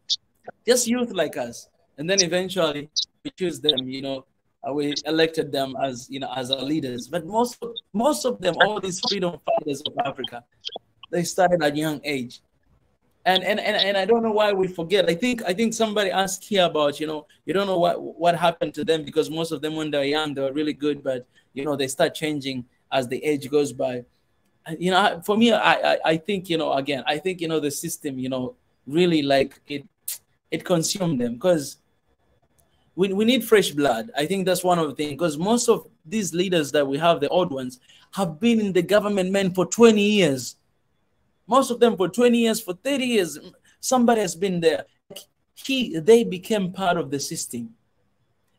just youth like us. And then eventually we choose them, you know, we elected them as, you know, as our leaders. But most of them, all these freedom fighters of Africa, they started at a young age. And I don't know why we forget. I think somebody asked here about, you know, you don't know what happened to them, because most of them when they're young, they were really good, but, you know, they start changing as the age goes by. You know, for me, I think, you know, again, I think, you know, the system, you know, really like it consumed them, because we need fresh blood. I think that's one of the things, because most of these leaders that we have, the old ones, have been in the government, man, for 20 years. Most of them for 20 years, for 30 years, somebody has been there. they became part of the system.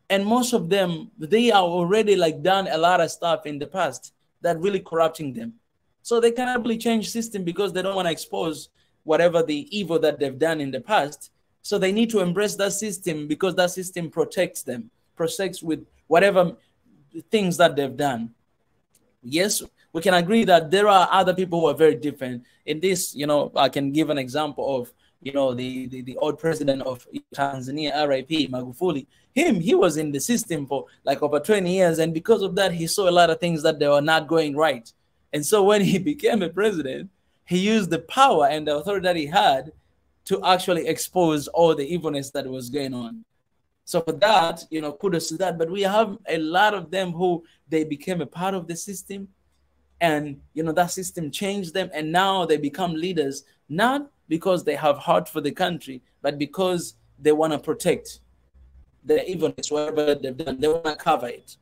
And most of them, they are already like done a lot of stuff in the past that really corrupting them. So they cannot really change system because they don't want to expose whatever the evil that they've done in the past. So they need to embrace that system because that system protects them, protects with whatever things that they've done. Yes, we can agree that there are other people who are very different. In this, you know, I can give an example of, you know, the old president of Tanzania, RIP, Magufuli. He was in the system for like over 20 years. And because of that, he saw a lot of things that they were not going right. And so when he became a president, he used the power and the authority that he had to actually expose all the evilness that was going on. So for that, you know, kudos to that. But we have a lot of them who they became a part of the system, and, you know, that system changed them. And now they become leaders, not because they have heart for the country, but because they want to protect the evilness, whatever they've done. They want to cover it,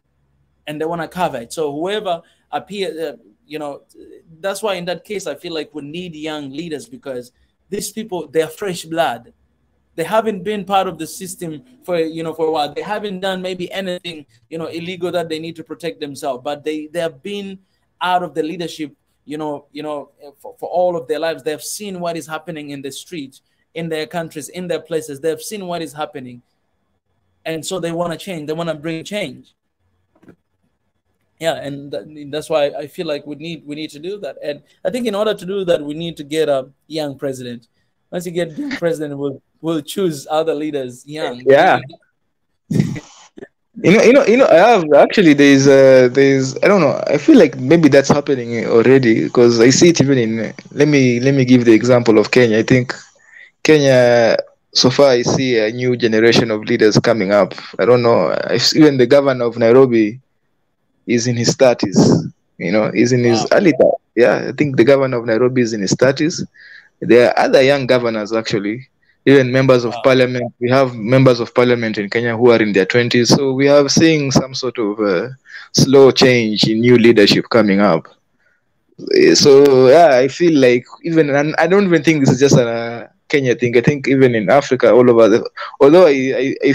and they want to cover it. So whoever appears, you know, that's why in that case, I feel like we need young leaders, because these people, they're fresh blood. They haven't been part of the system for, you know, for a while. They haven't done maybe anything, you know, illegal that they need to protect themselves, but they have been out of the leadership, for all of their lives. They've seen what is happening in the street, in their countries, in their places. They've seen what is happening. And so they want to change. They want to bring change. Yeah, and that's why I feel like we need to do that. And I think in order to do that, we need to get a young president. Once you get a young president, we'll choose other leaders young.
Yeah. You know. I have actually. There's I don't know. I feel like maybe that's happening already, because I see it even in. Let me give the example of Kenya. I think Kenya, so far, I see a new generation of leaders coming up. I don't know. Even the governor of Nairobi is in his 30s. You know, he's in his early 30s. Yeah, I think the governor of Nairobi is in his 30s. There are other young governors, actually, even members of parliament. We have members of parliament in Kenya who are in their 20s. So we are seeing some sort of slow change in new leadership coming up. So yeah, I feel like and I don't even think this is just a Kenya thing. I think even in Africa, all over although I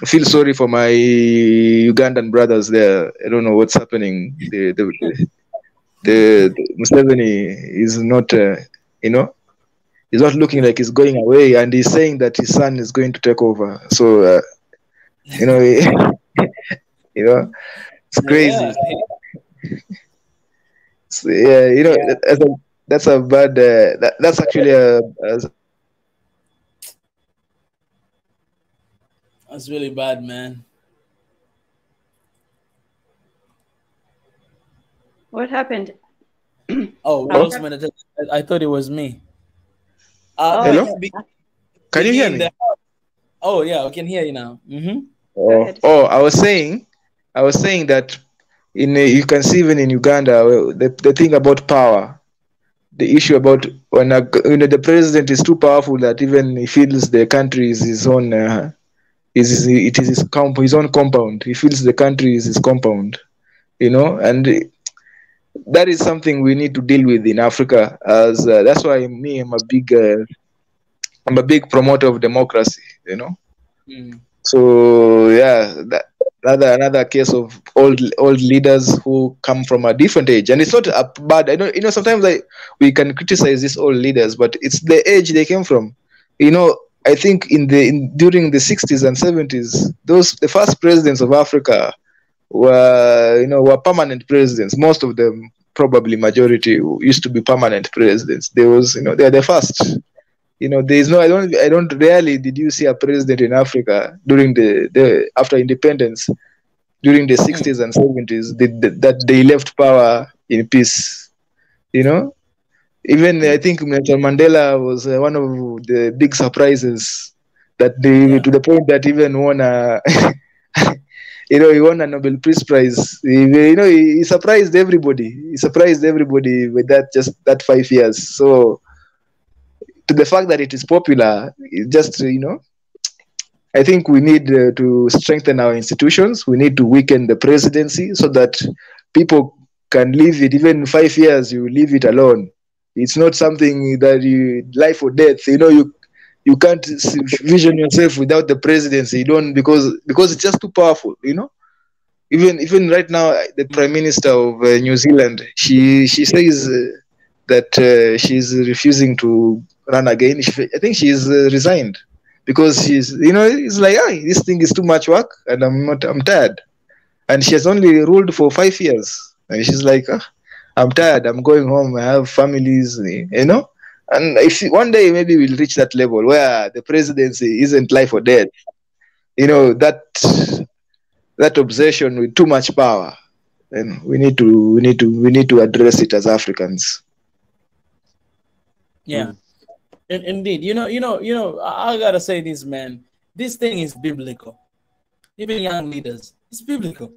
feel sorry for my Ugandan brothers there. I don't know what's happening. The Museveni is not, he's not looking like he's going away, and he's saying that his son is going to take over. So, it's crazy. So, yeah, that's a bad. That's actually
that's really bad, man.
What happened?
I thought it was me.
Hello? Can you hear me?
Oh yeah, I can hear you now. Mm-hmm.
I was saying that you can see even in Uganda the thing about power, the issue about when the president is too powerful that even he feels the country is his own. It is his own compound. He feels the country is his compound, and that is something we need to deal with in Africa. As that's why I'm a big promoter of democracy. So yeah, another case of old leaders who come from a different age, and it's not a bad. I don't. Sometimes we can criticize these old leaders, but it's the age they came from. I think during the 60s and 70s, the first presidents of Africa were permanent presidents. Most of them, probably majority, used to be permanent presidents. They're the first. I don't rarely did you see a president in Africa during the after independence, during the 60s and 70s that they left power in peace. Even I think Nelson Mandela was one of the big surprises that to the point that even won a he won a Nobel Peace Prize. He surprised everybody. He surprised everybody with that 5 years. So to the fact that it is popular, it just I think we need to strengthen our institutions. We need to weaken the presidency so that people can leave it. Even 5 years, you leave it alone. It's not something that life or death. you can't vision yourself without the presidency. You don't, because it's just too powerful, you know. Even right now, the Prime Minister of New Zealand, she says that she's refusing to run again. I think she's resigned because she's, you know, it's like, this thing is too much work, and I'm tired. And she has only ruled for 5 years, and she's like, I'm tired. I'm going home. I have families, you know. And if one day maybe we'll reach that level where the presidency isn't life or death, you know, that obsession with too much power, and we need to address it as Africans.
Yeah, indeed. You know. I gotta say this, man. This thing is biblical. Even young leaders, it's biblical.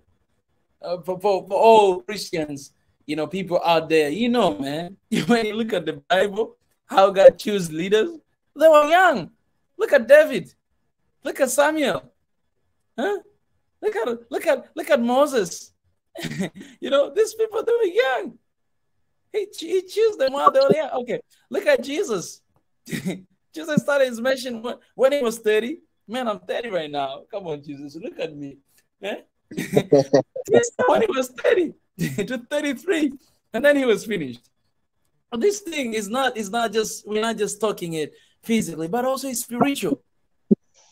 For all Christians, you know, people out there, you know, man. When you look at the Bible, how God chose leaders, they were young. Look at David. Look at Samuel. Huh? Look at Moses. You know, these people, they were young. He chose them while they were young. Okay, look at Jesus. Jesus started his mission when he was 30. Man, I'm 30 right now. Come on, Jesus, look at me. Eh? When he was 30 to 33, and then he was finished. But this thing is not just, we're not just talking it physically, but also it's spiritual.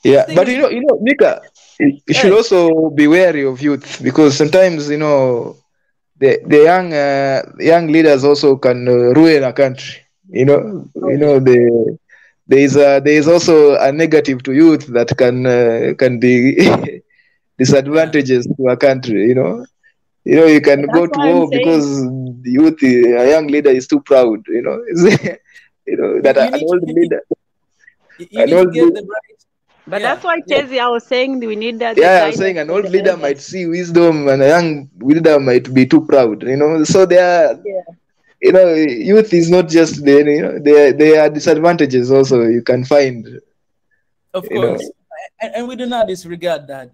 Yeah, but you know, Mika, you should also be wary of youth, because sometimes, you know, the young leaders also can ruin a country. You know, there is also a negative to youth that can be disadvantages to a country. You know, you can go to war because the youth, a young leader is too proud. You know, you know that an old leader.
But that's why, Tezi, I was saying we need that.
Yeah, I was saying an old leader might see wisdom, and a young leader might be too proud. You know, so there are, you know, youth is not just there. You know, there are disadvantages also you can find.
Of course, and we do not disregard that.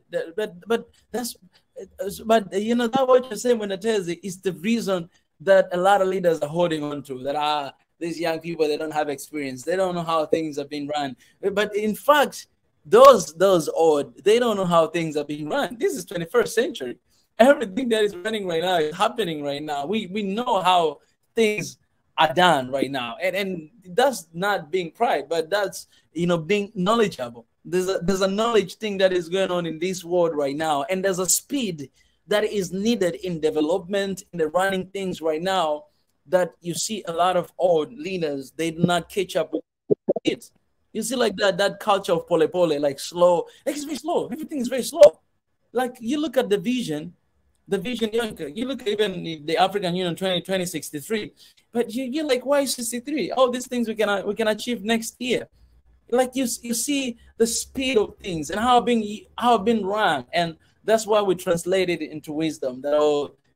But you know, that what you're saying when it is the reason that a lot of leaders are holding on to that. These young people, they don't have experience. They don't know how things have been run. But in fact, those old, they don't know how things are being run. This is 21st century. Everything that is running right now is happening right now. We know how things are done right now, and that's not being pride, but that's, you know, being knowledgeable. There's a knowledge thing that is going on in this world right now, and there's a speed that is needed in development, in the running things right now, that you see a lot of old leaders, they do not catch up with it. You see, like that culture of pole, like slow. Like, it's very slow. Everything is very slow. Like, you look at the vision, you look at even the African Union 2063, but you're like, why 63? All these things we can achieve next year. Like, you see the speed of things and how been run, and that's why we translate it into wisdom. That,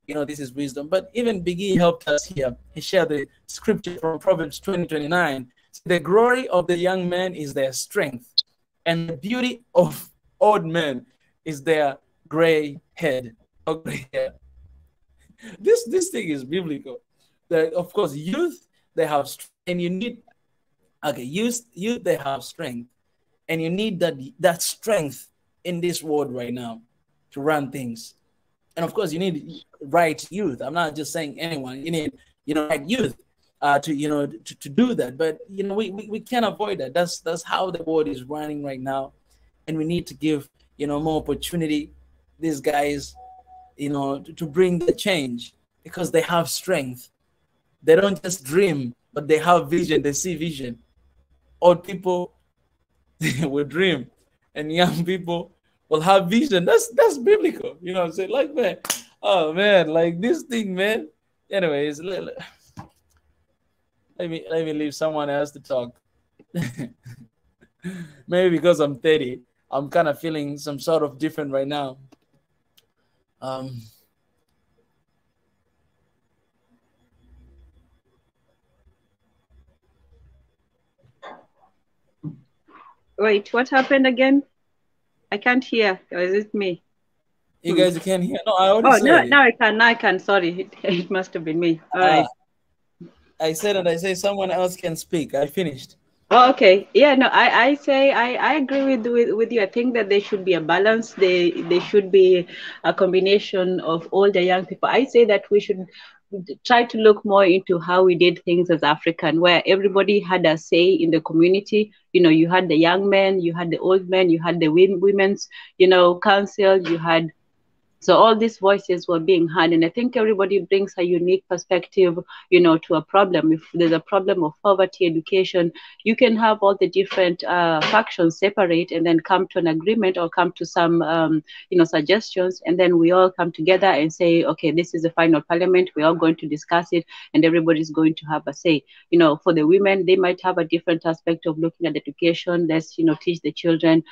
you know, this is wisdom. But even Biggie helped us here. He shared the scripture from Proverbs 20:29. The glory of the young man is their strength, and the beauty of old men is their gray head or gray hair. This thing is biblical. Of course, youth, they have strength, and you need, youth they have strength, and you need that strength in this world right now to run things. And of course, you need right youth. I'm not just saying anyone. You need, you know, right youth to do that. But, you know, we can't avoid that. That's how the world is running right now, and we need to give, you know, more opportunity these guys, you know, to bring the change, because they have strength. They don't just dream, but they have vision. They see vision. Old people will dream, and young people will have vision. That's biblical. You know what I'm saying? Like, man, oh man, like this thing, man. Anyways, let me leave someone else to talk. Maybe because I'm 30, I'm kind of feeling some sort of different right now.
Wait, what happened again? I can't hear. Or is it me?
You guys can't hear? No, I already said
now I can. Now I can. Sorry, it must have been me. All right.
I said someone else can speak. I finished.
Oh, okay. Yeah, no, I say I agree with you. I think that there should be a balance. They should be a combination of all the young people. I say that we should try to look more into how we did things as African, where everybody had a say in the community. You know, you had the young men, you had the old men, you had the women's, council, you had, so all these voices were being heard, and I think everybody brings a unique perspective, to a problem. If there's a problem of poverty, education, you can have all the different factions separate and then come to an agreement or come to some, suggestions, and then we all come together and say, okay, this is the final parliament. We're all going to discuss it, and everybody's going to have a say. For the women, they might have a different aspect of looking at education. Let's, teach the children,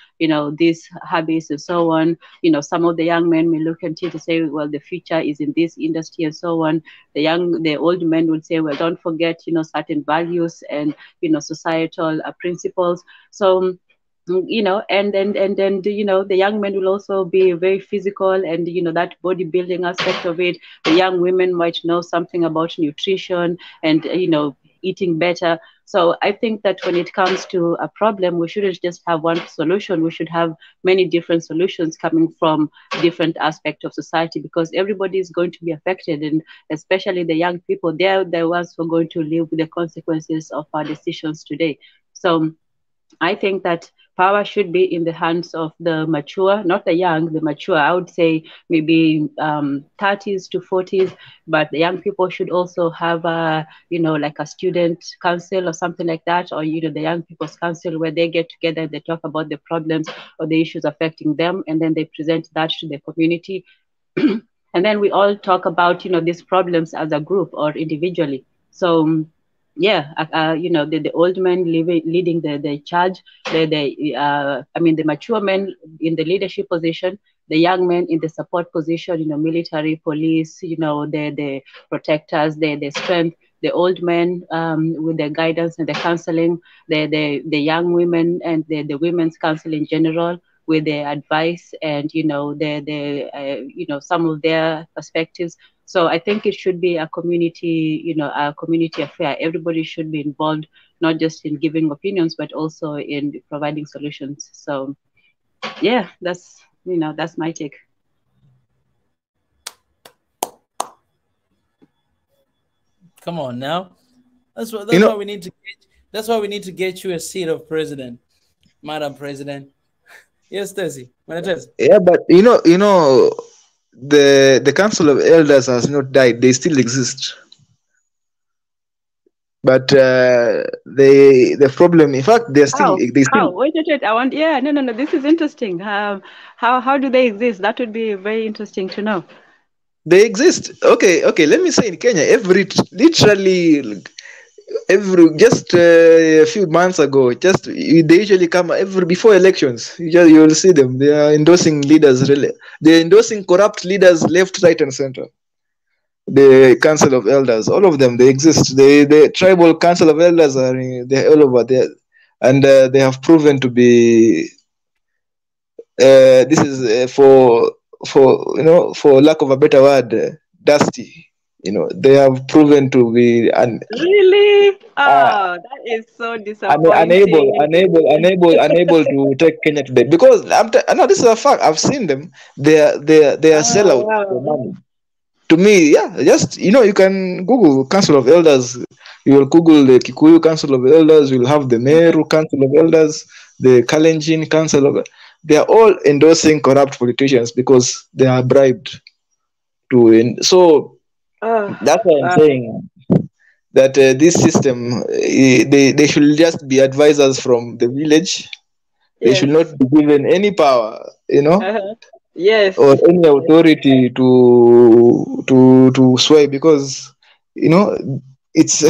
these habits and so on. Some of the young men may look at it to say, well, the future is in this industry and so on. The old men would say, well, don't forget, certain values and, societal principles. So, and then the young men will also be very physical, and that bodybuilding aspect of it. The young women might know something about nutrition and eating better. So I think that when it comes to a problem, we shouldn't just have one solution. We should have many different solutions coming from different aspects of society, because everybody is going to be affected, and especially the young people. They're the ones who are going to live with the consequences of our decisions today. So I think that power should be in the hands of the mature, not the young, the mature. I would say maybe 30s to 40s, but the young people should also have like a student council or something like that, or the young people's council, where they get together and they talk about the problems or the issues affecting them, and then they present that to the community. And then we all talk about these problems as a group or individually. So yeah, the old men leading the charge, the mature men in the leadership position, the young men in the support position, military, police, the protectors, the strength, the old men with the guidance and the counseling, the young women and the women's council in general with their advice and some of their perspectives. So I think it should be a community, a community affair. Everybody should be involved, not just in giving opinions, but also in providing solutions. So yeah, that's my take.
Come on now. That's why we need to get, that's why we need to get you a seat of president, Madam President. Yes, Stacy.
Yeah, but the Council of Elders has not died. They still exist. But the problem, in fact, they still.
Wait, I want. Yeah, no. This is interesting. How do they exist? That would be very interesting to know.
They exist. Okay. Let me say in Kenya, just a few months ago, they usually come before elections. You will see them. They are endorsing leaders. They're endorsing corrupt leaders, left, right, and center. The Council of Elders, all of them, they exist. The tribal Council of Elders they're all over there, and they have proven to be. This is for lack of a better word, dusty. They have proven to be
really. That is so disappointing.
Unable to take Kenya today, because no, this is a fact. I've seen them. They are sellouts for money. To me, yeah, just you can Google Council of Elders. You will Google the Kikuyu Council of Elders. You'll have the Meru Council of Elders, the Kalenjin Council of. They are all endorsing corrupt politicians because they are bribed to win. So that's why I'm saying that this system, they should just be advisors from the village. They should not be given any power,
Yes.
or any authority to sway, because it's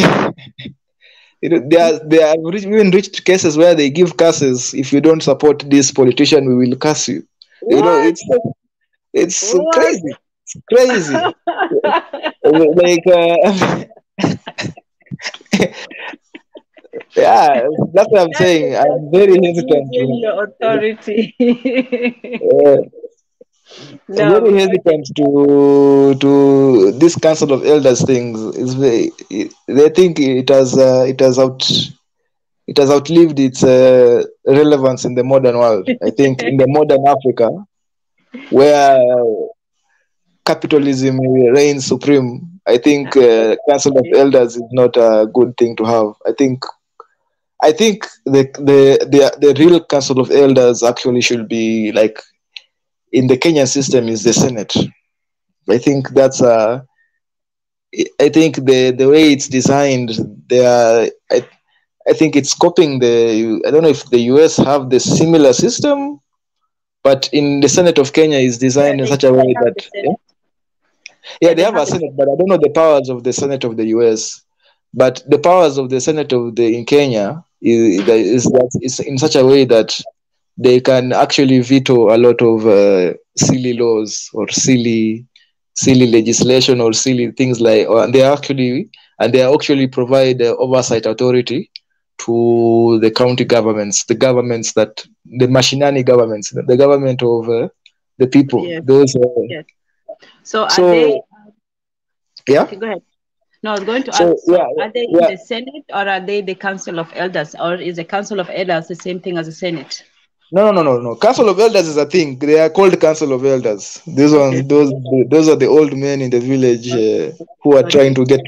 there are even reached cases where they give curses. If you don't support this politician, we will curse you.
What?
It's crazy. It's crazy. Yeah, that's what I'm saying. I'm very hesitant.
Your authority.
I'm very hesitant to this Council of Elders things. They think it has it has outlived its relevance in the modern world. I think in the modern Africa, where capitalism reigns supreme, I think Council of Elders is not a good thing to have. I think the real Council of Elders actually should be like in the Kenyan system is the Senate. I think that's I think the way it's designed, I think it's copying I don't know if the US have the similar system, but in the Senate of Kenya is designed in such a way that they have a Senate, but I don't know the powers of the Senate of the US. But the powers of the Senate in Kenya is in such a way that they can actually veto a lot of silly laws or silly legislation or silly things and they actually provide oversight authority to the county governments, the mashinani governments, the government of the people.
Yes.
Those.
Yes. So are they?
Yeah.
Okay, go ahead. No, I was going to ask. Are they in the Senate or are they the Council of Elders, or is the Council of Elders the same thing as the Senate?
No. Council of Elders is a thing. They are called Council of Elders. Those are the old men in the village who are trying to get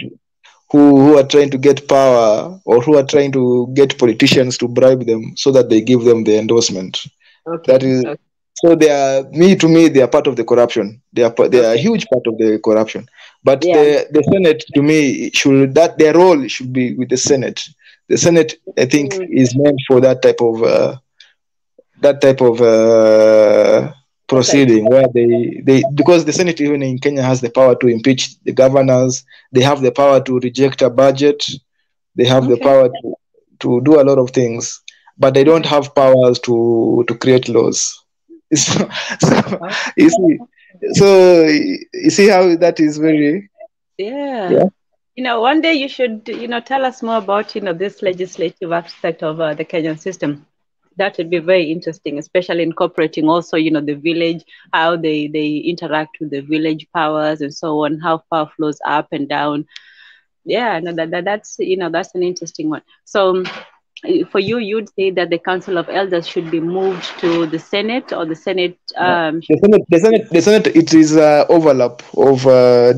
who are trying to get power, or who are trying to get politicians to bribe them so that they give them the endorsement.
Okay.
That is so they are they are part of the corruption. They are a huge part of the corruption. But the Senate, to me, their role should be with the Senate. The Senate, I think, is meant for that type of proceeding, where they because the Senate even in Kenya has the power to impeach the governors. They have the power to reject a budget. They have the power to do a lot of things, but they don't have powers to create laws. So you see how that is very
one day you should tell us more about this legislative aspect of the Kenyan system. That would be very interesting, especially incorporating also the village, how they interact with the village powers and so on, how power flows up and down. That's that's an interesting one. So for you, you'd say that the Council of Elders should be moved to the Senate, or the Senate?
The Senate, it is overlap of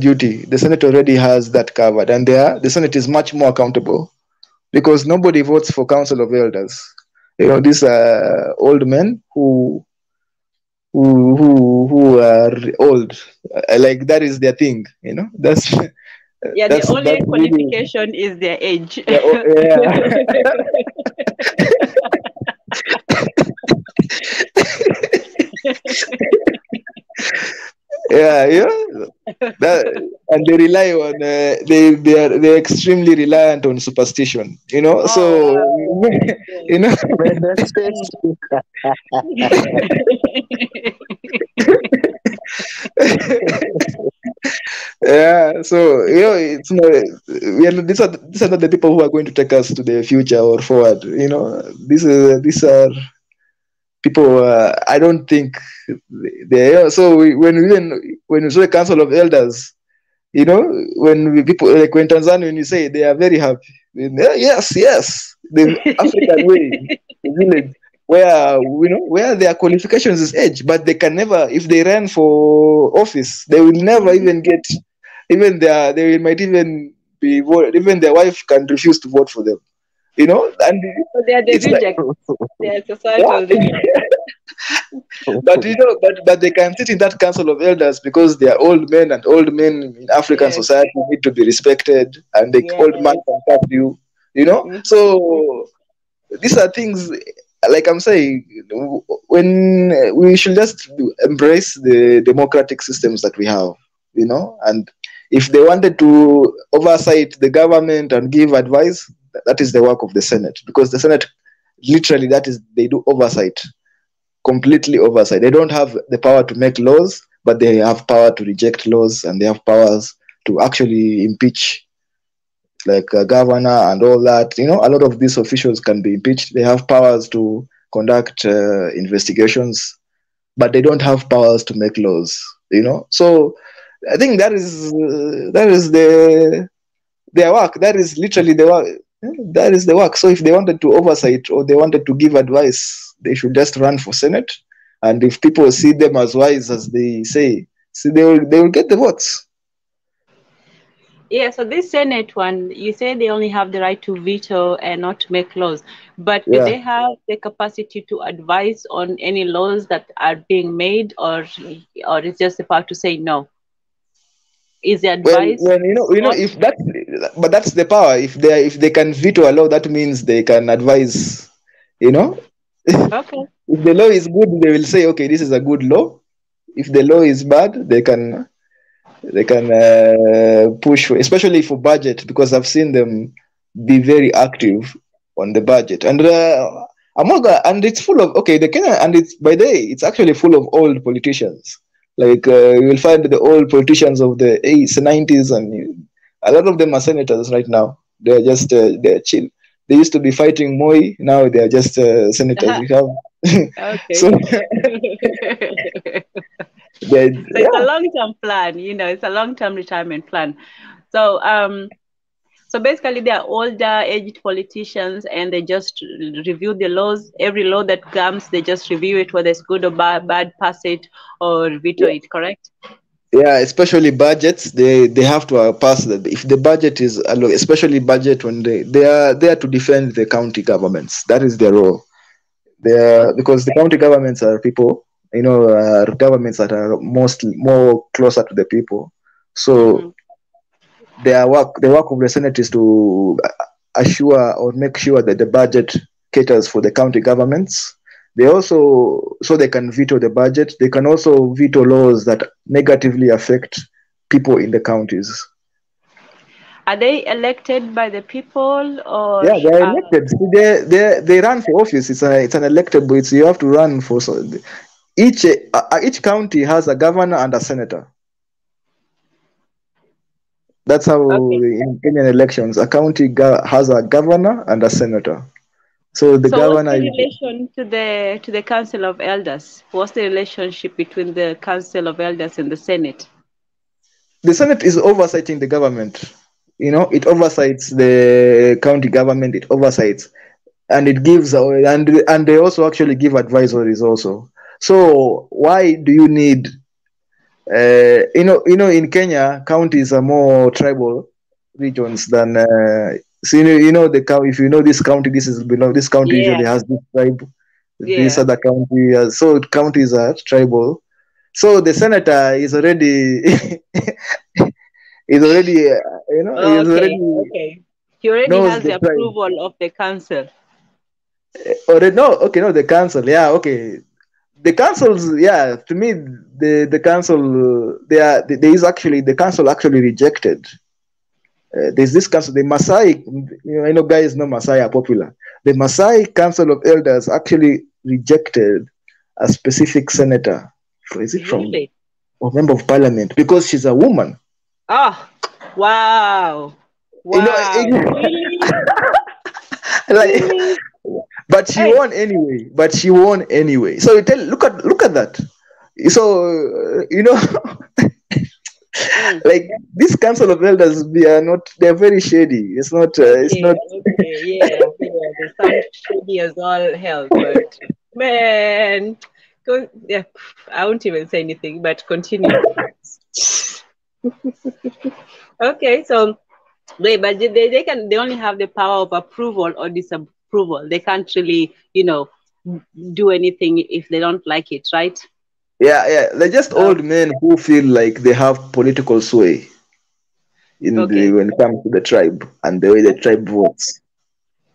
duty. The Senate already has that covered, and the Senate is much more accountable because nobody votes for Council of Elders. These old men who are old, like that is their thing. That's
the only qualification is their age.
And they rely on they're extremely reliant on superstition. So it's these are not the people who are going to take us to the future or forward. These are people. I don't think they. So when we saw the Council of Elders, when people like when Tanzania, when you say they are very happy, yes, the African way, the village where their qualifications is age, but they can never, if they ran for office, they will never even get, they might even be voted, even their wife can refuse to vote for them, and
so they are the reject. They are societal
but they can sit in that Council of Elders because they are old men, and old men in African society need to be respected, and the old man can serve you, So these are things, like I'm saying, when we should just embrace the democratic systems that we have, and if they wanted to oversight the government and give advice, that is the work of the Senate, because the Senate, literally, they do oversight, completely oversight. They don't have the power to make laws, but they have power to reject laws, and they have powers to actually impeach, like a governor and all that. A lot of these officials can be impeached. They have powers to conduct investigations, but they don't have powers to make laws. So I think that is their work. That is literally the work. That is the work. So if they wanted to oversight or they wanted to give advice, they should just run for Senate. And if people see them as wise as they say, they will get the votes.
Yeah, so this Senate one, you say they only have the right to veto and not to make laws, but do they have the capacity to advise on any laws that are being made, or it's just the power to say no? Is the advice?
Well, if but that's the power. If they can veto a law, that means they can advise.
Okay.
If the law is good, they will say, okay, this is a good law. If the law is bad, they can push, especially for budget, because I've seen them be very active on the budget. And and it's full of the Kenya, and it's by day it's actually full of old politicians. Like you will find the old politicians of the 80s, 90s, and a lot of them are senators right now. They're just they're chill. They used to be fighting Moi. Now they are just senators. We have
okay.
So,
it's a long-term plan. It's a long-term retirement plan. So so basically they are older aged politicians, and they just review the laws. Every law that comes, they just review it, whether it's good or bad, pass it or veto it, correct?
Yeah, especially budgets, they have to pass that. If the budget is especially budget when they are there to defend the county governments. That is their role. Because the county governments are people, governments that are more closer to the people. So the work of the Senate is to assure or make sure that the budget caters for the county governments. They also, so they can veto the budget. They can also veto laws that negatively affect people in the counties.
Are they elected by the people, or?
Yeah, they are elected. They run for office. It's an electable. You have to run for. So each county has a governor and a senator. That's how in Kenyan elections, a county has a governor and a senator. So the governor.
What's the relation to the Council of Elders? What's the relationship between the Council of Elders and the Senate?
The Senate is oversighting the government. It oversights the county government. It oversights, and it gives, and they also actually give advisories also. So why do you need? In Kenya, counties are more tribal regions than. So if you know this county, this county usually has this tribe. This other county has, so counties are tribal. So the senator is already He already
has the approval of the council.
The council, the councils, to me, the council, the council actually rejected. There's this council, the Maasai, I know guys know Maasai are popular. The Maasai Council of Elders actually rejected a specific senator. Is it from a member of parliament? Because she's a woman.
Oh, wow.
But she won anyway. So look at that. So like this Council of Elders, they're very shady. It's not.
They sound shady as all hell, but man, I won't even say anything. But continue. Okay, so but they only have the power of approval or disapproval. They can't really, do anything if they don't like it, right?
Yeah. They're just old men who feel like they have political sway when it comes to the tribe and the way the tribe votes.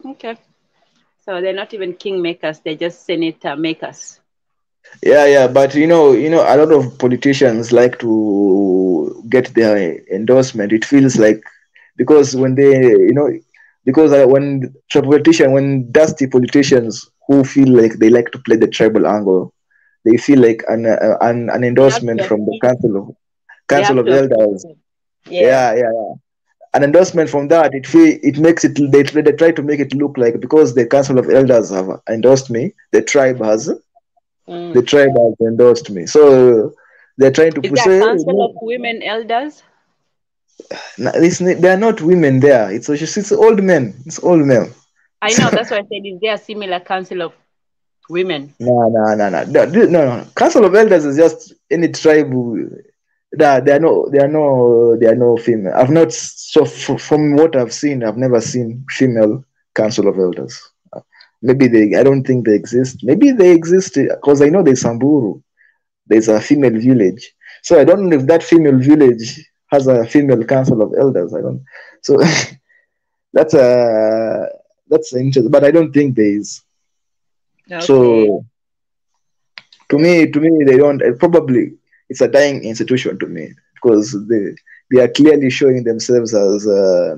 Okay. So they're not even kingmakers, they're just senator makers.
Yeah, but a lot of politicians like to get their endorsement. It feels like because when when dusty politicians who feel like they like to play the tribal angle, they feel like an endorsement from the Council of Elders. Yeah. An endorsement from that, it makes it. They try to make it look like because the Council of Elders have endorsed me, the tribe has. The tribe has endorsed me, so they're trying to
push. Is there a Council of Women Elders?
There are not women there. It's old men. It's old men.
I know, that's why I said, is there a similar council of women?
No. Council of Elders is just any tribe. There are no female. I've not, so from what I've seen, I've never seen female Council of Elders. Maybe I don't think they exist. Maybe they exist because I know there's Samburu. There's a female village. So I don't know if that female village has a female Council of Elders. I don't. So that's interesting, but I don't think there is. Okay. So to me, they don't. Probably it's a dying institution to me because they are clearly showing themselves as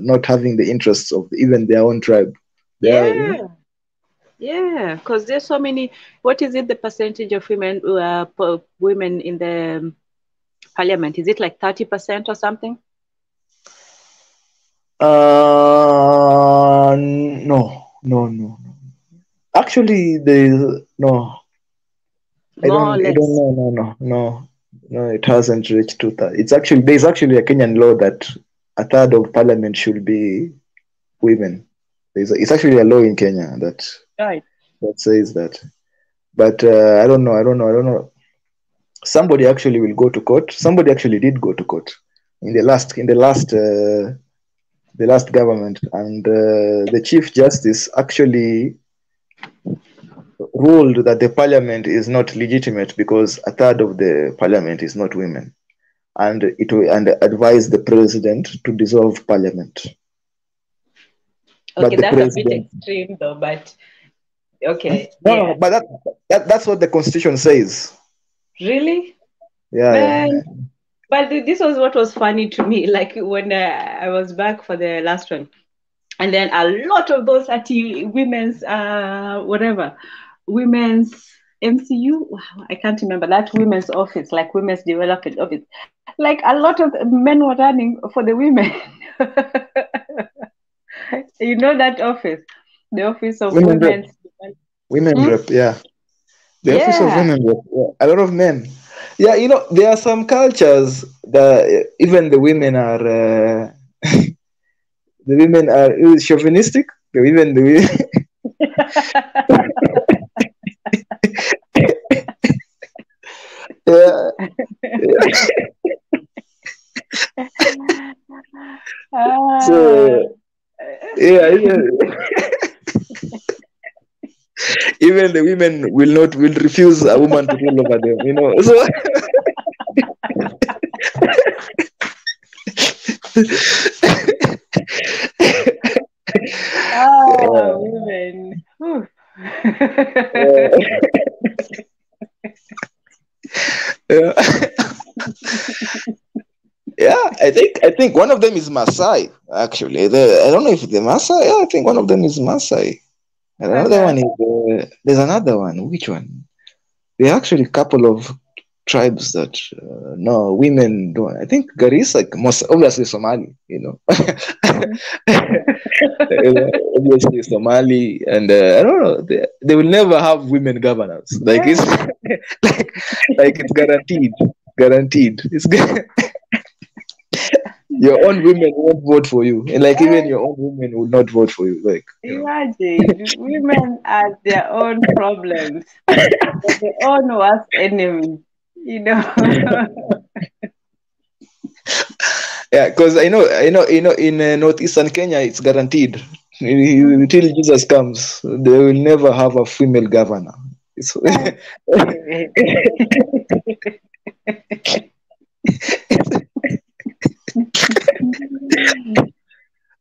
not having the interests of even their own tribe.
Yeah, because there's so many. What is it? The percentage of women in the parliament? Is it like 30% or something?
No. Actually, no. I don't know. No, it hasn't reached 2/3. There's actually a Kenyan law that 1/3 of parliament should be women. It's actually a law in Kenya that says that. But I don't know. Somebody actually will go to court. Somebody actually did go to court in the last government, and the Chief Justice actually ruled that the parliament is not legitimate because 1/3 of the parliament is not women, and advised the president to dissolve parliament.
Okay, that's a bit extreme though, but okay.
No, but that's what the constitution says.
Really?
Yeah.
But this was what was funny to me, like when I was back for the last one. And then a lot of those women's, women's MCU, I can't remember, that women's office, like women's development office. Like a lot of men were running for the women. You know that office? The office of women
rep, yeah. The office of women rep, yeah. A lot of men. Yeah, there are some cultures that even the women are... the women are chauvinistic. The women. Yeah. So even the women will refuse a woman to rule over them. So.
Women.
Yeah, I think one of them is Maasai. Actually, I don't know if the Maasai. Yeah, I think one of them is Maasai. Another one is there's another one. Which one? There are actually a couple of tribes that no, women don't. I think Garissa, most obviously Somali. Obviously Somali, and I don't know. They will never have women governors. Like it's like it's guaranteed. It's your own women won't vote for you, and like even your own women will not vote for you. Like
imagine women are their own problems, their own worst enemy.
Yeah, because I know in northeastern Kenya it's guaranteed until Jesus comes they will never have a female governor.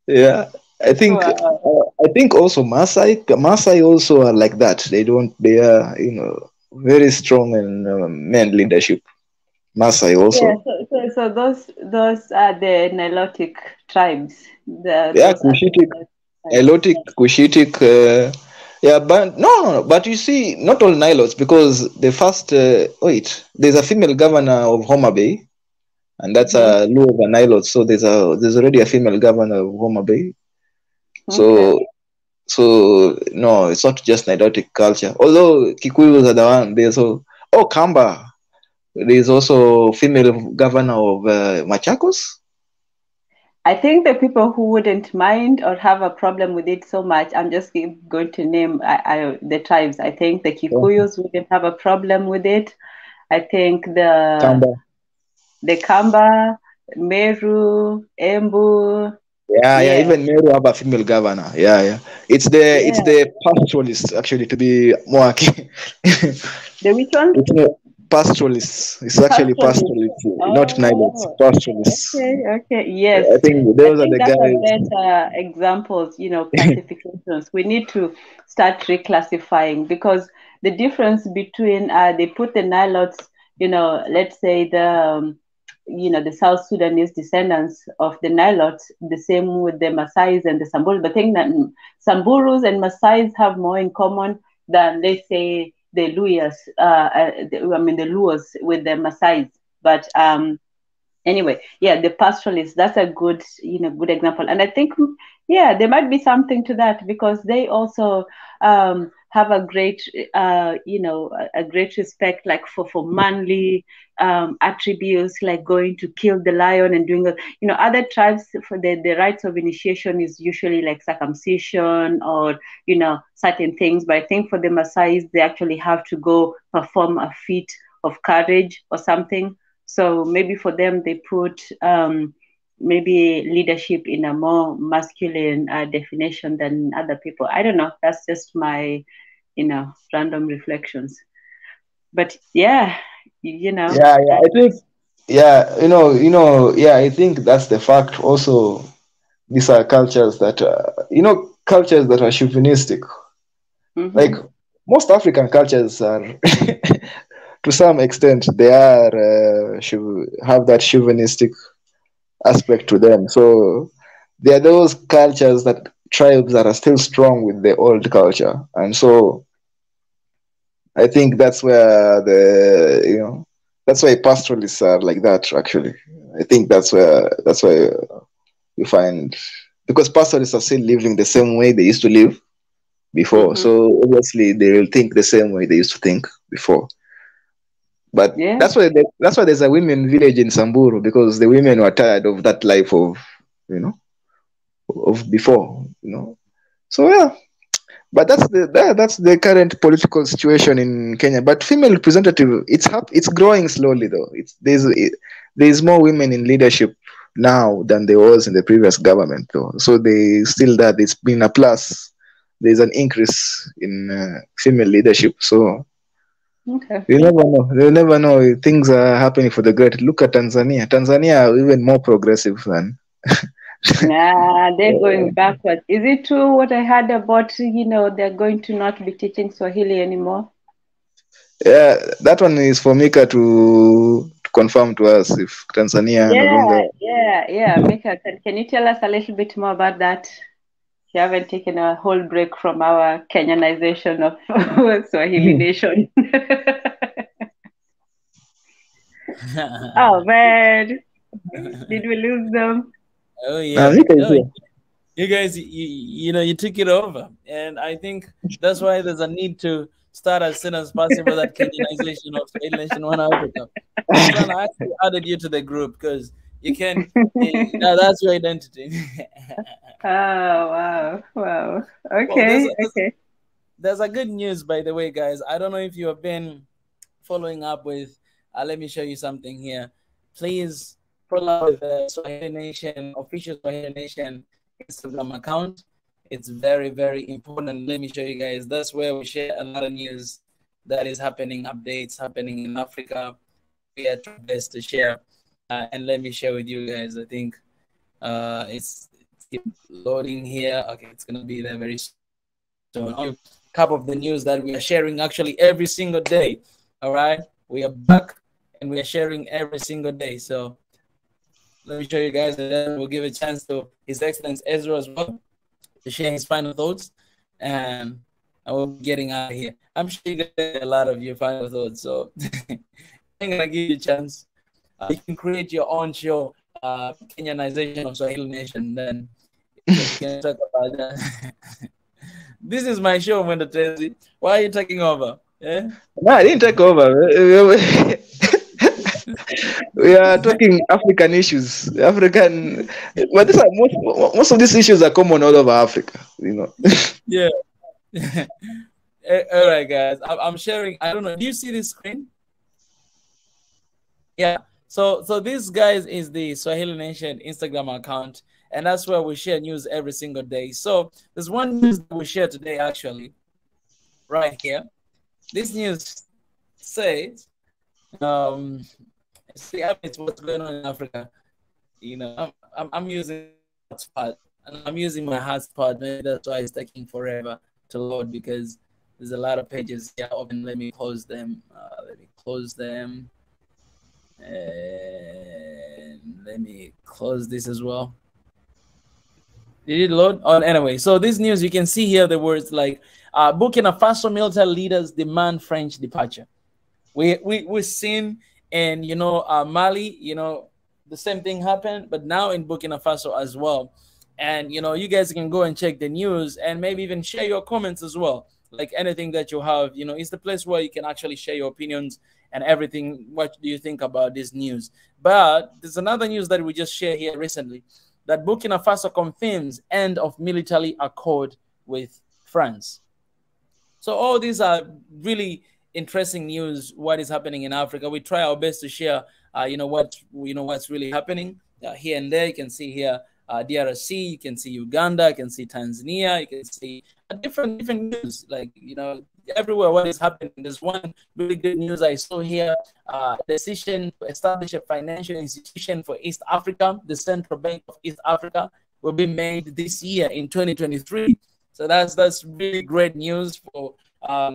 Yeah, I think also Maasai also are like that. They are very strong in men leadership. Maasai also.
Yeah, so those are the Nilotic tribes.
Cushitic, Nilotic, Cushitic. But you see, not all Nilots, because the first there's a female governor of Homa Bay, and that's a Luo of a Nilot. So there's already a female governor of Homa Bay. Okay. So no, it's not just Nilotic culture. Although Kikuyus are the one. There's Kamba. There's also female governor of Machakos.
I think the people who wouldn't mind or have a problem with it so much, I'm just going to name the tribes. I think the Kikuyus wouldn't have a problem with it. I think the Kamba, Meru, Embu.
Yeah, even Meru have a female governor. Yeah. It's the pastoralists actually, to be more accurate.
The which one?
Pastoralists. It's actually pastoralists, not Nilots. Pastoralists.
Okay. Yes.
I think those are the
that's
guys.
Better examples, classifications. We need to start reclassifying, because the difference between they put the Nilots, let's say the South Sudanese descendants of the Nilots, the same with the Maasais and the Samburus. But I think that Samburus and Maasais have more in common than, let's say, the Luyas, the Luos with the Maasais. But anyway, the pastoralists, that's a good example. And I think, there might be something to that, because they also have a great, a great respect, like for manly attributes, like going to kill the lion and doing, other tribes, for the rites of initiation is usually like circumcision or, certain things. But I think for the Maasais, they actually have to go perform a feat of courage or something. So maybe for them, they put maybe leadership in a more masculine definition than other people. I don't know. That's just my, random reflections. But
I think, I think that's the fact. Also, these are cultures that, cultures that are chauvinistic. Mm-hmm. Like most African cultures are, to some extent, they are have that chauvinistic aspect to them. So there are those cultures, that tribes that are still strong with the old culture, and so I think that's where that's why pastoralists are like that. Actually, I think that's why you find, because pastoralists are still living the same way they used to live before. Mm-hmm. So obviously they will think the same way they used to think before. But that's why there's a women village in Samburu, because the women were tired of that life of of before. So but that's the current political situation in Kenya. But female representative, it's growing slowly though. There's more women in leadership now than there was in the previous government though. So they still that it's been a plus. There's an increase in female leadership. So.
Okay.
You never know. You'll never know. Things are happening for the great. Look at Tanzania. Tanzania are even more progressive than.
Nah, they're going backwards. Is it true what I heard about? They're going to not be teaching Swahili anymore.
Yeah, that one is for Mika to confirm to us if Tanzania no longer.
Yeah. Mika, can you tell us a little bit more about that? You haven't taken a whole break from our Kenyanization of Swahili nation. Oh man, did we lose them?
Oh yeah, you guys, you took it over, and I think that's why there's a need to start as soon as possible that Kenyanization of Swahili nation one Africa. I actually added you to the group because you can. That's your identity.
Oh wow. Okay.
Well, there's a good news, by the way, guys. I don't know if you have been following up with. Let me show you something here. Please follow the Swahili Nation official Swahili Nation Instagram account. It's very, very important. Let me show you guys. That's where we share a lot of news that is happening, updates happening in Africa. We are trying best to share. And let me share with you guys. I think it's loading here. Okay, it's gonna be there very soon. A couple of the news that we are sharing actually every single day. All right, we are back and we are sharing every single day. So let me show you guys, and then we'll give a chance to His Excellency Ezra as well to share his final thoughts, and we'll be getting out of here. I'm sure you get a lot of your final thoughts, so I'm gonna give you a chance. You can create your own show, Kenyanization of Swahili Nation. Then you can talk about that. This is my show, Mwendatezi. Why are you taking over? Yeah?
No, I didn't take over. We are talking African issues. African, but these are most of these issues are common all over Africa. You know.
Yeah. All right, guys. I'm sharing. I don't know. Do you see this screen? Yeah. So this, guys, is the Swahili Nation Instagram account, and that's where we share news every single day. So there's one news that we share today, actually, right here. This news says, see, it's what's going on in Africa. You know, I'm using hotspot, and I'm using my hotspot. Maybe that's why it's taking forever to load, because there's a lot of pages here open. Let me close them. And let me close this as well. Did it load? Oh, anyway, so this news, you can see here the words like Burkina Faso military leaders demand French departure. We've seen in, you know, Mali, you know, the same thing happened, but now in Burkina Faso as well. And, you know, you guys can go and check the news and maybe even share your comments as well. Like anything that you have, you know, it's the place where you can actually share your opinions and everything. What do you think about this news? But there's another news that we just shared here recently, that Burkina Faso confirms end of military accord with France. So all these are really interesting news. What is happening in Africa? We try our best to share, what's really happening here and there. You can see here DRC, you can see Uganda, you can see Tanzania, you can see different news, like, you know, everywhere what is happening. There's one really good news I saw here, decision to establish a financial institution for East Africa. The Central Bank of East Africa will be made this year in 2023. So that's really great news for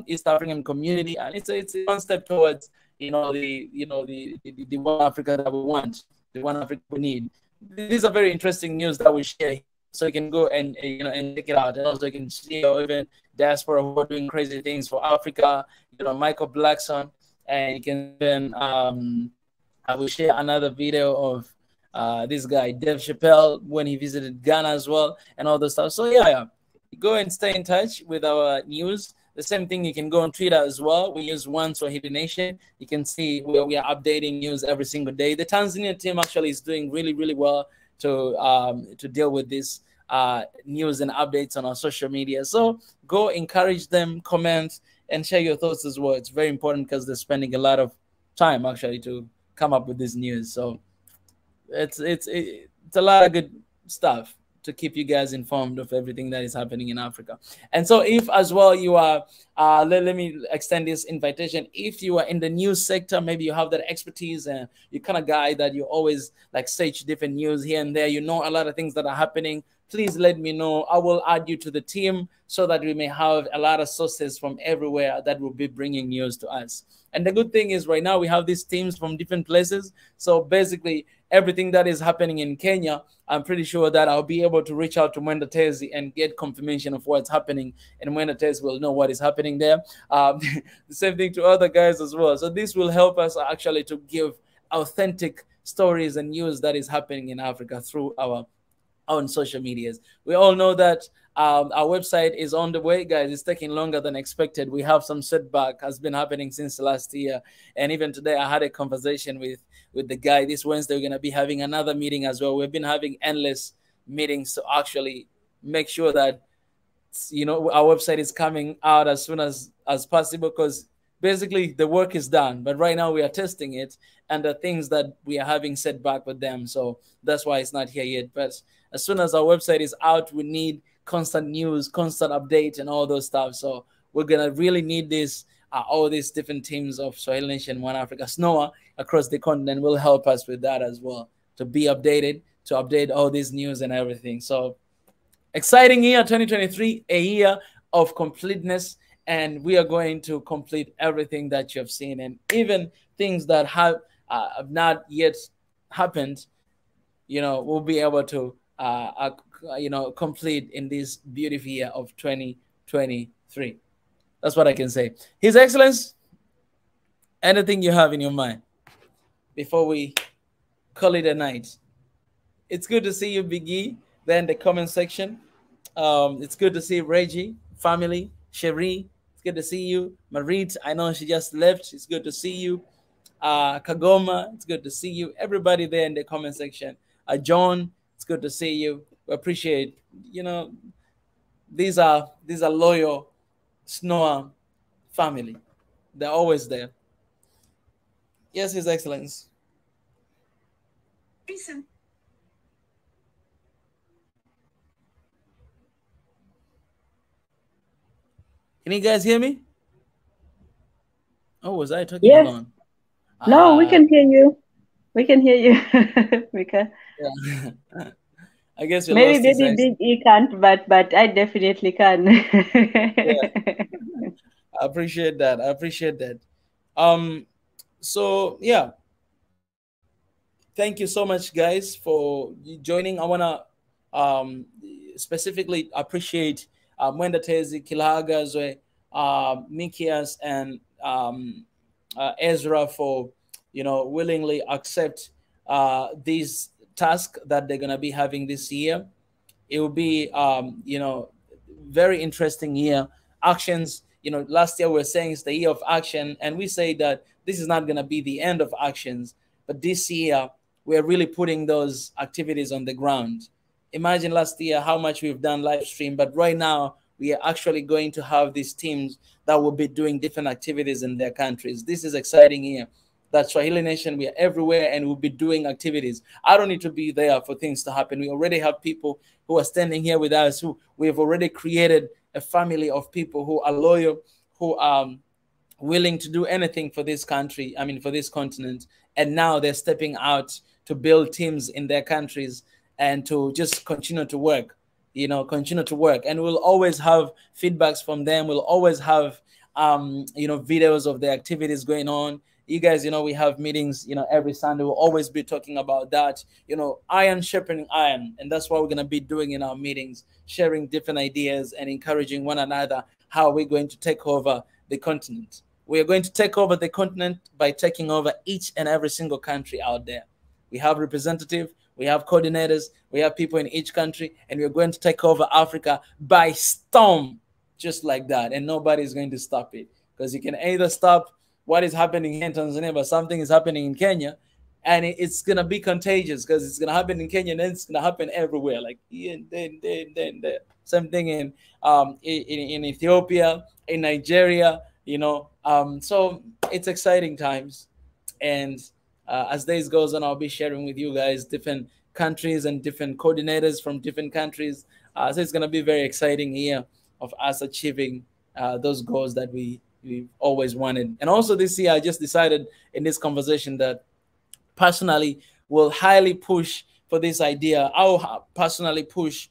East African community, and it's one step towards, you know, the one Africa that we want, the one Africa we need. These are very interesting news that we share, so you can go and and check it out. And also you can see even diaspora who are doing crazy things for Africa. You know, Michael Blackson, and you can then I will share another video of this guy Dave Chappelle when he visited Ghana as well, and all those stuff. So yeah, go and stay in touch with our news. The same thing, you can go on Twitter as well. We use One Swahili Nation. You can see where we are updating news every single day. The Tanzania team actually is doing really, really well to deal with this news and updates on our social media. So go encourage them, comment, and share your thoughts as well. It's very important because they're spending a lot of time actually to come up with this news. So it's a lot of good stuff to keep you guys informed of everything that is happening in Africa. And so if as well you are, let me extend this invitation. If you are in the news sector, maybe you have that expertise and you're kind of guy that you always like search different news here and there, you know a lot of things that are happening, please let me know. I will add you to the team so that we may have a lot of sources from everywhere that will be bringing news to us. And the good thing is right now we have these teams from different places. So basically everything that is happening in Kenya, I'm pretty sure that I'll be able to reach out to Mwenda Tezi and get confirmation of what's happening. And Mwenda Tezi will know what is happening there. The same thing to other guys as well. So this will help us actually to give authentic stories and news that is happening in Africa through our own social medias. We all know that our website is on the way, guys. It's taking longer than expected. We have some setback has been happening since last year, and even today I had a conversation with the guy. This Wednesday we're going to be having another meeting as well. We've been having endless meetings to actually make sure that, you know, our website is coming out as soon as possible, because basically the work is done, but right now we are testing it and the things that we are having setback with them. So that's why it's not here yet. But as soon as our website is out, we need constant news, constant updates, and all those stuff. So we're gonna really need this. All these different teams of Swahili Nation, One Africa, SNOA across the continent will help us with that as well, to be updated, to update all this news and everything. So exciting year 2023, a year of completeness, and we are going to complete everything that you have seen, and even things that have not yet happened, you know, we'll be able to complete in this beautiful year of 2023. That's what I can say. His Excellence, anything you have in your mind before we call it a night? It's good to see you, Biggie, there in the comment section. It's good to see Reggie, family, Cherie. It's good to see you. Marit, I know she just left. It's good to see you. Kagoma, it's good to see you. Everybody there in the comment section. John, it's good to see you. We appreciate, you know, these are loyal SNOA family. They're always there. Yes, His Excellence.
Listen.
Can you guys hear me? Oh, was I talking alone?
No, we can hear you. We can hear you. We can.
Yeah. I guess you
maybe
lost
Big E can't, but I definitely can.
Yeah. I appreciate that. I appreciate that. So yeah. Thank you so much, guys, for joining. I wanna specifically appreciate Mwendatezi, Kilagazwe, Mikias, and Ezra for, you know, willingly accept these tasks that they're gonna be having this year. It will be, you know, very interesting year. Actions, you know, last year we were saying it's the year of action, and we say that this is not gonna be the end of actions, but this year we're really putting those activities on the ground. Imagine last year how much we've done live stream, but right now we are actually going to have these teams that will be doing different activities in their countries. This is exciting here. That Swahili Nation, we are everywhere and we'll be doing activities. I don't need to be there for things to happen. We already have people who are standing here with us, who we have already created a family of people who are loyal, who are willing to do anything for this country, I mean, for this continent. And now they're stepping out to build teams in their countries and to just continue to work, you know, continue to work. And we'll always have feedbacks from them. We'll always have, you know, videos of the activities going on. You guys, you know, we have meetings, you know, every Sunday. We'll always be talking about that, you know, iron sharpening iron. And that's what we're going to be doing in our meetings, sharing different ideas and encouraging one another how we're going to take over the continent. We are going to take over the continent by taking over each and every single country out there. We have representatives, we have coordinators, we have people in each country, and we're going to take over Africa by storm, just like that. And nobody's going to stop it, because you can either stop what is happening here in Tanzania, but something is happening in Kenya, and it's going to be contagious, because it's going to happen in Kenya, and then it's going to happen everywhere, like then. Same thing in Ethiopia, in Nigeria, you know. So it's exciting times, and as days goes on, I'll be sharing with you guys different countries and different coordinators from different countries. So it's going to be very exciting year of us achieving those goals that we've always wanted. And also this year, I just decided in this conversation that personally will highly push for this idea. I'll personally push,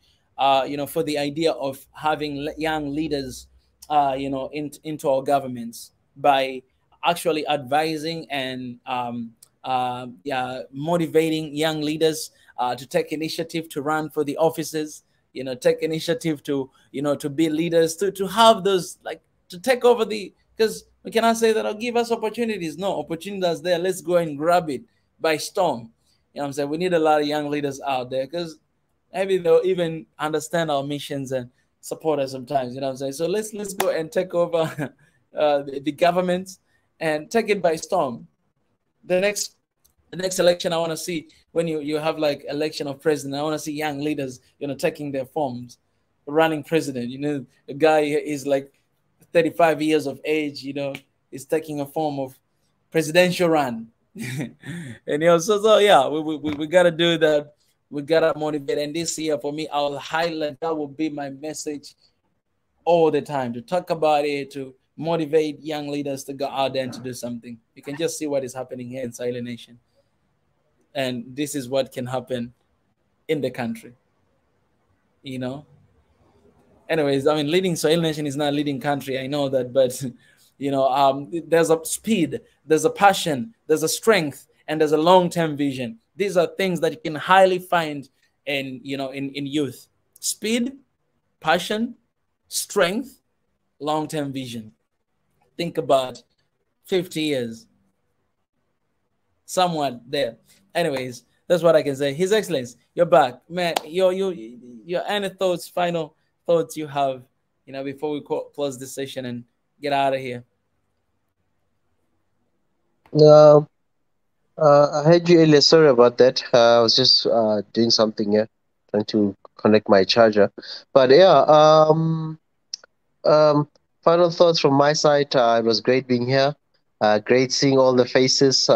you know, for the idea of having young leaders, you know, into our governments by actually advising and motivating young leaders to take initiative to run for the offices, you know, take initiative to, you know, to be leaders, to have those, like, to take over because we cannot say that, oh, give us opportunities. No, opportunities there. Let's go and grab it by storm. You know what I'm saying? We need a lot of young leaders out there, because maybe they'll even understand our missions and support us sometimes. You know what I'm saying? So let's go and take over the government and take it by storm. The next election, I want to see, when you have like election of president, I want to see young leaders, you know, taking their forms, running president. You know, a guy is like 35 years of age, you know, is taking a form of presidential run. And you know, so yeah, we got to do that. We got to motivate. And this year for me, I'll highlight, that will be my message all the time, to talk about it, to motivate young leaders to go out there and to do something. You can just see what is happening here in Silent Nation. And this is what can happen in the country, you know. Anyways, I mean, leading Silent Nation is not leading country, I know that, but you know, there's a speed, there's a passion, there's a strength, and there's a long-term vision. These are things that you can highly find in, you know, in youth. Speed, passion, strength, long-term vision. Think about 50 years, somewhat there. Anyways, that's what I can say. His Excellency, you're back, man. Your any thoughts, final thoughts you have, you know, before we close this session and get out of here?
I heard you earlier. Sorry about that. I was just doing something here, trying to connect my charger. But yeah, um, final thoughts from my side. It was great being here. Great seeing all the faces.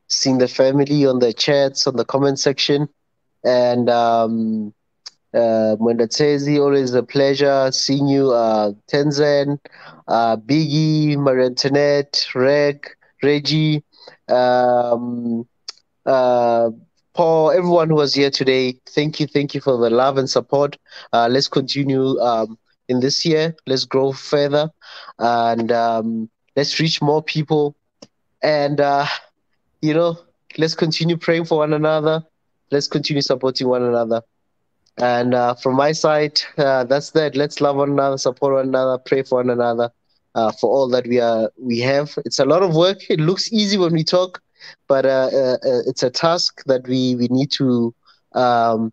Seeing the family on the chats, on the comment section, and Mwendatezi, always a pleasure seeing you. Tenzan, Biggie, Marie Antoinette, Reggie. Um, uh, Paul, everyone who was here today, thank you for the love and support. Let's continue in this year. Let's grow further, and let's reach more people. And you know, let's continue praying for one another. Let's continue supporting one another. And from my side, that's that. Let's love one another, support one another, pray for one another, for all that we have. It's a lot of work. It looks easy when we talk, but it's a task that we need to um,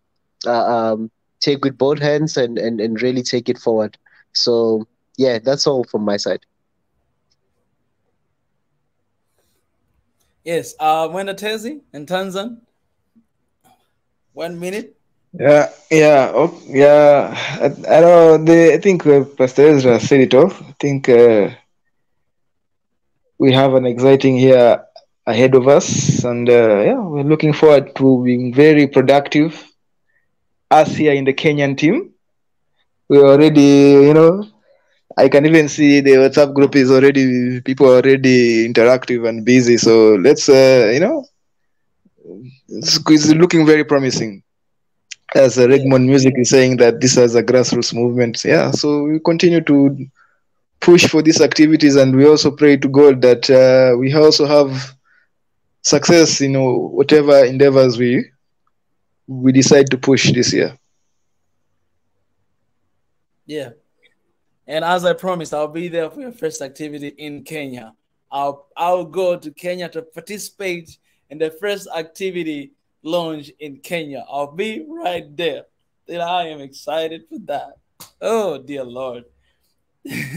take with both hands and really take it forward. So yeah, that's all from my side.
Yes, Mwendatezi and Tanzan. 1 minute.
Yeah, yeah, yeah. I know. I think Pastor Ezra said it all. I think we have an exciting year ahead of us, and yeah, we're looking forward to being very productive. Us here in the Kenyan team, we're already, I can even see the WhatsApp group is already, people are already interactive and busy. So let's, it's looking very promising. As Regmond Music is saying that this is a grassroots movement. Yeah, so we continue to push for these activities, and we also pray to God that we also have success, whatever endeavors we decide to push this year.
Yeah. And as I promised, I'll be there for your first activity in Kenya. I'll go to Kenya to participate in the first activity launch in Kenya. I'll be right there. And I am excited for that. Oh, dear Lord. His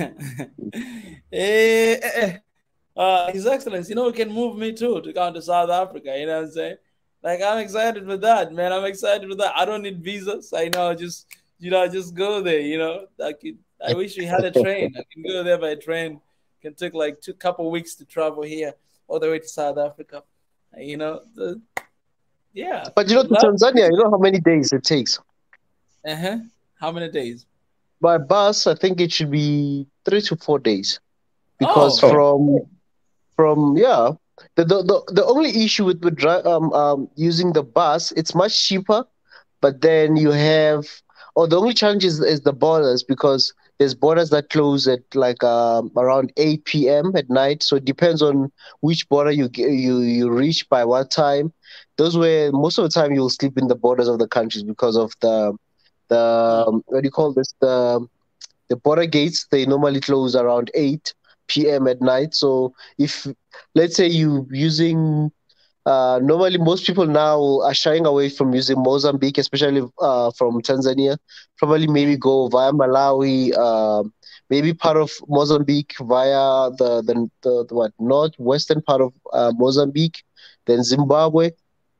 Excellency, it can move me too to come to South Africa. You know what I'm saying? Like, I'm excited for that, man. I'm excited for that. I don't need visas. I know, just go there. I wish we had a train. I can go there by train. It can take like couple weeks to travel here all the way to South Africa. Yeah.
But to Tanzania, you know how many days it takes?
How many days?
By bus, I think it should be 3 to 4 days. Because from the only issue with using the bus, it's much cheaper, but then you have the only challenge is the borders, because there's borders that close at like around 8 p.m. at night. So it depends on which border you reach by what time. Those where most of the time you'll sleep in the borders of the countries because of the what do you call this, the border gates. They normally close around 8 p.m. at night. So if, let's say, you using normally most people now are shying away from using Mozambique, especially from Tanzania. Probably maybe go via Malawi, maybe part of Mozambique via the northwestern part of Mozambique, then Zimbabwe,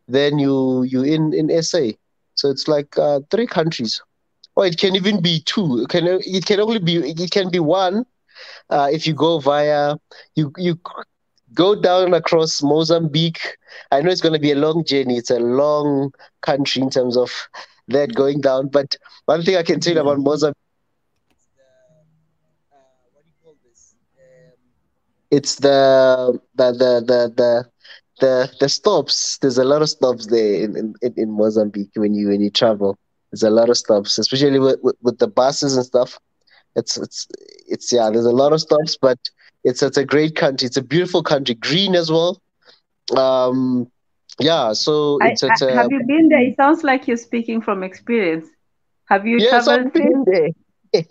then you in SA. So it's like 3 countries. Or it can even be 2. It can be 1 if you go via you go down across Mozambique. I know it's going to be a long journey. It's a long country in terms of that going down. But one thing I can tell you about Mozambique, what do you call this? It's the stops. There's a lot of stops there in Mozambique when you travel. There's a lot of stops, especially with the buses and stuff. It's there's a lot of stops, but it's a great country. It's a beautiful country, green as well. So
have you been there? It sounds like you're speaking from experience. Have you traveled?
I've been there.
Okay.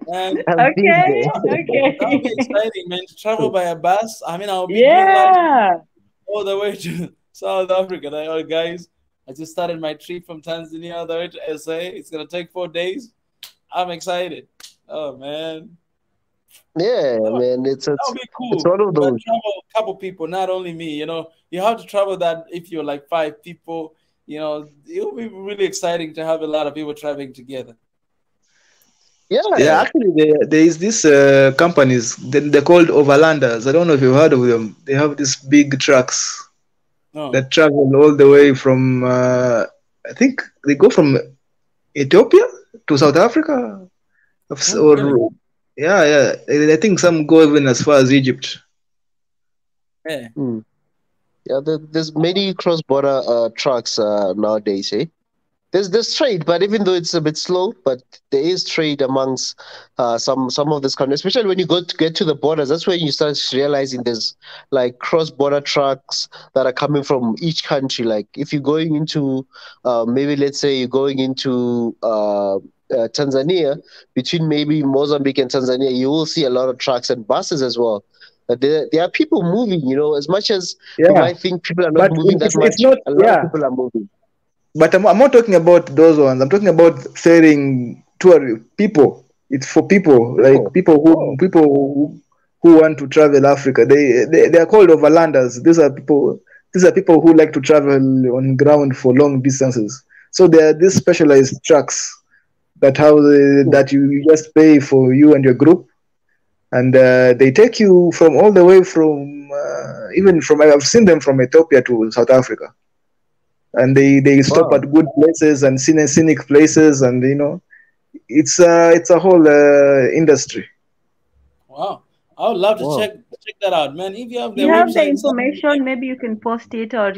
Okay. That'll be exciting, man. To travel by a bus. I mean, I'll be all the way to South Africa. Guys, I just started my trip from Tanzania all the way to SA. It's gonna take 4 days. I'm excited. Oh man.
Yeah, man,
That would be
it's
cool.
one of
But
those.
travel a couple people, not only me. You have to travel that if you're like 5 people. It will be really exciting to have a lot of people traveling together.
Yeah,
Yeah.
actually, there is this companies. They're called overlanders. I don't know if you've heard of them. They have these big trucks
No.
that travel all the way from. I think they go from Ethiopia to South Africa,
Oh,
or
really?
yeah. I think some go even as far as Egypt.
Yeah.
Hmm. Yeah, there's many cross-border trucks nowadays, eh? There's trade, but even though it's a bit slow, but there is trade amongst some of this countries, especially when you get to the borders. That's when you start realizing there's like cross-border trucks that are coming from each country. Like if you're going into maybe let's say you're going into Tanzania, between maybe Mozambique and Tanzania, you will see a lot of trucks and buses as well. There are people moving, as much as we
Yeah,
might think people are not
but
moving that
it's
much,
not.
a lot of
Yeah,
people are moving.
but I'm not talking about those ones. I'm talking about ferrying tour people. It's for people like
People. Oh,
people who want to travel Africa. They are called overlanders. These are people who like to travel on ground for long distances. So there are these specialized trucks
hmm.
that you just pay for you and your group, and they take you from all the way from even from I've seen them from Ethiopia to South Africa, and they stop
Wow.
at good places and scenic places, and it's a whole industry.
Wow. I would love to
Wow.
check that out, man. If you have the
You have the
website,
information, maybe you can post it, or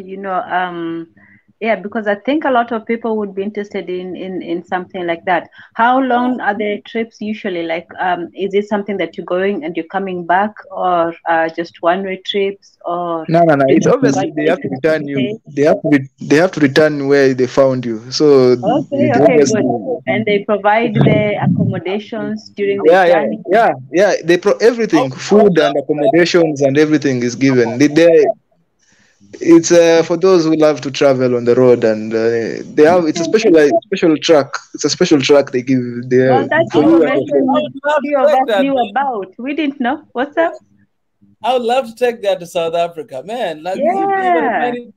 yeah, because I think a lot of people would be interested in something like that. How long are the trips usually? Like, is it something that you're going and you're coming back, or just one-way trips, or
No.
do
It's
they provide
obviously they have to
places to
return
stay?
you. They have to return where they found you. So
Okay,
they
okay,
obviously,
good. And they provide the accommodations during the
yeah.
journey.
They everything,
I would
food and
love that.
accommodations and everything is given. It's for those who love to travel on the road, and they have it's a special truck. It's a special truck they give there
Well, that's
for
I
you
would,
and your
I
friends.
information
would love
few
to
of
take
us
that,
knew
man.
about. We didn't know. What's up?
I would love to take that to South Africa, man. Like if even if I
Yeah,
need,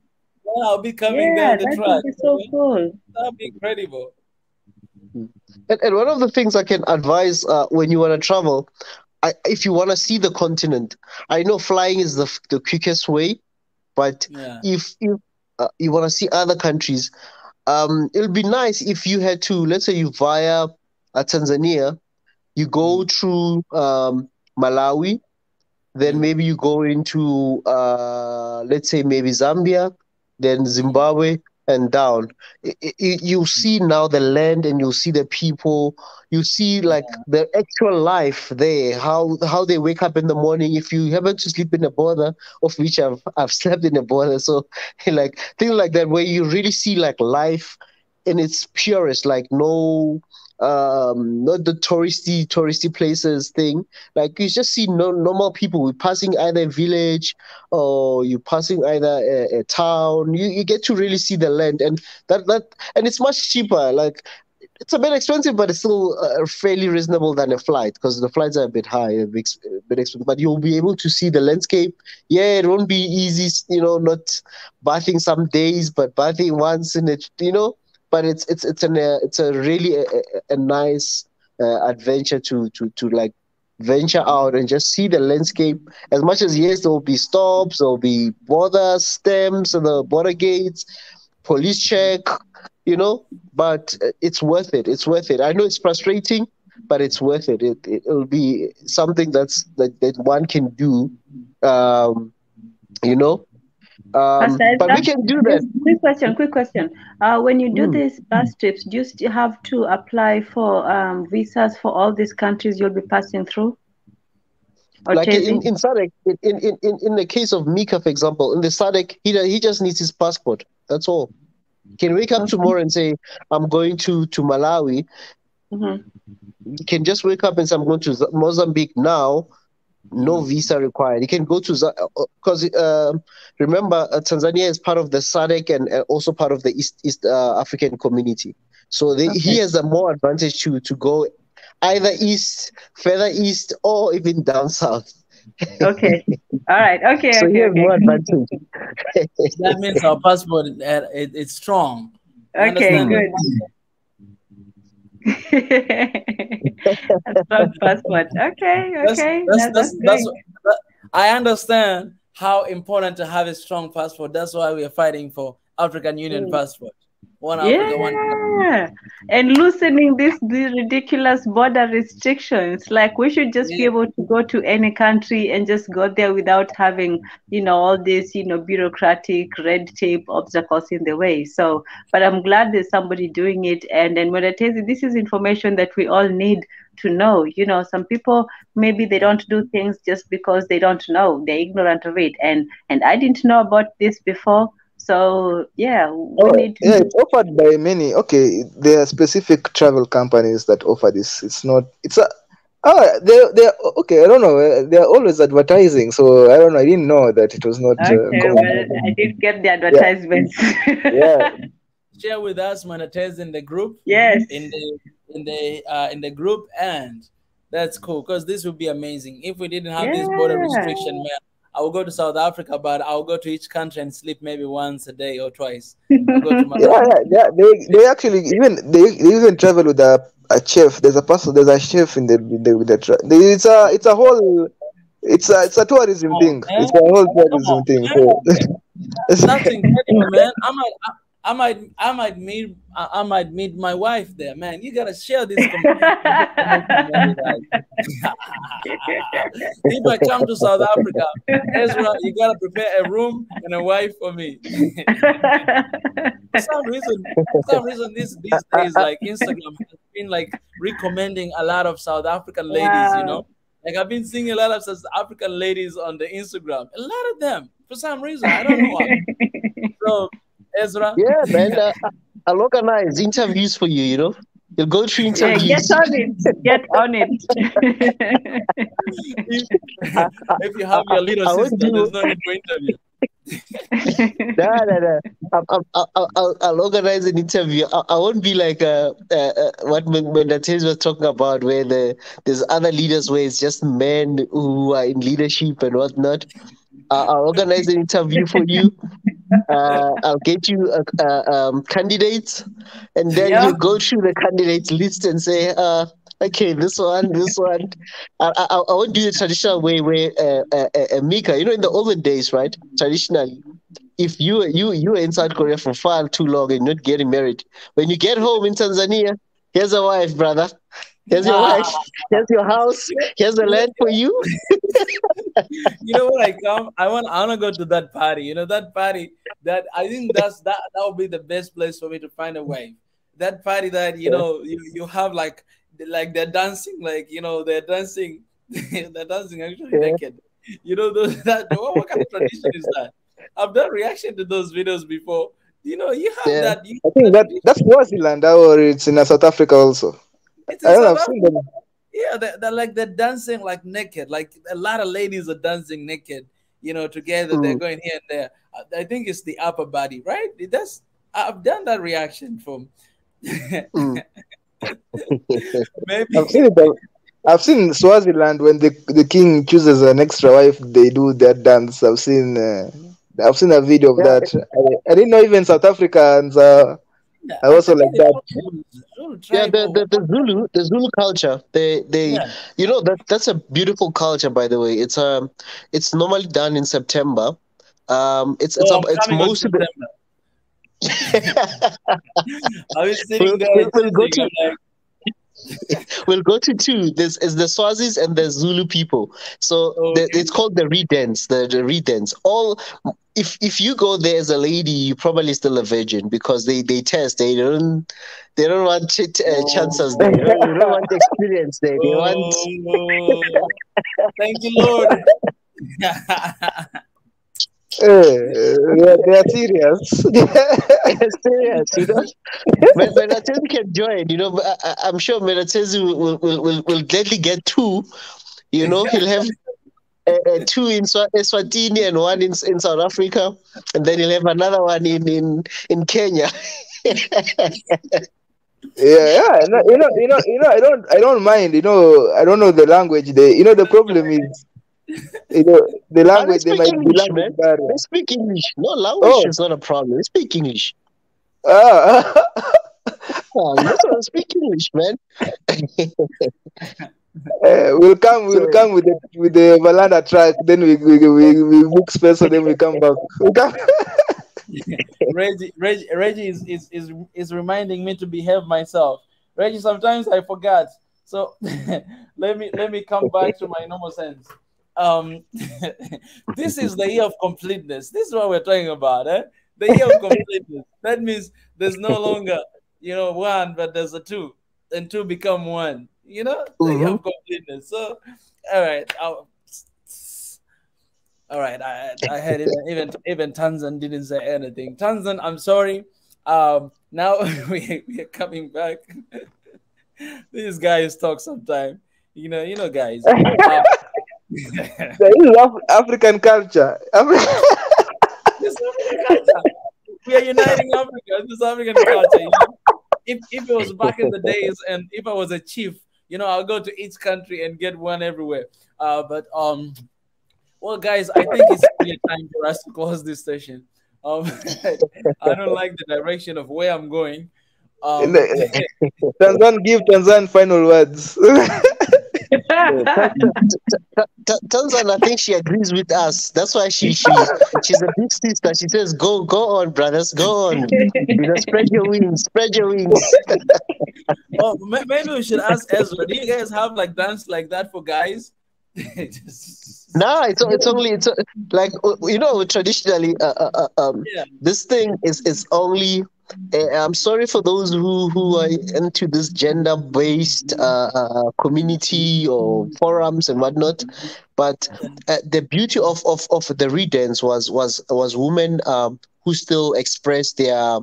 I'll be coming
yeah,
down the
that
track.
would be so cool.
That'd be incredible.
And one of the things I can advise when you want to travel, if you want to see the continent, I know flying is the quickest way, but
Yeah.
if you want to see other countries, it'll be nice if you had to, let's say you via Tanzania, you go
Mm,
through Malawi, then
mm,
maybe you go into let's say maybe Zambia, then
mm.
Zimbabwe and down. You see now the land and you see the people. You see like the actual life there, how they wake up in the morning. If you happen to sleep in a border, of which I've slept in a border, so like things like that where you really see like life in its purest, like no not the touristy places thing, like you just see normal people. We're passing either a village or you're passing either a town. You get to really see the land, and and it's much cheaper. Like it's a bit expensive, but it's still fairly reasonable than a flight because the flights are a bit high, a bit expensive. But you'll be able to see the landscape. Yeah, it won't be easy, not bathing some days, but bathing once in it, But it's a really a nice adventure to like venture out and just see the landscape. As much as yes, there will be stops, there will be border stamps and the border gates, police check, but it's worth it. It's worth it. I know it's frustrating, but it's worth it. It'll be something that one can do, um, you know.
Pastor
But we
Ezra,
can do that.
just quick question. When you do
Hmm.
these bus trips, do you still have to apply for visas for all these countries you'll be passing through? Or
Like
Tezi?
in SADC, in the case of Mika, for example, in the SADC, he just needs his passport. That's all. He can wake up
Okay.
tomorrow and say, "I'm going to Malawi."
Mm-hmm.
You can just wake up and say, "I'm going to Mozambique now." No
Mm.
visa required. You can go to because remember Tanzania is part of the SADC and also part of the East African community. So he
Okay.
has a more advantage to go either east, further east, or even down south.
Okay. All right. Okay.
So
Okay.
here's
Okay.
more advantage.
That means our passport it's strong. You
Okay.
understand?
Good. A strong passport. Okay. Okay. That's great.
I understand how important to have a strong passport. That's why we are fighting for African Union passport. One Africa, one passport.
Yeah, and loosening these ridiculous border restrictions. Like we should just be
Yeah.
able to go to any country and just go there without having, all these, bureaucratic red tape obstacles in the way. So, but I'm glad there's somebody doing it. And then when I tell you, this is information that we all need to know. Some people maybe they don't do things just because they don't know. They're ignorant of it. And I didn't know about this before. So yeah, we need to.
Yeah, it's offered by many. Okay, there are specific travel companies that offer this. It's not. It's a. Oh, they're okay. I don't know. They're always advertising, so I don't know. I didn't know that it was not
Okay,
common.
well, I did get the advertisements.
Yeah.
Share with us monetize in the group.
Yes.
In the group, and that's cool because this would be amazing if we didn't have this border restriction, man. I will go to South Africa, but I'll go to each country and sleep maybe once a day or twice. I'll go to
Yeah. They actually even travel with a chef. There's a chef in it's a whole it's a tourism thing.
man.
It's a whole tourism thing. So
That's incredible, man. I might meet my wife there, man. You gotta share this. If I come to South Africa, Ezra, you gotta prepare a room and a wife for me. For some reason, these days, like Instagram has been like recommending a lot of South African ladies. Like I've been seeing a lot of South African ladies on the Instagram. A lot of them, for some reason, I don't know why. So, Ezra.
Yeah, man. I'll organize interviews for you. You'll go through interviews.
Get on it.
If you have your little sister, there's no need for interview.
No. I'll organize an interview. I won't be like what Menatez was talking about, where there's other leaders where it's just men who are in leadership and whatnot. I'll organize an interview for you. I'll get you candidates, and then you go through the candidates list and say, okay, this one. I won't do the traditional way where Mika, in the olden days, right? Traditionally, if you were in South Korea for far too long and not getting married, when you get home in Tanzania, here's a wife, brother. Here's your wife. Here's your house. Here's the land for you.
You know what? I want to go to that party. That party that I think that would be the best place for me to find a wife. That party that you have like they're dancing, they're dancing they're dancing actually naked. What kind of tradition is that? I've done reaction to those videos before. You have that.
I think that's Swaziland, or it's in South Africa also.
It's in South Africa. Yeah, they're dancing like naked. Like a lot of ladies are dancing naked. Together they're going here and there. I think it's the upper body, right? I've done that reaction from. Maybe
I've seen Swaziland when the king chooses an extra wife. They do that dance. I've seen a video of that. I didn't know even South Africans are also like that.
Yeah, the Zulu culture. That's a beautiful culture, by the way. It's normally done in September. It's most of the.
I was sitting there.
We'll go to two. There's the Swazis and the Zulu people. So it's called the redance. The redance. If you go there as a lady, you're probably still a virgin because they test. They don't want chances there. They don't want experience there. They want.
Thank you, Lord.
They are serious.
They're serious, But Menatezi can join, I'm sure Menatezi will gladly get two. He'll have two in Eswatini and one in South Africa, and then he'll have another one in Kenya.
Yeah. No, I don't mind. I don't know the language. The problem is, the
Ah, they
language. There
speak
might be
English,
language
man.
barrier.
They speak English. No, language
Oh.
is not a problem. They speak English.
Ah.
Most of them speak English, man.
We'll
So,
come with the Valanda track. Then we book space. So then we come back. We come.
Reggie is reminding me to behave myself. Reggie, sometimes I forgot. So let me come back to my normal sense. Um, this is the year of completeness. This is what we're talking about, eh? The year of completeness. That means there's no longer, one, but there's a two, and two become one. The year
mhm.
of completeness. So, all right, all right. I had even Tanzan didn't say anything. Tanzan, I'm sorry. Now we are coming back. These guys talk sometime. Guys.
This is African culture.
This African culture. We are uniting Africa. This African culture. If it was back in the days, and if I was a chief, I'll go to each country and get one everywhere. But well, guys, I think it's really time for us to close this session. Um, I don't like the direction of where I'm going. Um,
Give Tanzan final words.
Yeah, Tanzan, I think she agrees with us. That's why she's a big sister. She says, "Go on, brothers, go on. Spread your wings, spread your wings."
oh, maybe we should ask Ezra. Do you guys have like dance like that for guys?
No, it's like traditionally.
Yeah.
This thing is only. I'm sorry for those who are into this gender-based community or forums and whatnot, but the beauty of the redance was women who still express their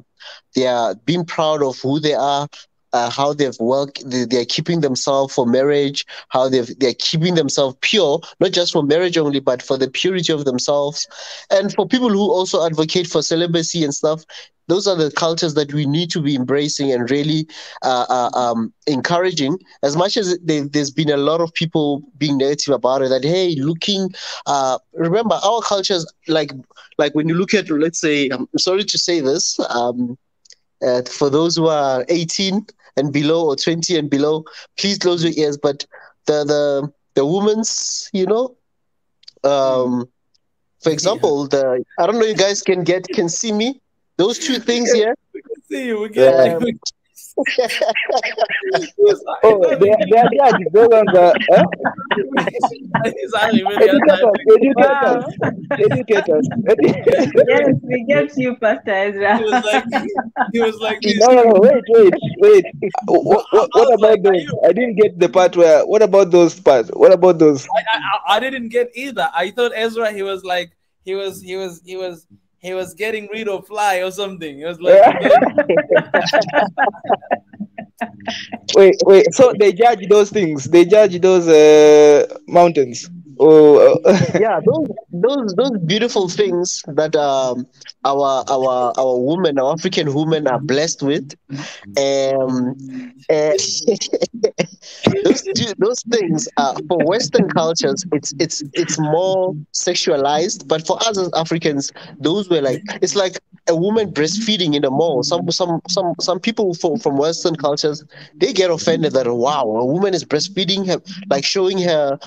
being proud of who they are, how they've worked, they're keeping themselves for marriage, how they're keeping themselves pure, not just for marriage only, but for the purity of themselves. And for people who also advocate for celibacy and stuff, those are the cultures that we need to be embracing and really encouraging. As much as there's been a lot of people being negative about it, that hey, remember our cultures, like when you look at, let's say, I'm sorry to say this, for those who are 18 and below or 20 and below, please close your ears. But the women's, for example, I don't know, you guys can see me. Those two things here.
We can see you. We
Yeah.
can.
Oh, they are judges. Those ones are educate us.
Yes, we get you, Pastor Ezra.
He was like this.
No, wait. What about those? I didn't get the part where. What about those parts? What about those?
I didn't get either. I thought Ezra, he was like he was getting rid of fly or something. He was like
Wait. So they judge those things. They judge those mountains. Oh,
yeah, those beautiful things that our women, our African women, are blessed with. Those things for Western cultures, it's more sexualized, but for us as Africans, those were like, it's like a woman breastfeeding in the mall. Some people from Western cultures, they get offended that, wow, a woman is breastfeeding her, like showing her,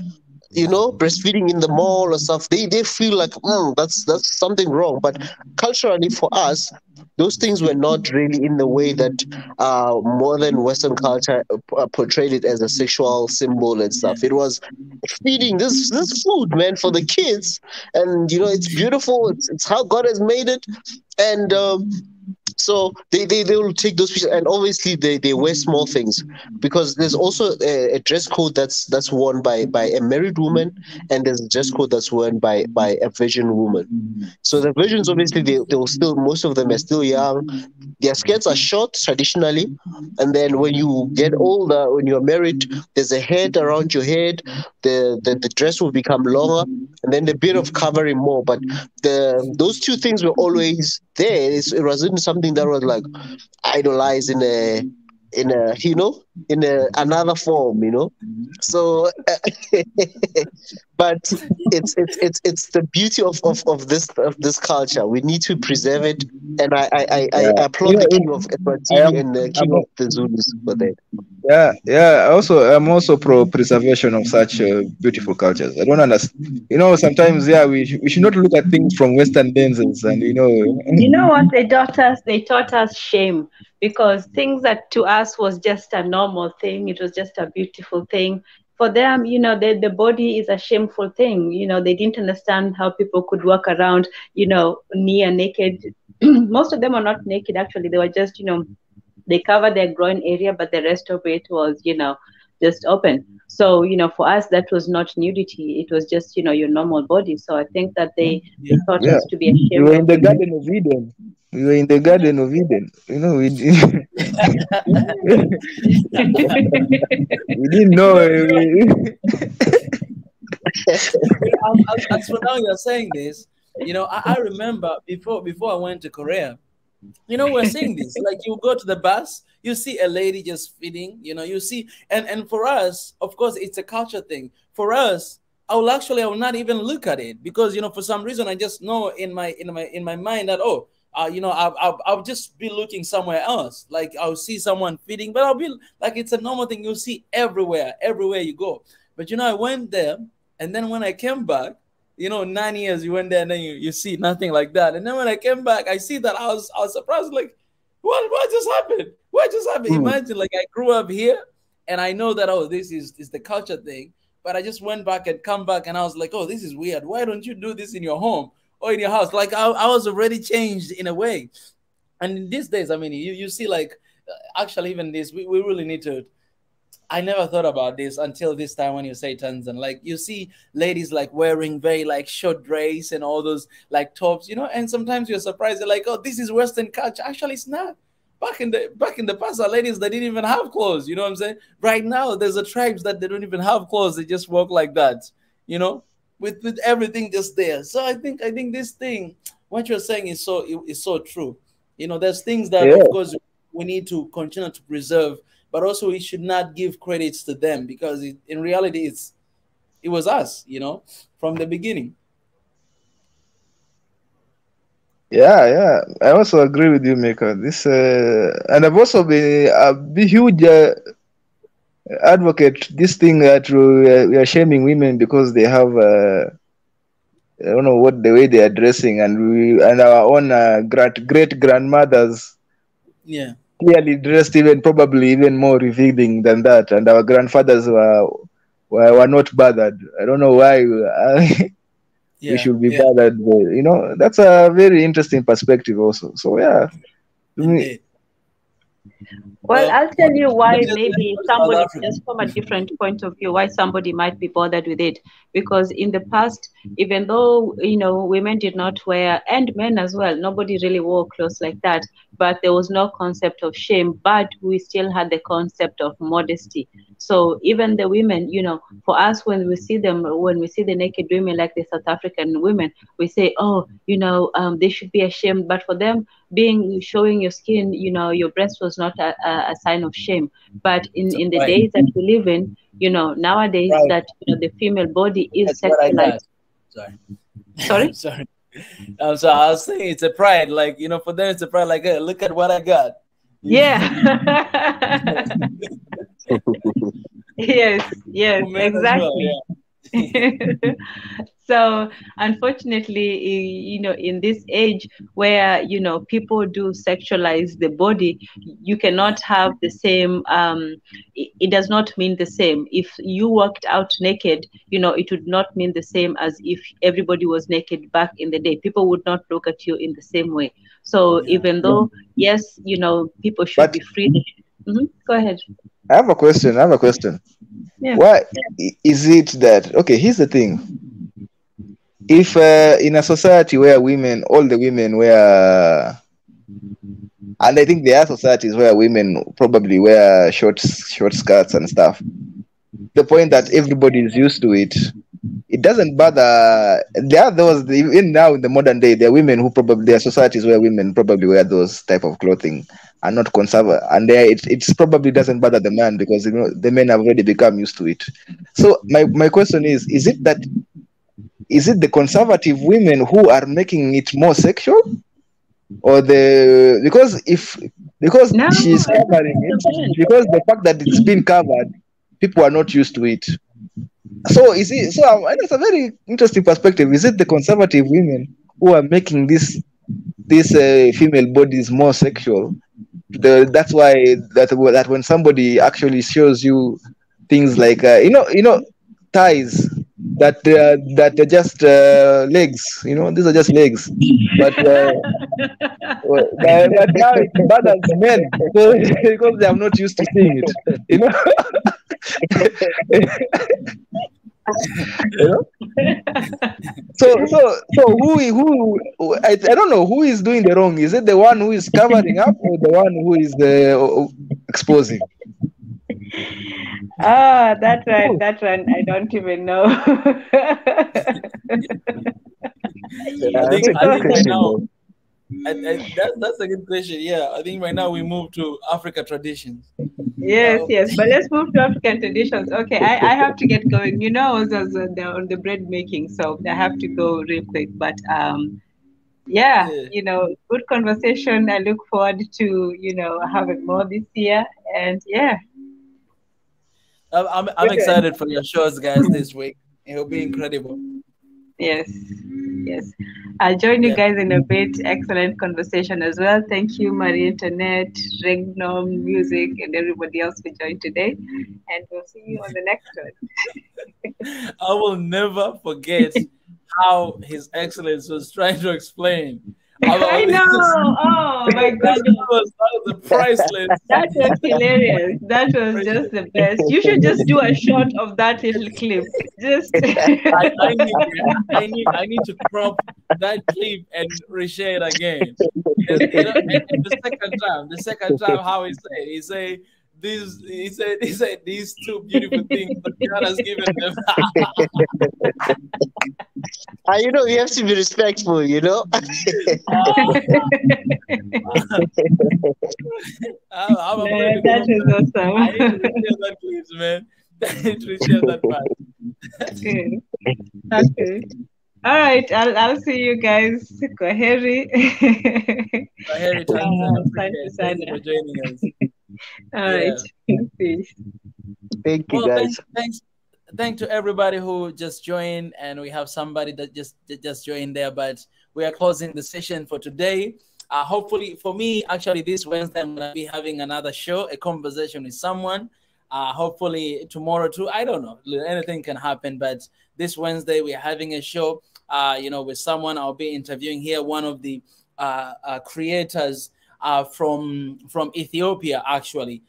breastfeeding in the mall or stuff. They feel like that's something wrong. But culturally, for us, those things were not really in the way that modern Western culture portrayed it as a sexual symbol and stuff. It was feeding this food, man, for the kids, and it's beautiful. It's how God has made it, and so they will take those pieces, and obviously they wear small things, because there's also a dress code that's worn by a married woman, and there's a dress code that's worn by a virgin woman. So the virgins, obviously, they'll still, most of them are still young. Their skirts are short traditionally, and then when you get older, when you're married, there's a head around your head. The dress will become longer, and then a bit of covering more. But those two things were always there. It wasn't something that was like idolized in another form, So, but it's the beauty of this culture. We need to preserve it, and I applaud the king of Eswatini and the king of the Zulus for that.
Yeah. I'm also pro preservation of such beautiful cultures. I don't understand. Sometimes we should not look at things from Western lenses, and
You know what they taught us? They taught us shame, because things that to us was just a normal thing. It was just a beautiful thing. For them, the body is a shameful thing. They didn't understand how people could walk around, near naked. Most of them are not naked, actually. They were just, they covered their groin area, but the rest of it was, just open. So, for us, that was not nudity. It was just, your normal body. So I think that they taught us to be ashamed.
We were in the Garden of Eden. We were in the Garden of Eden. We didn't know.
As for now, you're saying this. I remember before I went to Korea. We're seeing this. Like, you go to the bus, you see a lady just feeding. You see, and for us, of course, it's a culture thing. For us, I will not even look at it, because for some reason I just know in my mind that I'll just be looking somewhere else. Like, I'll see someone feeding, but I'll be like, it's a normal thing you see everywhere you go. But I went there, and then when I came back, 9 years you went there, and then you see nothing like that. And then when I came back, I see that I was surprised, like, what just happened? What just happened? Imagine, like, I grew up here, and I know that, this is the culture thing. But I just went back and come back, and I was like, oh, this is weird. Why don't you do this in your home or in your house? Like, I was already changed in a way. And in these days, I mean, you see, like, actually, even this, we really need to. I never thought about this until this time when you say Tanzan. Like, you see ladies like wearing very like short dress and all those like tops, and sometimes you're surprised. They're like, oh, this is Western culture. Actually, it's not. Back in the past, our ladies, they didn't even have clothes. You know what I'm saying? Right now, there's a tribes that they don't even have clothes. They just walk like that, with everything just there. So I think this thing, what you're saying is so true. There's things that, of course, we need to continue to preserve, but also we should not give credits to them, because in reality, it was us, from the beginning.
Yeah. I also agree with you, Mika. This and I've also been a huge advocate this thing that we are shaming women because they have I don't know what the way they are dressing, and our own great grandmothers clearly dressed probably even more revealing than that, and our grandfathers were not bothered. I don't know why we should be bothered. That's a very interesting perspective also. So
Well, I'll tell you why. Maybe somebody, just from a different point of view, why somebody might be bothered with it. Because in the past, even though, women did not wear, and men as well, nobody really wore clothes like that, but there was no concept of shame, but we still had the concept of modesty. So even the women, for us, when we see the naked women, like the South African women, we say, oh, they should be ashamed. But for them, showing your skin, your breast was not a sign of shame. But in the days that we live in, nowadays that the female body is sexualized. Sorry.
So I was saying it's a pride, like, for them it's a pride, like, hey, look at what I got.
Yeah. Yes, exactly. So unfortunately, in this age where people do sexualize the body, you cannot have the same. It does not mean the same. If you walked out naked, it would not mean the same as if everybody was naked back in the day. People would not look at you in the same way. So even though, yes, people should be free. Go ahead.
I have a question. Yeah. Why is it that, okay, here's the thing. If in a society where all the women wear, and I think there are societies where women probably wear short skirts and stuff, the point that everybody is used to it, it doesn't bother. There are those, even now in the modern day, there are women who probably, there are societies where women probably wear those type of clothing and not conservative, and there it's probably doesn't bother the man because the men have already become used to it. So my question is it the conservative women who are making it more sexual, or because
No,
she's covering it, because the fact that it's been covered, people are not used to it. So is it? So it's a very interesting perspective. Is it the conservative women who are making these female bodies more sexual? That's why that when somebody actually shows you things like thighs that are just legs. These are just legs, but now it bothers men because they are not used to seeing it. So who I don't know who is doing the wrong. Is it the one who is covering up or the one who is exposing?
That one I don't even know.
I think right now, that's a good question. Yeah, I think right now we move to Africa traditions.
Yes, but let's move to African traditions. Okay, I have to get going. I was on the bread making, so I have to go real quick. But yeah, good conversation. I look forward to having more this year, and yeah.
I'm excited for your shows, guys, this week. It'll be incredible.
Yes. I'll join you guys in a bit. Excellent conversation as well. Thank you, Marie Internet, Regnom, Music, and everybody else who joined today. And we'll see you on the next one.
I will never forget how His Excellence was trying to explain.
I know. Oh my God,
that was priceless.
That was hilarious. That was just the best. You should just do a shot of that little clip. Just
I need to crop that clip and reshare it again. And the second time, how he said these two beautiful things that God has given them.
You have to be respectful,
That is awesome.
I need to share that clips, man. I need to share that part.
Okay. All right, I'll see you guys. Kwaheri.
Kwaheri, thank you for joining us.
All right. Peace.
Thank you, guys.
Thanks to everybody who just joined, and we have somebody that just joined there, but we are closing the session for today. Hopefully, for me, actually, this Wednesday, I'm going to be having another show, a conversation with someone. Hopefully, tomorrow, too. I don't know. Anything can happen, but this Wednesday, we're having a show, with someone. I'll be interviewing here, one of the creators from Ethiopia, actually.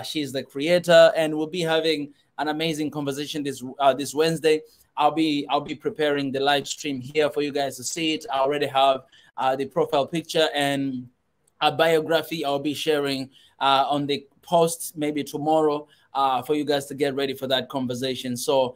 She's the creator, and we'll be having an amazing conversation this Wednesday. I'll be preparing the live stream here for you guys to see it. I already have the profile picture and a biography. I'll be sharing on the post maybe tomorrow for you guys to get ready for that conversation. So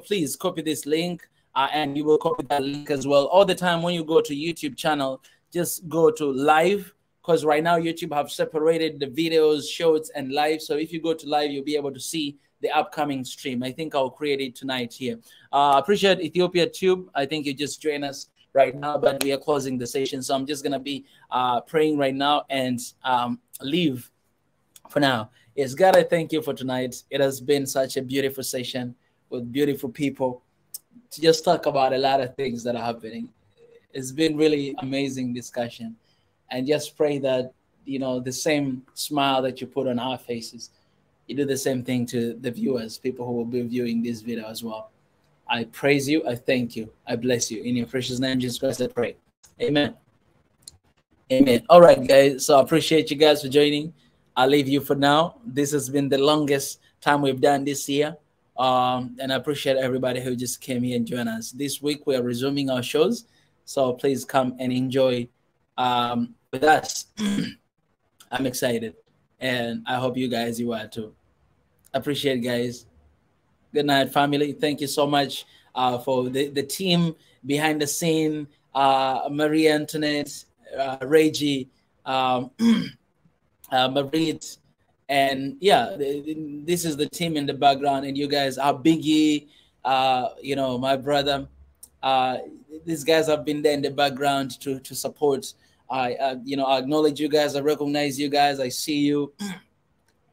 please copy this link and you will copy that link as well. All the time when you go to YouTube channel, just go to live, because right now YouTube have separated the videos, shorts, and live. So if you go to live, you'll be able to see the upcoming stream. I think I'll create it tonight here. Appreciate Ethiopia Tube. I think you just joined us right now, but we are closing the session. So I'm just going to be praying right now and leave for now. Yes, God, I thank you for tonight. It has been such a beautiful session with beautiful people to just talk about a lot of things that are happening. It's been really amazing discussion. And just pray that, the same smile that you put on our faces, you do the same thing to the viewers, people who will be viewing this video as well. I praise you. I thank you. I bless you. In your precious name, Jesus Christ, I pray. Amen. Amen. All right, guys. So I appreciate you guys for joining. I'll leave you for now. This has been the longest time we've done this year. And I appreciate everybody who just came here and joined us. This week, we are resuming our shows. So please come and enjoy with us. I'm excited. And I hope you are too. Appreciate it, guys. Good night, family. Thank you so much. for the team behind the scene, Marie Antoinette, Reggie, Marit, and yeah, this is the team in the background, and you guys are Biggie, you know, my brother. These guys have been there in the background to support. You know, I acknowledge you guys. I recognize you guys. I see you.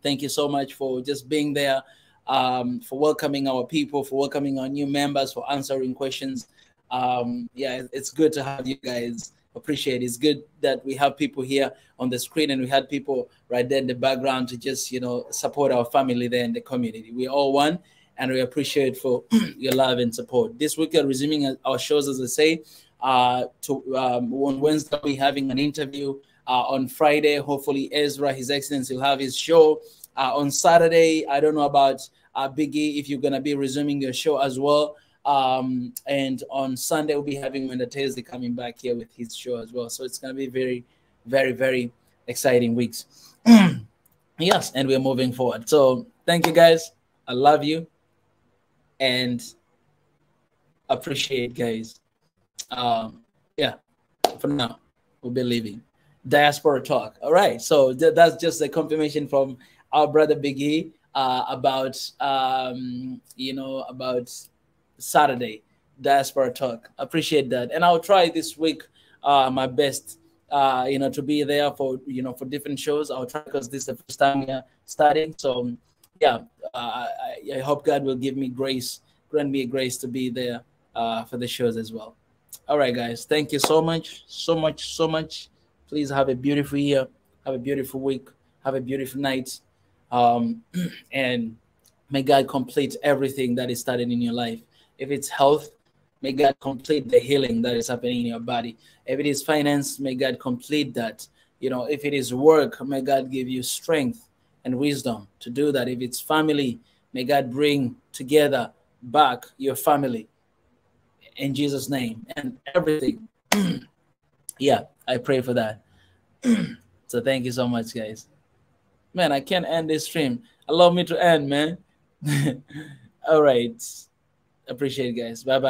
Thank you so much for just being there, for welcoming our people, for welcoming our new members, for answering questions. Yeah, it's good to have you guys. Appreciate it. It's good that we have people here on the screen, and we had people right there in the background to just, you know, support our family there in the community. We all one, and we appreciate for your love and support. This week we're resuming our shows, as I say. On Wednesday we're having an interview. On Friday, hopefully Ezra, His Excellency, will have his show. On Saturday, I don't know about Biggie, if you're gonna be resuming your show as well. And on Sunday we'll be having Mendatezi coming back here with his show as well. So it's gonna be very, very, very exciting weeks. Yes, and we're moving forward. So thank you guys. I love you and appreciate guys. Yeah, for now we'll be leaving. Diaspora talk. All right, so that's just a confirmation from our brother Biggie about you know, about Saturday diaspora talk. Appreciate that, and I'll try this week my best, you know, to be there for, you know, for different shows. I'll try, because this is the first time we are starting. So yeah, I hope God will give me grace, grant me grace to be there for the shows as well. All right, guys, thank you so much, so much, so much. Please have a beautiful year, have a beautiful week, have a beautiful night, and may God complete everything that is started in your life. If it's health, may God complete the healing that is happening in your body. If it is finance, may God complete that. You know, if it is work, may God give you strength and wisdom to do that. If it's family, may God bring together back your family in Jesus' name, and everything. Yeah, I pray for that. So thank you so much, guys. Man, I can't end this stream. Allow me to end, man. All right. Appreciate it, guys. Bye-bye.